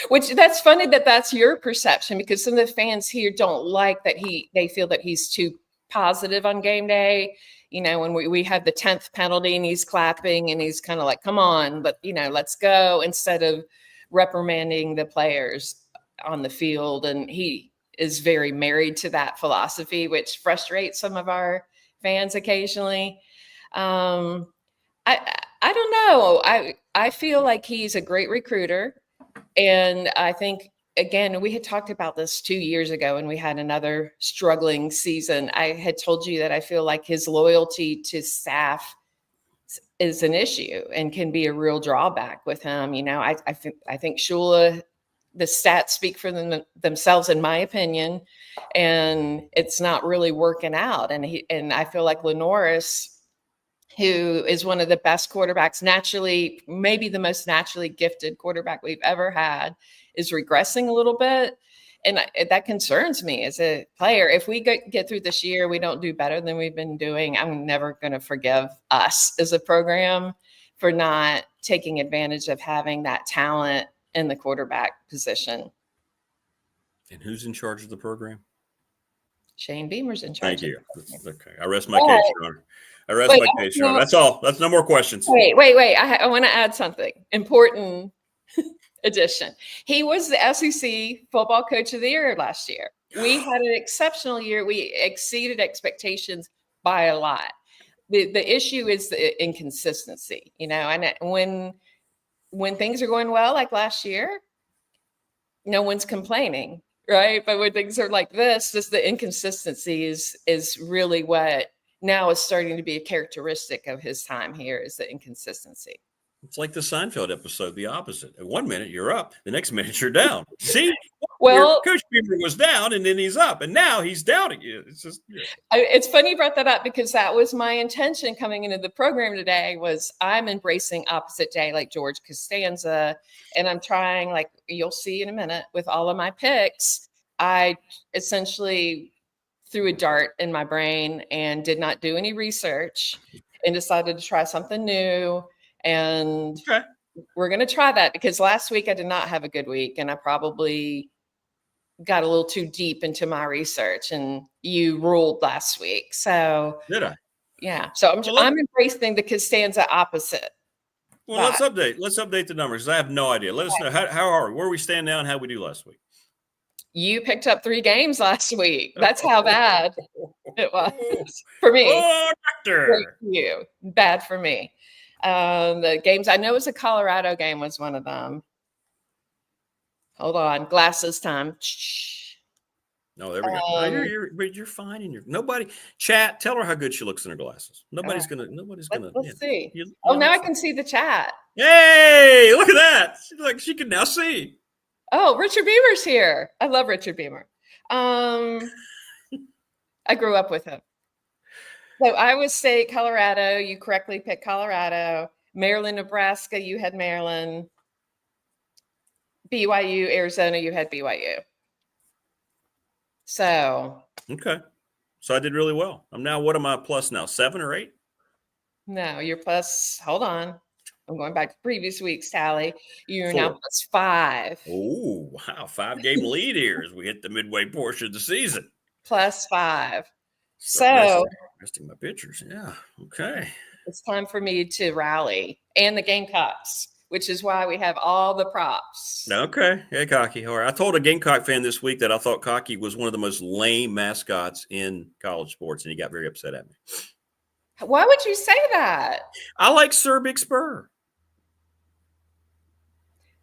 Which that's funny that's your perception, because some of the fans here don't like that they feel that he's too positive on game day. when we had the 10th penalty and he's clapping and he's kind of like, come on, but let's go, instead of reprimanding the players on the field. And he is very married to that philosophy, which frustrates some of our fans occasionally. I don't know. I feel like he's a great recruiter. And I think, again, we had talked about this 2 years ago and we had another struggling season. I had told you that I feel like his loyalty to staff is an issue and can be a real drawback with him. I think Shula, the stats speak for themselves, in my opinion, and it's not really working out. And I feel like Lenoris, who is one of the best quarterbacks, naturally, maybe the most naturally gifted quarterback we've ever had, is regressing a little bit. And that concerns me as a player. If we get through this year, we don't do better than we've been doing, I'm never going to forgive us as a program for not taking advantage of having that talent in the quarterback position. And who's in charge of the program? Shane Beamer's in charge. Thank you. Okay. I rest my case, Your Honor. I rest my case, Your Honor. That's all. That's no more questions. Wait. I want to add something important. Addition. He was the SEC football coach of the year last year. We had an exceptional year. We exceeded expectations by a lot. The issue is the inconsistency, and when things are going well, like last year, no one's complaining, right? But when things are like this, just the inconsistency is really what now is starting to be a characteristic of his time here, is the inconsistency. It's like the Seinfeld episode, the opposite. At 1 minute, you're up. The next minute, you're down. See? Well, Coach Beamer was down, and then he's up. And now he's down again. It's just It's funny you brought that up, because that was my intention coming into the program today, was I'm embracing opposite day like George Costanza. And I'm trying, like you'll see in a minute, with all of my picks, I essentially threw a dart in my brain and did not do any research and decided to try something new. And we're going to try that, because last week I did not have a good week, and I probably got a little too deep into my research, and you ruled last week. So did I? Yeah. So I'm embracing the Costanza opposite. Well, let's update the numbers, because I have no idea. Let us know how are we, where we stand now, and how we do last week. You picked up 3 games last week. That's how bad it was for me. Oh, doctor. Great for you. Bad for me. The games, I know it was a Colorado game, was one of them. Hold on, glasses time. Shh. No, there we go. You're fine. And nobody chat. Tell her how good she looks in her glasses. Nobody's gonna. Let's see. Now I can see the chat. Hey, look at that. She can now see. Oh, Richard Beamer's here. I love Richard Beamer. I grew up with him. So Iowa State, Colorado, you correctly picked Colorado. Maryland, Nebraska, you had Maryland. BYU, Arizona, you had BYU. So. Okay. So I did really well. What am I plus now? 7 or 8? No, you're plus, hold on. I'm going back to previous week's tally. You're 4. now plus 5. Oh, wow. 5-game lead here as we hit the midway portion of the season. Plus 5. So resting my pitchers. Yeah. Okay. It's time for me to rally, and the Gamecocks, which is why we have all the props. Okay. Yeah, Cocky. All right. I told a Gamecock fan this week that I thought Cocky was one of the most lame mascots in college sports, and he got very upset at me. Why would you say that? I like Sir Big Spur.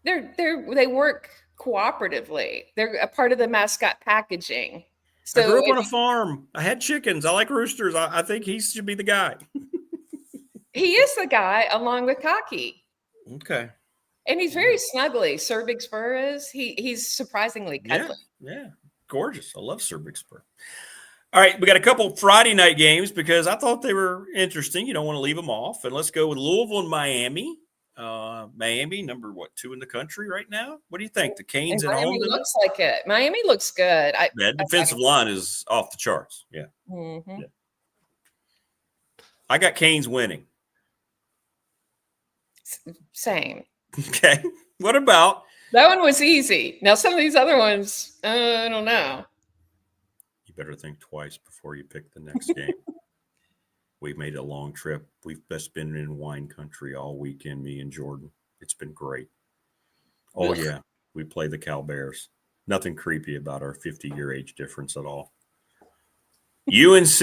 They work cooperatively. They're a part of the mascot packaging. So I grew up on a farm. I had chickens. I like roosters. I think he should be the guy. He is the guy, along with Cocky. Okay. And he's very snuggly. Sir Big Spur is. He's surprisingly cuddly. Yeah. Gorgeous. I love Sir Big Spur. All right. We got a couple Friday night games because I thought they were interesting. You don't want to leave them off. And let's go with Louisville and Miami. Miami, number 2 in the country right now? What do you think? The Canes at home? Miami looks like it. Miami looks good. That defensive line is off the charts. Yeah. Mm-hmm. Yeah. I got Canes winning. Same. Okay. What about? That one was easy. Now, some of these other ones, I don't know. You better think twice before you pick the next game. We made a long trip. We've just been in wine country all weekend, me and Jordan. It's been great. Oh, yeah. We play the Cal Bears. Nothing creepy about our 50-year age difference at all. UNC,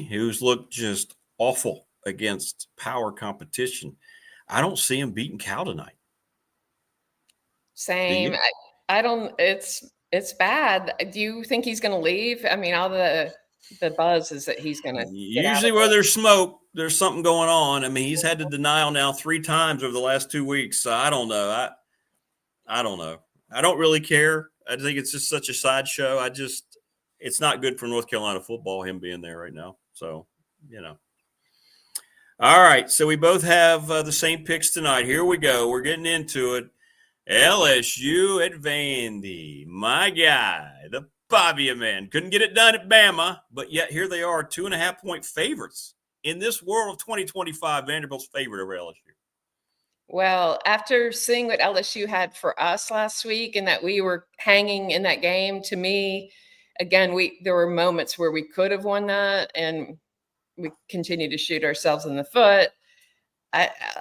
who's looked just awful against power competition. I don't see him beating Cal tonight. Same. I don't. It's bad. Do you think he's going to leave? I mean, all the buzz is that he's going to. Usually, where there's smoke, there's something going on. I mean, he's had the denial now 3 times over the last 2 weeks. So I don't know. I don't know. I don't really care. I think it's just such a sideshow. It's not good for North Carolina football, him being there right now. So, All right. So we both have the same picks tonight. Here we go. We're getting into it. LSU at Vandy. My guy, the Pavia man. Couldn't get it done at Bama, but yet here they are, 2.5-point favorites. In this world of 2025, Vanderbilt's favorite over LSU. Well, after seeing what LSU had for us last week and that we were hanging in that game, to me, again, there were moments where we could have won that, and we continue to shoot ourselves in the foot.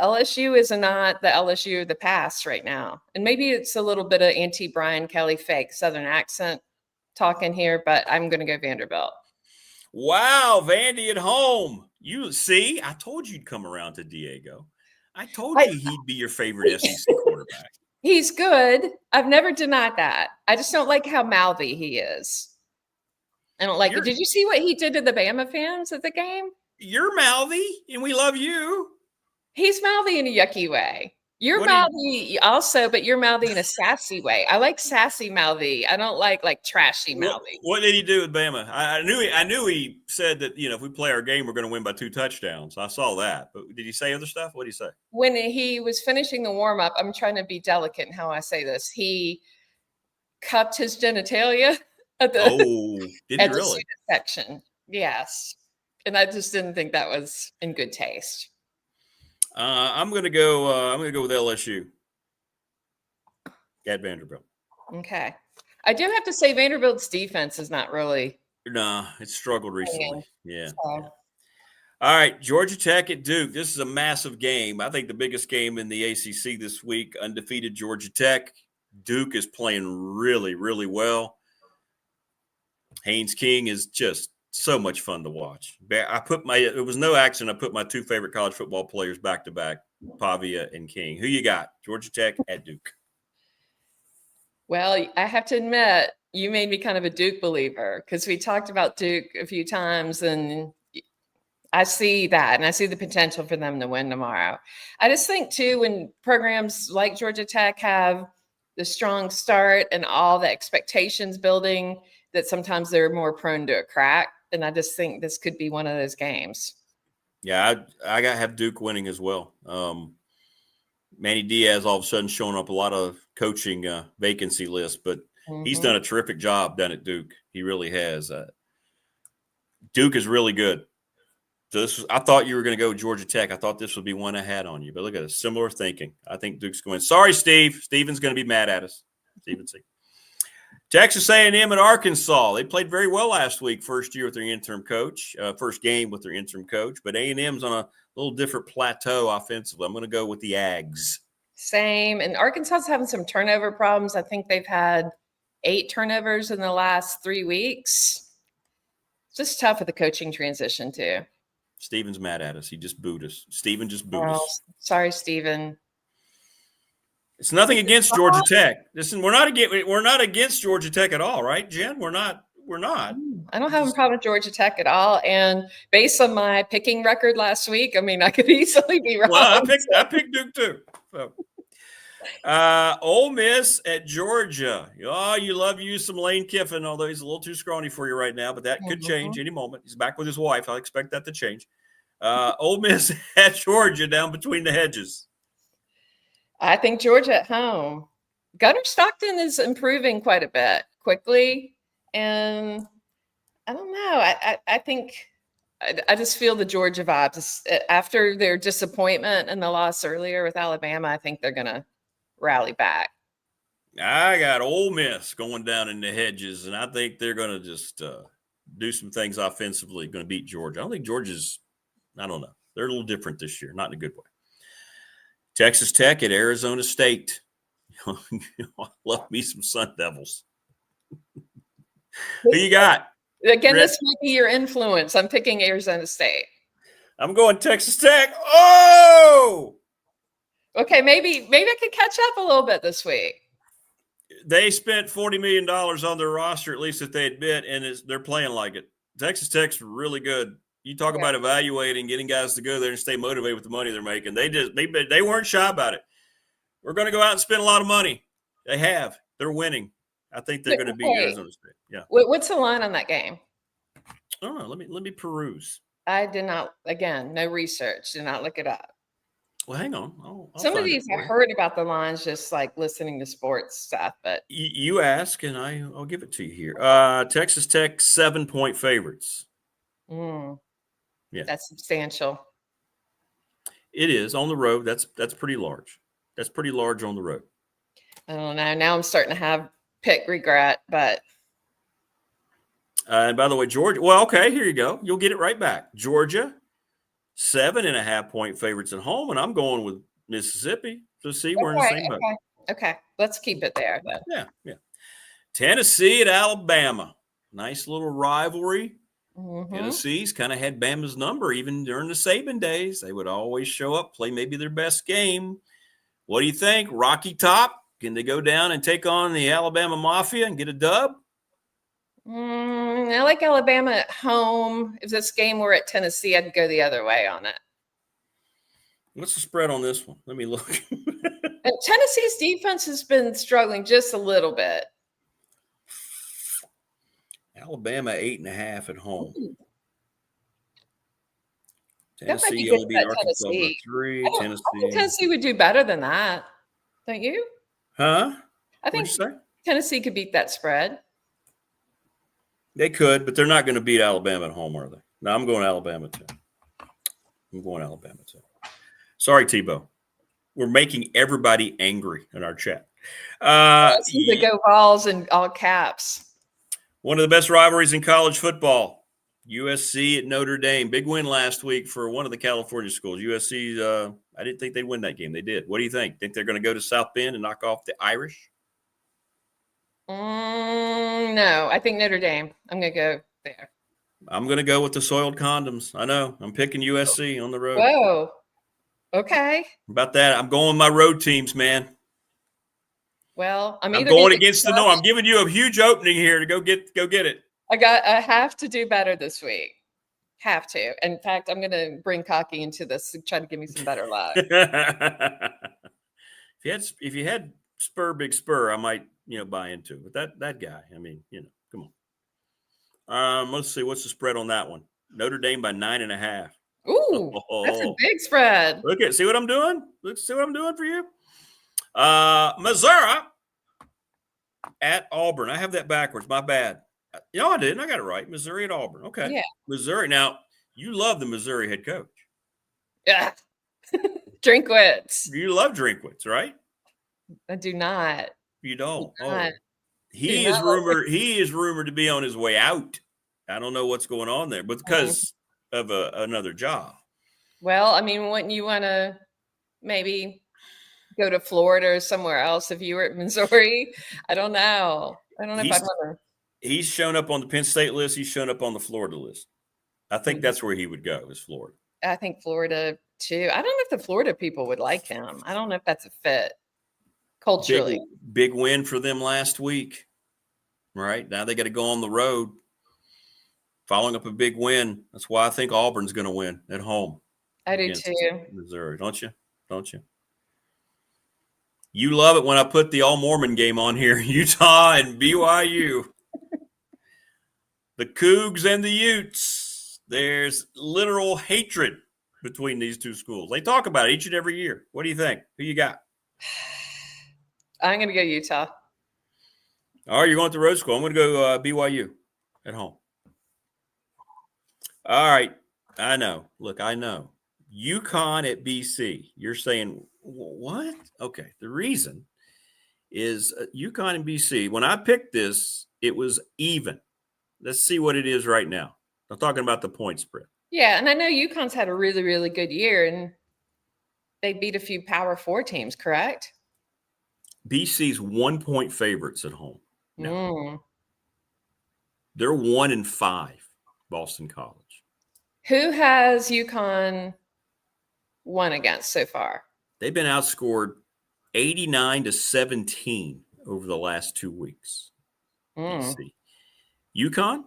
LSU is not the LSU of the past right now. And maybe it's a little bit of anti-Brian Kelly fake Southern accent talking here, but I'm going to go Vanderbilt. Wow, Vandy at home. You see, I told you you'd come around to Diego. I told you he'd be your favorite SEC quarterback. He's good. I've never denied that. I just don't like how mouthy he is. I don't like it. Did you see what he did to the Bama fans at the game? You're mouthy, and we love you. He's mouthy in a yucky way. You're mouthy also, but you're mouthy in a sassy way. I like sassy mouthy. I don't like trashy mouthy. What did he do with Bama? I knew he said that, if we play our game, we're going to win by 2 touchdowns. I saw that. But did he say other stuff? What did he say? When he was finishing the warm-up, I'm trying to be delicate in how I say this. He cupped his genitalia at the, did he really? Student section. Yes. And I just didn't think that was in good taste. I'm gonna go with LSU at Vanderbilt. Okay, I do have to say Vanderbilt's defense is not really. Nah, it's struggled recently. Yeah. So. All right, Georgia Tech at Duke. This is a massive game. I think the biggest game in the ACC this week. Undefeated Georgia Tech. Duke is playing really, really well. Haynes King is just so much fun to watch. It was no accident I put my 2 favorite college football players back to back, Pavia and King. Who you got? Georgia Tech at Duke. Well, I have to admit, you made me kind of a Duke believer because we talked about Duke a few times, and I see that, and I see the potential for them to win tomorrow. I just think, too, when programs like Georgia Tech have the strong start and all the expectations building, that sometimes they're more prone to a crack. And I just think this could be one of those games. Yeah, I got to have Duke winning as well. Manny Diaz all of a sudden showing up a lot of coaching vacancy lists, but he's done a terrific job down at Duke. He really has. Duke is really good. So I thought you were going to go Georgia Tech. I thought this would be one I had on you, but look at this, similar thinking. I think Duke's going. Sorry, Steve. Steven's going to be mad at us. Steven C. Texas A&M at Arkansas. They played very well last week, first year with their interim coach, first game with their interim coach. But A&M's on a little different plateau offensively. I'm going to go with the Ags. Same. And Arkansas's having some turnover problems. I think they've had 8 turnovers in the last 3 weeks. It's just tough with the coaching transition, too. Steven's mad at us. He just booed us. Steven just booed us. Sorry, Steven. It's nothing against Georgia Tech. Listen, we're not against Georgia Tech at all, right, Jen? We're not. I don't have a problem with Georgia Tech at all. And based on my picking record last week, I mean, I could easily be wrong. Well, I picked Duke too. So. Ole Miss at Georgia. Oh, you love some Lane Kiffin, although he's a little too scrawny for you right now, but that could change any moment. He's back with his wife. I expect that to change. Ole Miss at Georgia down between the hedges. I think Georgia at home. Gunnar Stockton is improving quite a bit quickly. And I don't know. I think I just feel the Georgia vibes. After their disappointment and the loss earlier with Alabama, I think they're going to rally back. I got Ole Miss going down in the hedges, and I think they're going to just do some things offensively, going to beat Georgia. I don't think Georgia's I don't know. They're a little different this year, not in a good way. Texas Tech at Arizona State. I love me some Sun Devils. Who you got? Again, this might be your influence. I'm picking Arizona State. I'm going Texas Tech. Oh! Okay, maybe I could catch up a little bit this week. They spent $40 million on their roster, at least if they admit, and they're playing like it. Texas Tech's really good. You talk about evaluating, getting guys to go there and stay motivated with the money they're making. They weren't shy about it. We're going to go out and spend a lot of money. They have. They're winning. I think they're going to beat Arizona State. Yeah. What's the line on that game? Oh, let me peruse. I did not. Again, no research. Did not look it up. Well, hang on. I'll Some of these I heard about the lines just like listening to sports stuff, but you ask and I'll give it to you here. Texas Tech 7-point favorites. Yeah, that's substantial. It is on the road. That's pretty large. That's pretty large on the road. I don't know. Now I'm starting to have pick regret, but. And by the way, Georgia. Well, okay, here you go. You'll get it right back. Georgia, 7.5-point favorites at home, and I'm going with Mississippi to see we're in the same boat. Okay, let's keep it there. Then. Yeah. Tennessee at Alabama. Nice little rivalry. Tennessee's kind of had Bama's number even during the Saban days. They would always show up, play maybe their best game. What do you think? Rocky Top? Can they go down and take on the Alabama Mafia and get a dub? I like Alabama at home. If this game were at Tennessee, I'd go the other way on it. What's the spread on this one? Let me look. Tennessee's defense has been struggling just a little bit. Alabama 8.5 at home. Tennessee only beat Arkansas by 3. I think Tennessee would do better than that. Don't you? Huh? I think Tennessee could beat that spread. They could, but they're not going to beat Alabama at home, are they? No, I'm going Alabama too. Sorry, Tebow. We're making everybody angry in our chat. The go balls in all caps. One of the best rivalries in college football. USC at Notre Dame. Big win last week for one of the California schools. USC, I didn't think they'd win that game. They did. What do you think? Think they're going to go to South Bend and knock off the Irish? No, I think Notre Dame. I'm going to go there. I'm going to go with the soiled condoms. I know. I'm picking USC on the road. Whoa. Okay. About that, I'm going with my road teams, man. Well, I'm going against the norm. I'm giving you a huge opening here to go get it. I have to do better this week. Have to. In fact, I'm going to bring Cocky into this to try to give me some better luck. If you had Big Spur, I might, buy into it. But that guy, come on. Let's see. What's the spread on that one? Notre Dame by 9.5. Ooh, that's a big spread. See what I'm doing? Let's see what I'm doing for you. Missouri at Auburn. I have that backwards. My bad. No, I didn't. I got it right. Missouri at Auburn. Okay. Yeah. Missouri. Now, you love the Missouri head coach. Yeah. Drinkwitz. You love Drinkwitz, right? I do not. You don't. He is rumored to be on his way out. I don't know what's going on there, but because of another job. Well, wouldn't you want to maybe go to Florida or somewhere else if you were at Missouri? I don't know. I don't know if I'd want to. He's shown up on the Penn State list. He's shown up on the Florida list. I think that's where he would go, is Florida. I think Florida, too. I don't know if the Florida people would like him. I don't know if that's a fit culturally. Big win for them last week. Right? Now they got to go on the road. Following up a big win. That's why I think Auburn's going to win at home. I do, too. Missouri, don't you? You love it when I put the all-Mormon game on here. Utah and BYU. The Cougs and the Utes. There's literal hatred between these two schools. They talk about it each and every year. What do you think? Who you got? I'm going to go Utah. All right, you're going to the road school. I'm going to go BYU at home. All right. I know. Look, I know. UConn at BC. You're saying, what? Okay. The reason is UConn and BC. When I picked this, it was even. Let's see what it is right now. I'm talking about the point spread. Yeah, and I know UConn's had a really, really good year, and they beat a few Power 4 teams, correct? BC's 1-point favorites at home. No. They're 1-5, Boston College. Who has UConn won against so far? They've been outscored 89-17 over the last 2 weeks. BC. UConn?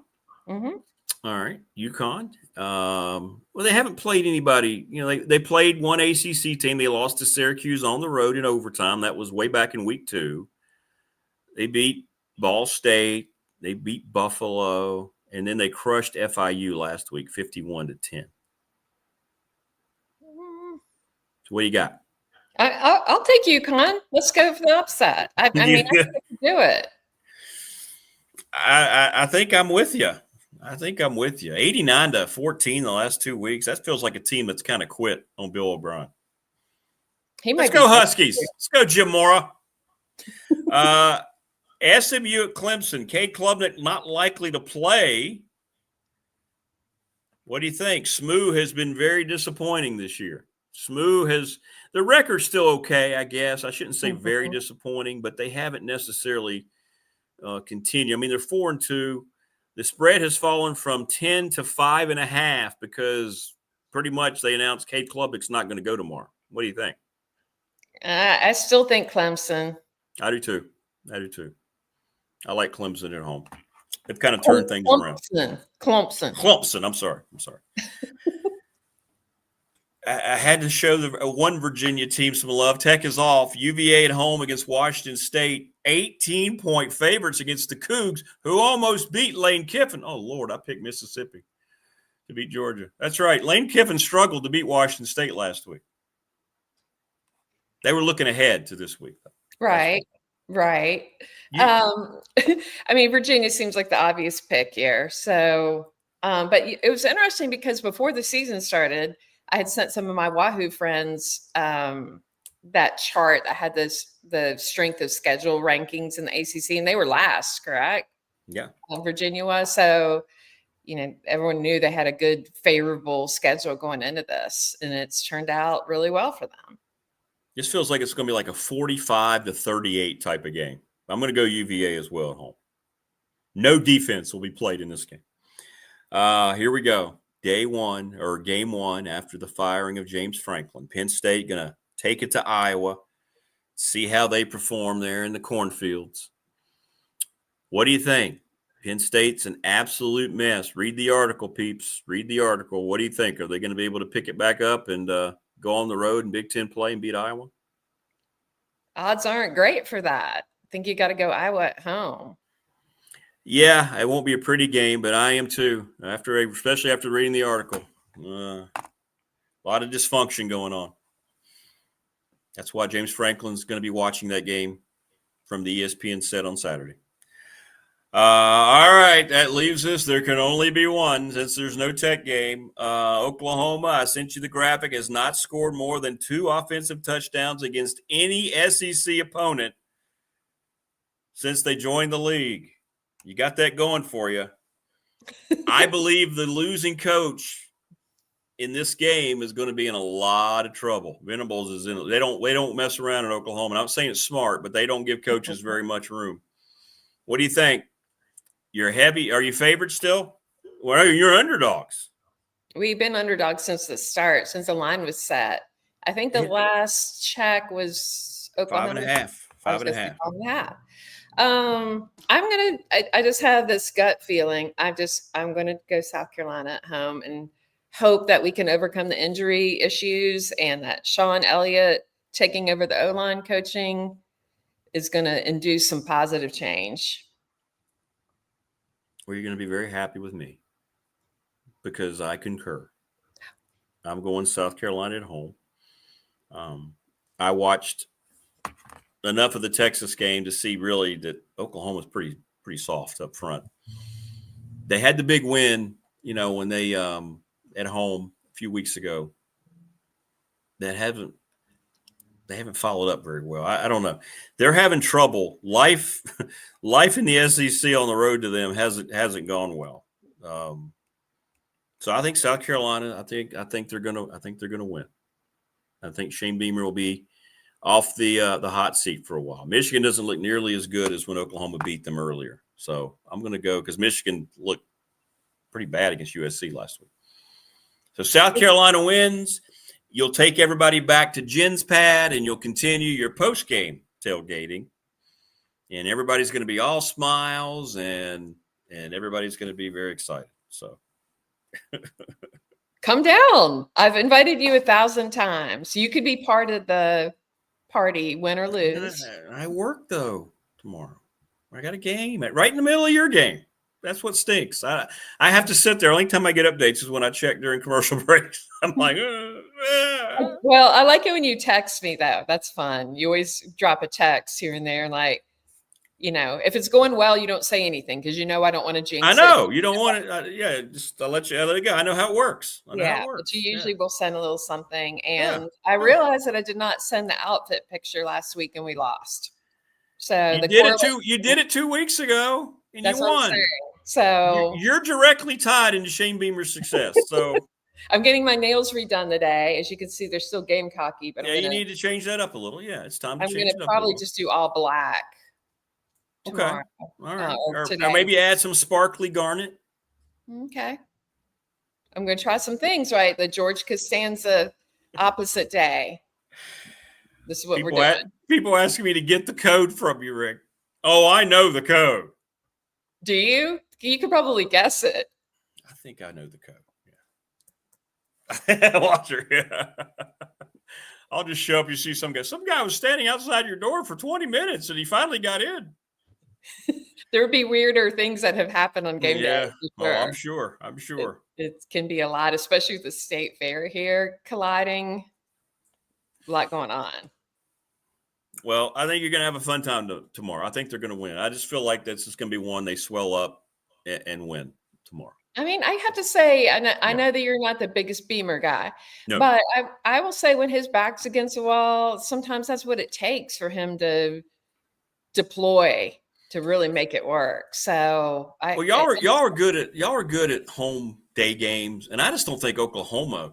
Mm-hmm. All right, UConn. Well, they haven't played anybody. You know, they played one ACC team. They lost to Syracuse on the road in overtime. That was way back in week 2. They beat Ball State. They beat Buffalo, and then they crushed FIU last week, 51-10. So what do you got? I'll take UConn. Let's go for the upset. I mean, I think we can do it. I think I'm with you. 89-14 the last 2 weeks. That feels like a team that's kind of quit on Bill O'Brien. Let's go Huskies. Let's go Jim Mora. SMU at Clemson. Cade Klubnik not likely to play. What do you think? SMU has been very disappointing this year. The record's still okay, I guess. I shouldn't say very disappointing, but they haven't necessarily continued. I mean, they're 4-2. The spread has fallen from 10 to 5.5 because pretty much they announced Cade Klubnik's not going to go tomorrow. What do you think? I still think Clemson. I do too. I like Clemson at home. They've kind of turned things around. Clemson. I'm sorry. I had to show the one Virginia team some love. Tech is off. UVA at home against Washington State. 18-point favorites against the Cougs, who almost beat Lane Kiffin. Oh, Lord, I picked Mississippi to beat Georgia. That's right. Lane Kiffin struggled to beat Washington State last week. They were looking ahead to this week. Right. Yeah. I mean, Virginia seems like the obvious pick here. So, but it was interesting because before the season started, I had sent some of my Wahoo friends that chart that had the strength of schedule rankings in the ACC, and they were last, correct? Yeah. Virginia was. So, everyone knew they had a good, favorable schedule going into this, and it's turned out really well for them. This feels like it's going to be like a 45-38 type of game. I'm going to go UVA as well at home. No defense will be played in this game. Here we go. Game one after the firing of James Franklin. Penn State going to take it to Iowa, see how they perform there in the cornfields. What do you think? Penn State's an absolute mess. Read the article, peeps. Read the article. What do you think? Are they going to be able to pick it back up and go on the road in Big Ten play and beat Iowa? Odds aren't great for that. I think you got to go Iowa at home. Yeah, it won't be a pretty game, but I am too. Especially after reading the article, a lot of dysfunction going on. That's why James Franklin's going to be watching that game from the ESPN set on Saturday. All right, that leaves us. There can only be one since there's no Tech game. Oklahoma, I sent you the graphic, has not scored more than 2 offensive touchdowns against any SEC opponent since they joined the league. You got that going for you. I believe the losing coach in this game is going to be in a lot of trouble. Venables is in. They don't mess around in Oklahoma. And I'm saying it's smart, but they don't give coaches very much room. What do you think? You're heavy. Are you favored still? Well, you're underdogs. We've been underdogs since the start, since the line was set. I think the last check was Oklahoma. 5.5. 5.5. 5.5. I just have this gut feeling. I'm going to go South Carolina at home and hope that we can overcome the injury issues and that Sean Elliott taking over the O-line coaching is going to induce some positive change. Well, you're going to be very happy with me because I concur. I'm going South Carolina at home. I watched enough of the Texas game to see really that Oklahoma's pretty soft up front. They had the big win, when they at home a few weeks ago. They haven't followed up very well. I don't know. They're having trouble. Life in the SEC on the road to them hasn't gone well. So I think South Carolina. I think they're gonna win. I think Shane Beamer will be off the hot seat for a while. Michigan doesn't look nearly as good as when Oklahoma beat them earlier. So I'm going to go because Michigan looked pretty bad against USC last week. So South Carolina wins. You'll take everybody back to Jen's pad, and you'll continue your post-game tailgating. And everybody's going to be all smiles, and everybody's going to be very excited. So come down. I've invited you 1,000 times. You could be part of the party, win or lose. I work though tomorrow. I got a game right in the middle of your game. That's what stinks. I have to sit there. Only time I get updates is when I check during commercial breaks. I'm like, Well, I like it when you text me though. That's fun. You always drop a text here and there, like, you know, if it's going well, you don't say anything because you know I don't want to jinx it. I know you don't want it. Yeah, just I'll let it go. I know how it works. But you usually will send a little something. And I realized that I did not send the outfit picture last week, and we lost. So you did it 2 weeks ago, and you won. So you're directly tied into Shane Beamer's success. So I'm getting my nails redone today. As you can see, they're still gamecocky, but you need to change that up a little. Yeah, it's time to change it up. I'm going to probably just do all black. Tomorrow. Okay. All right. Or maybe add some sparkly garnet. Okay. I'm going to try some things, right? The George Costanza opposite day. This is what we're doing. People asking me to get the code from you, Rick. Oh, I know the code. Do you? You could probably guess it. I think I know the code. Yeah. Watch her. Yeah. I'll just show up. You see some guy. Some guy was standing outside your door for 20 minutes, and he finally got in. There would be weirder things that have happened on game day. Sure. I'm sure. It can be a lot, especially with the state fair here colliding. A lot going on. Well, I think you're going to have a fun time tomorrow. I think they're going to win. I just feel like this is going to be one they swell up and win tomorrow. I mean, I have to say, I know that you're not the biggest Beamer guy, but I will say when his back's against the wall, sometimes that's what it takes for him to deploy to really make it work. So y'all are good at home day games, and I just don't think Oklahoma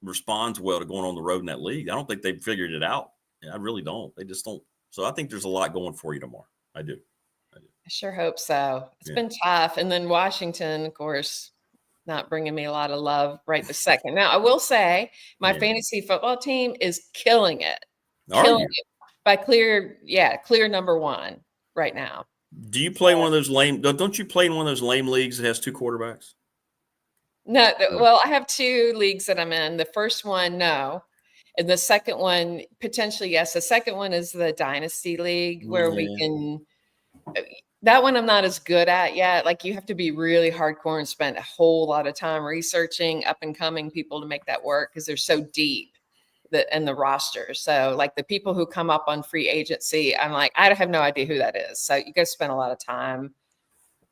responds well to going on the road in that league. I don't think they've figured it out. I really don't. They just don't. So I think there's a lot going for you tomorrow. I do. I sure hope so. It's been tough. And then Washington, of course, not bringing me a lot of love right this second. Now, I will say my fantasy football team is killing it. Killing it by clear number one right now. Do you play one of those lame? Don't you play in one of those lame leagues that has two quarterbacks? No. Well, I have two leagues that I'm in. The first one, no. And the second one, potentially, yes. The second one is the Dynasty League where we can – that one I'm not as good at yet. Like, you have to be really hardcore and spend a whole lot of time researching up-and-coming people to make that work because they're so deep in the roster. So, like, the people who come up on free agency, I'm like, I have no idea who that is. So you got to spend a lot of time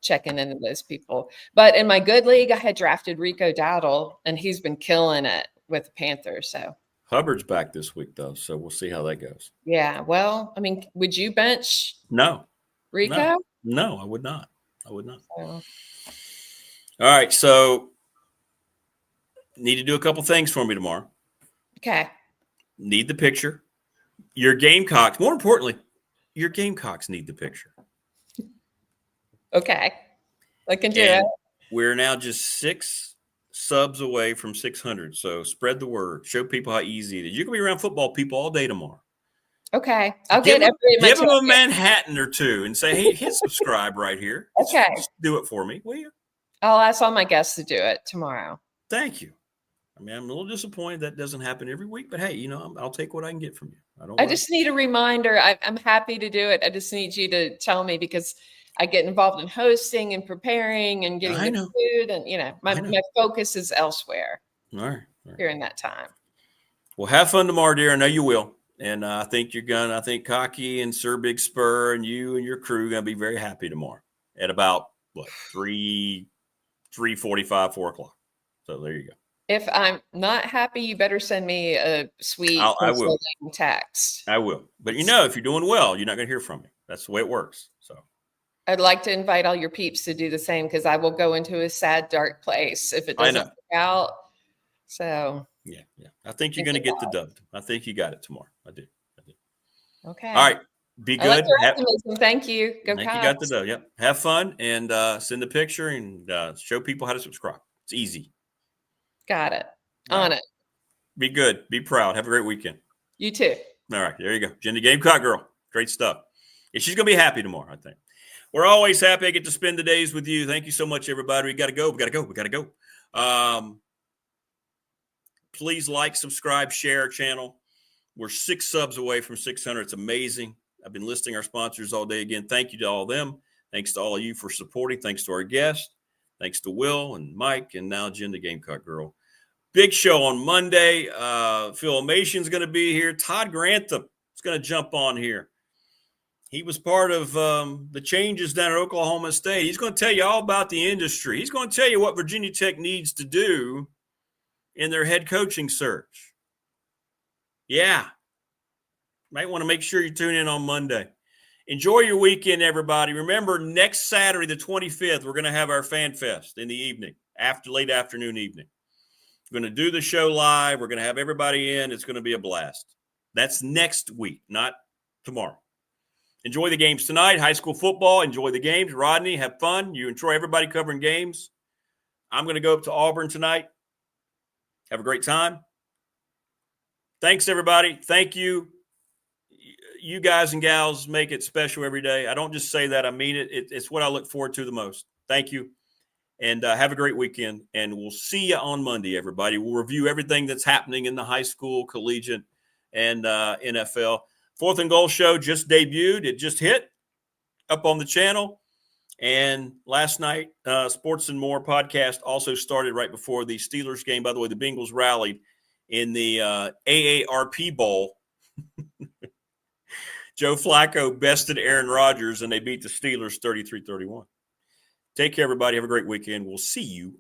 checking into those people. But in my good league, I had drafted Rico Dowdle, and he's been killing it with the Panthers. So Hubbard's back this week, though, so we'll see how that goes. Yeah, well, I mean, would you bench Rico? No, I would not. So. Oh. All right, so need to do a couple things for me tomorrow. Okay. Need the picture. Your Gamecocks, more importantly, your Gamecocks need the picture. Okay. I can do it. We're now just 6 subs away from 600. So spread the word. Show people how easy it is. You can be around football people all day tomorrow. Okay. I'll give them a Manhattan or two and say, hey, hit subscribe right here. Okay. Just do it for me, will you? I'll ask all my guests to do it tomorrow. Thank you. I mean, I'm a little disappointed that doesn't happen every week, but hey, I'll take what I can get from you. I just need a reminder. I'm happy to do it. I just need you to tell me because I get involved in hosting and preparing and getting the food, and my focus is elsewhere. All right. During that time. Well, have fun tomorrow, dear. I know you will, and I think you're gonna. I think Cocky and Sir Big Spur and you and your crew are gonna be very happy tomorrow at about 3:45, 4 o'clock. So there you go. If I'm not happy, you better send me a sweet text. I will. But if you're doing well, you're not going to hear from me. That's the way it works. So I'd like to invite all your peeps to do the same, because I will go into a sad, dark place if it doesn't work out. So yeah. I think you're going to get the dub. I think you got it tomorrow. I do. Okay. All right. Be good. I like your optimism. Thank you. Go Cubs. You Cubs. got the dub. Yep. Have fun and send a picture and show people how to subscribe. It's easy. Got it. All On right. it. Be good. Be proud. Have a great weekend. You too. All right. There you go. Jen the Gamecock girl. Great stuff. And she's going to be happy tomorrow, I think. We're always happy I get to spend the days with you. Thank you so much, everybody. We got to go. Please like, subscribe, share our channel. We're 6 subs away from 600. It's amazing. I've been listing our sponsors all day. Again, thank you to all of them. Thanks to all of you for supporting. Thanks to our guests. Thanks to Will and Mike and now Jen the Gamecock girl. Big show on Monday. Filmation's going to be here. Todd Grantham is going to jump on here. He was part of the changes down at Oklahoma State. He's going to tell you all about the industry. He's going to tell you what Virginia Tech needs to do in their head coaching search. Yeah. Might want to make sure you tune in on Monday. Enjoy your weekend, everybody. Remember, next Saturday, the 25th, we're going to have our Fan Fest in the evening, late afternoon evening. We're going to do the show live. We're going to have everybody in. It's going to be a blast. That's next week, not tomorrow. Enjoy the games tonight. High school football. Enjoy the games. Rodney, have fun. You enjoy everybody covering games. I'm going to go up to Auburn tonight. Have a great time. Thanks, everybody. Thank you. You guys and gals make it special every day. I don't just say that. I mean it. It's what I look forward to the most. Thank you. And have a great weekend. And we'll see you on Monday, everybody. We'll review everything that's happening in the high school, collegiate, and NFL. 4th and Goal show just debuted. It just hit up on the channel. And last night, Sports and More podcast also started right before the Steelers game. By the way, the Bengals rallied in the AARP Bowl. Joe Flacco bested Aaron Rodgers, and they beat the Steelers 33-31. Take care, everybody. Have a great weekend. We'll see you.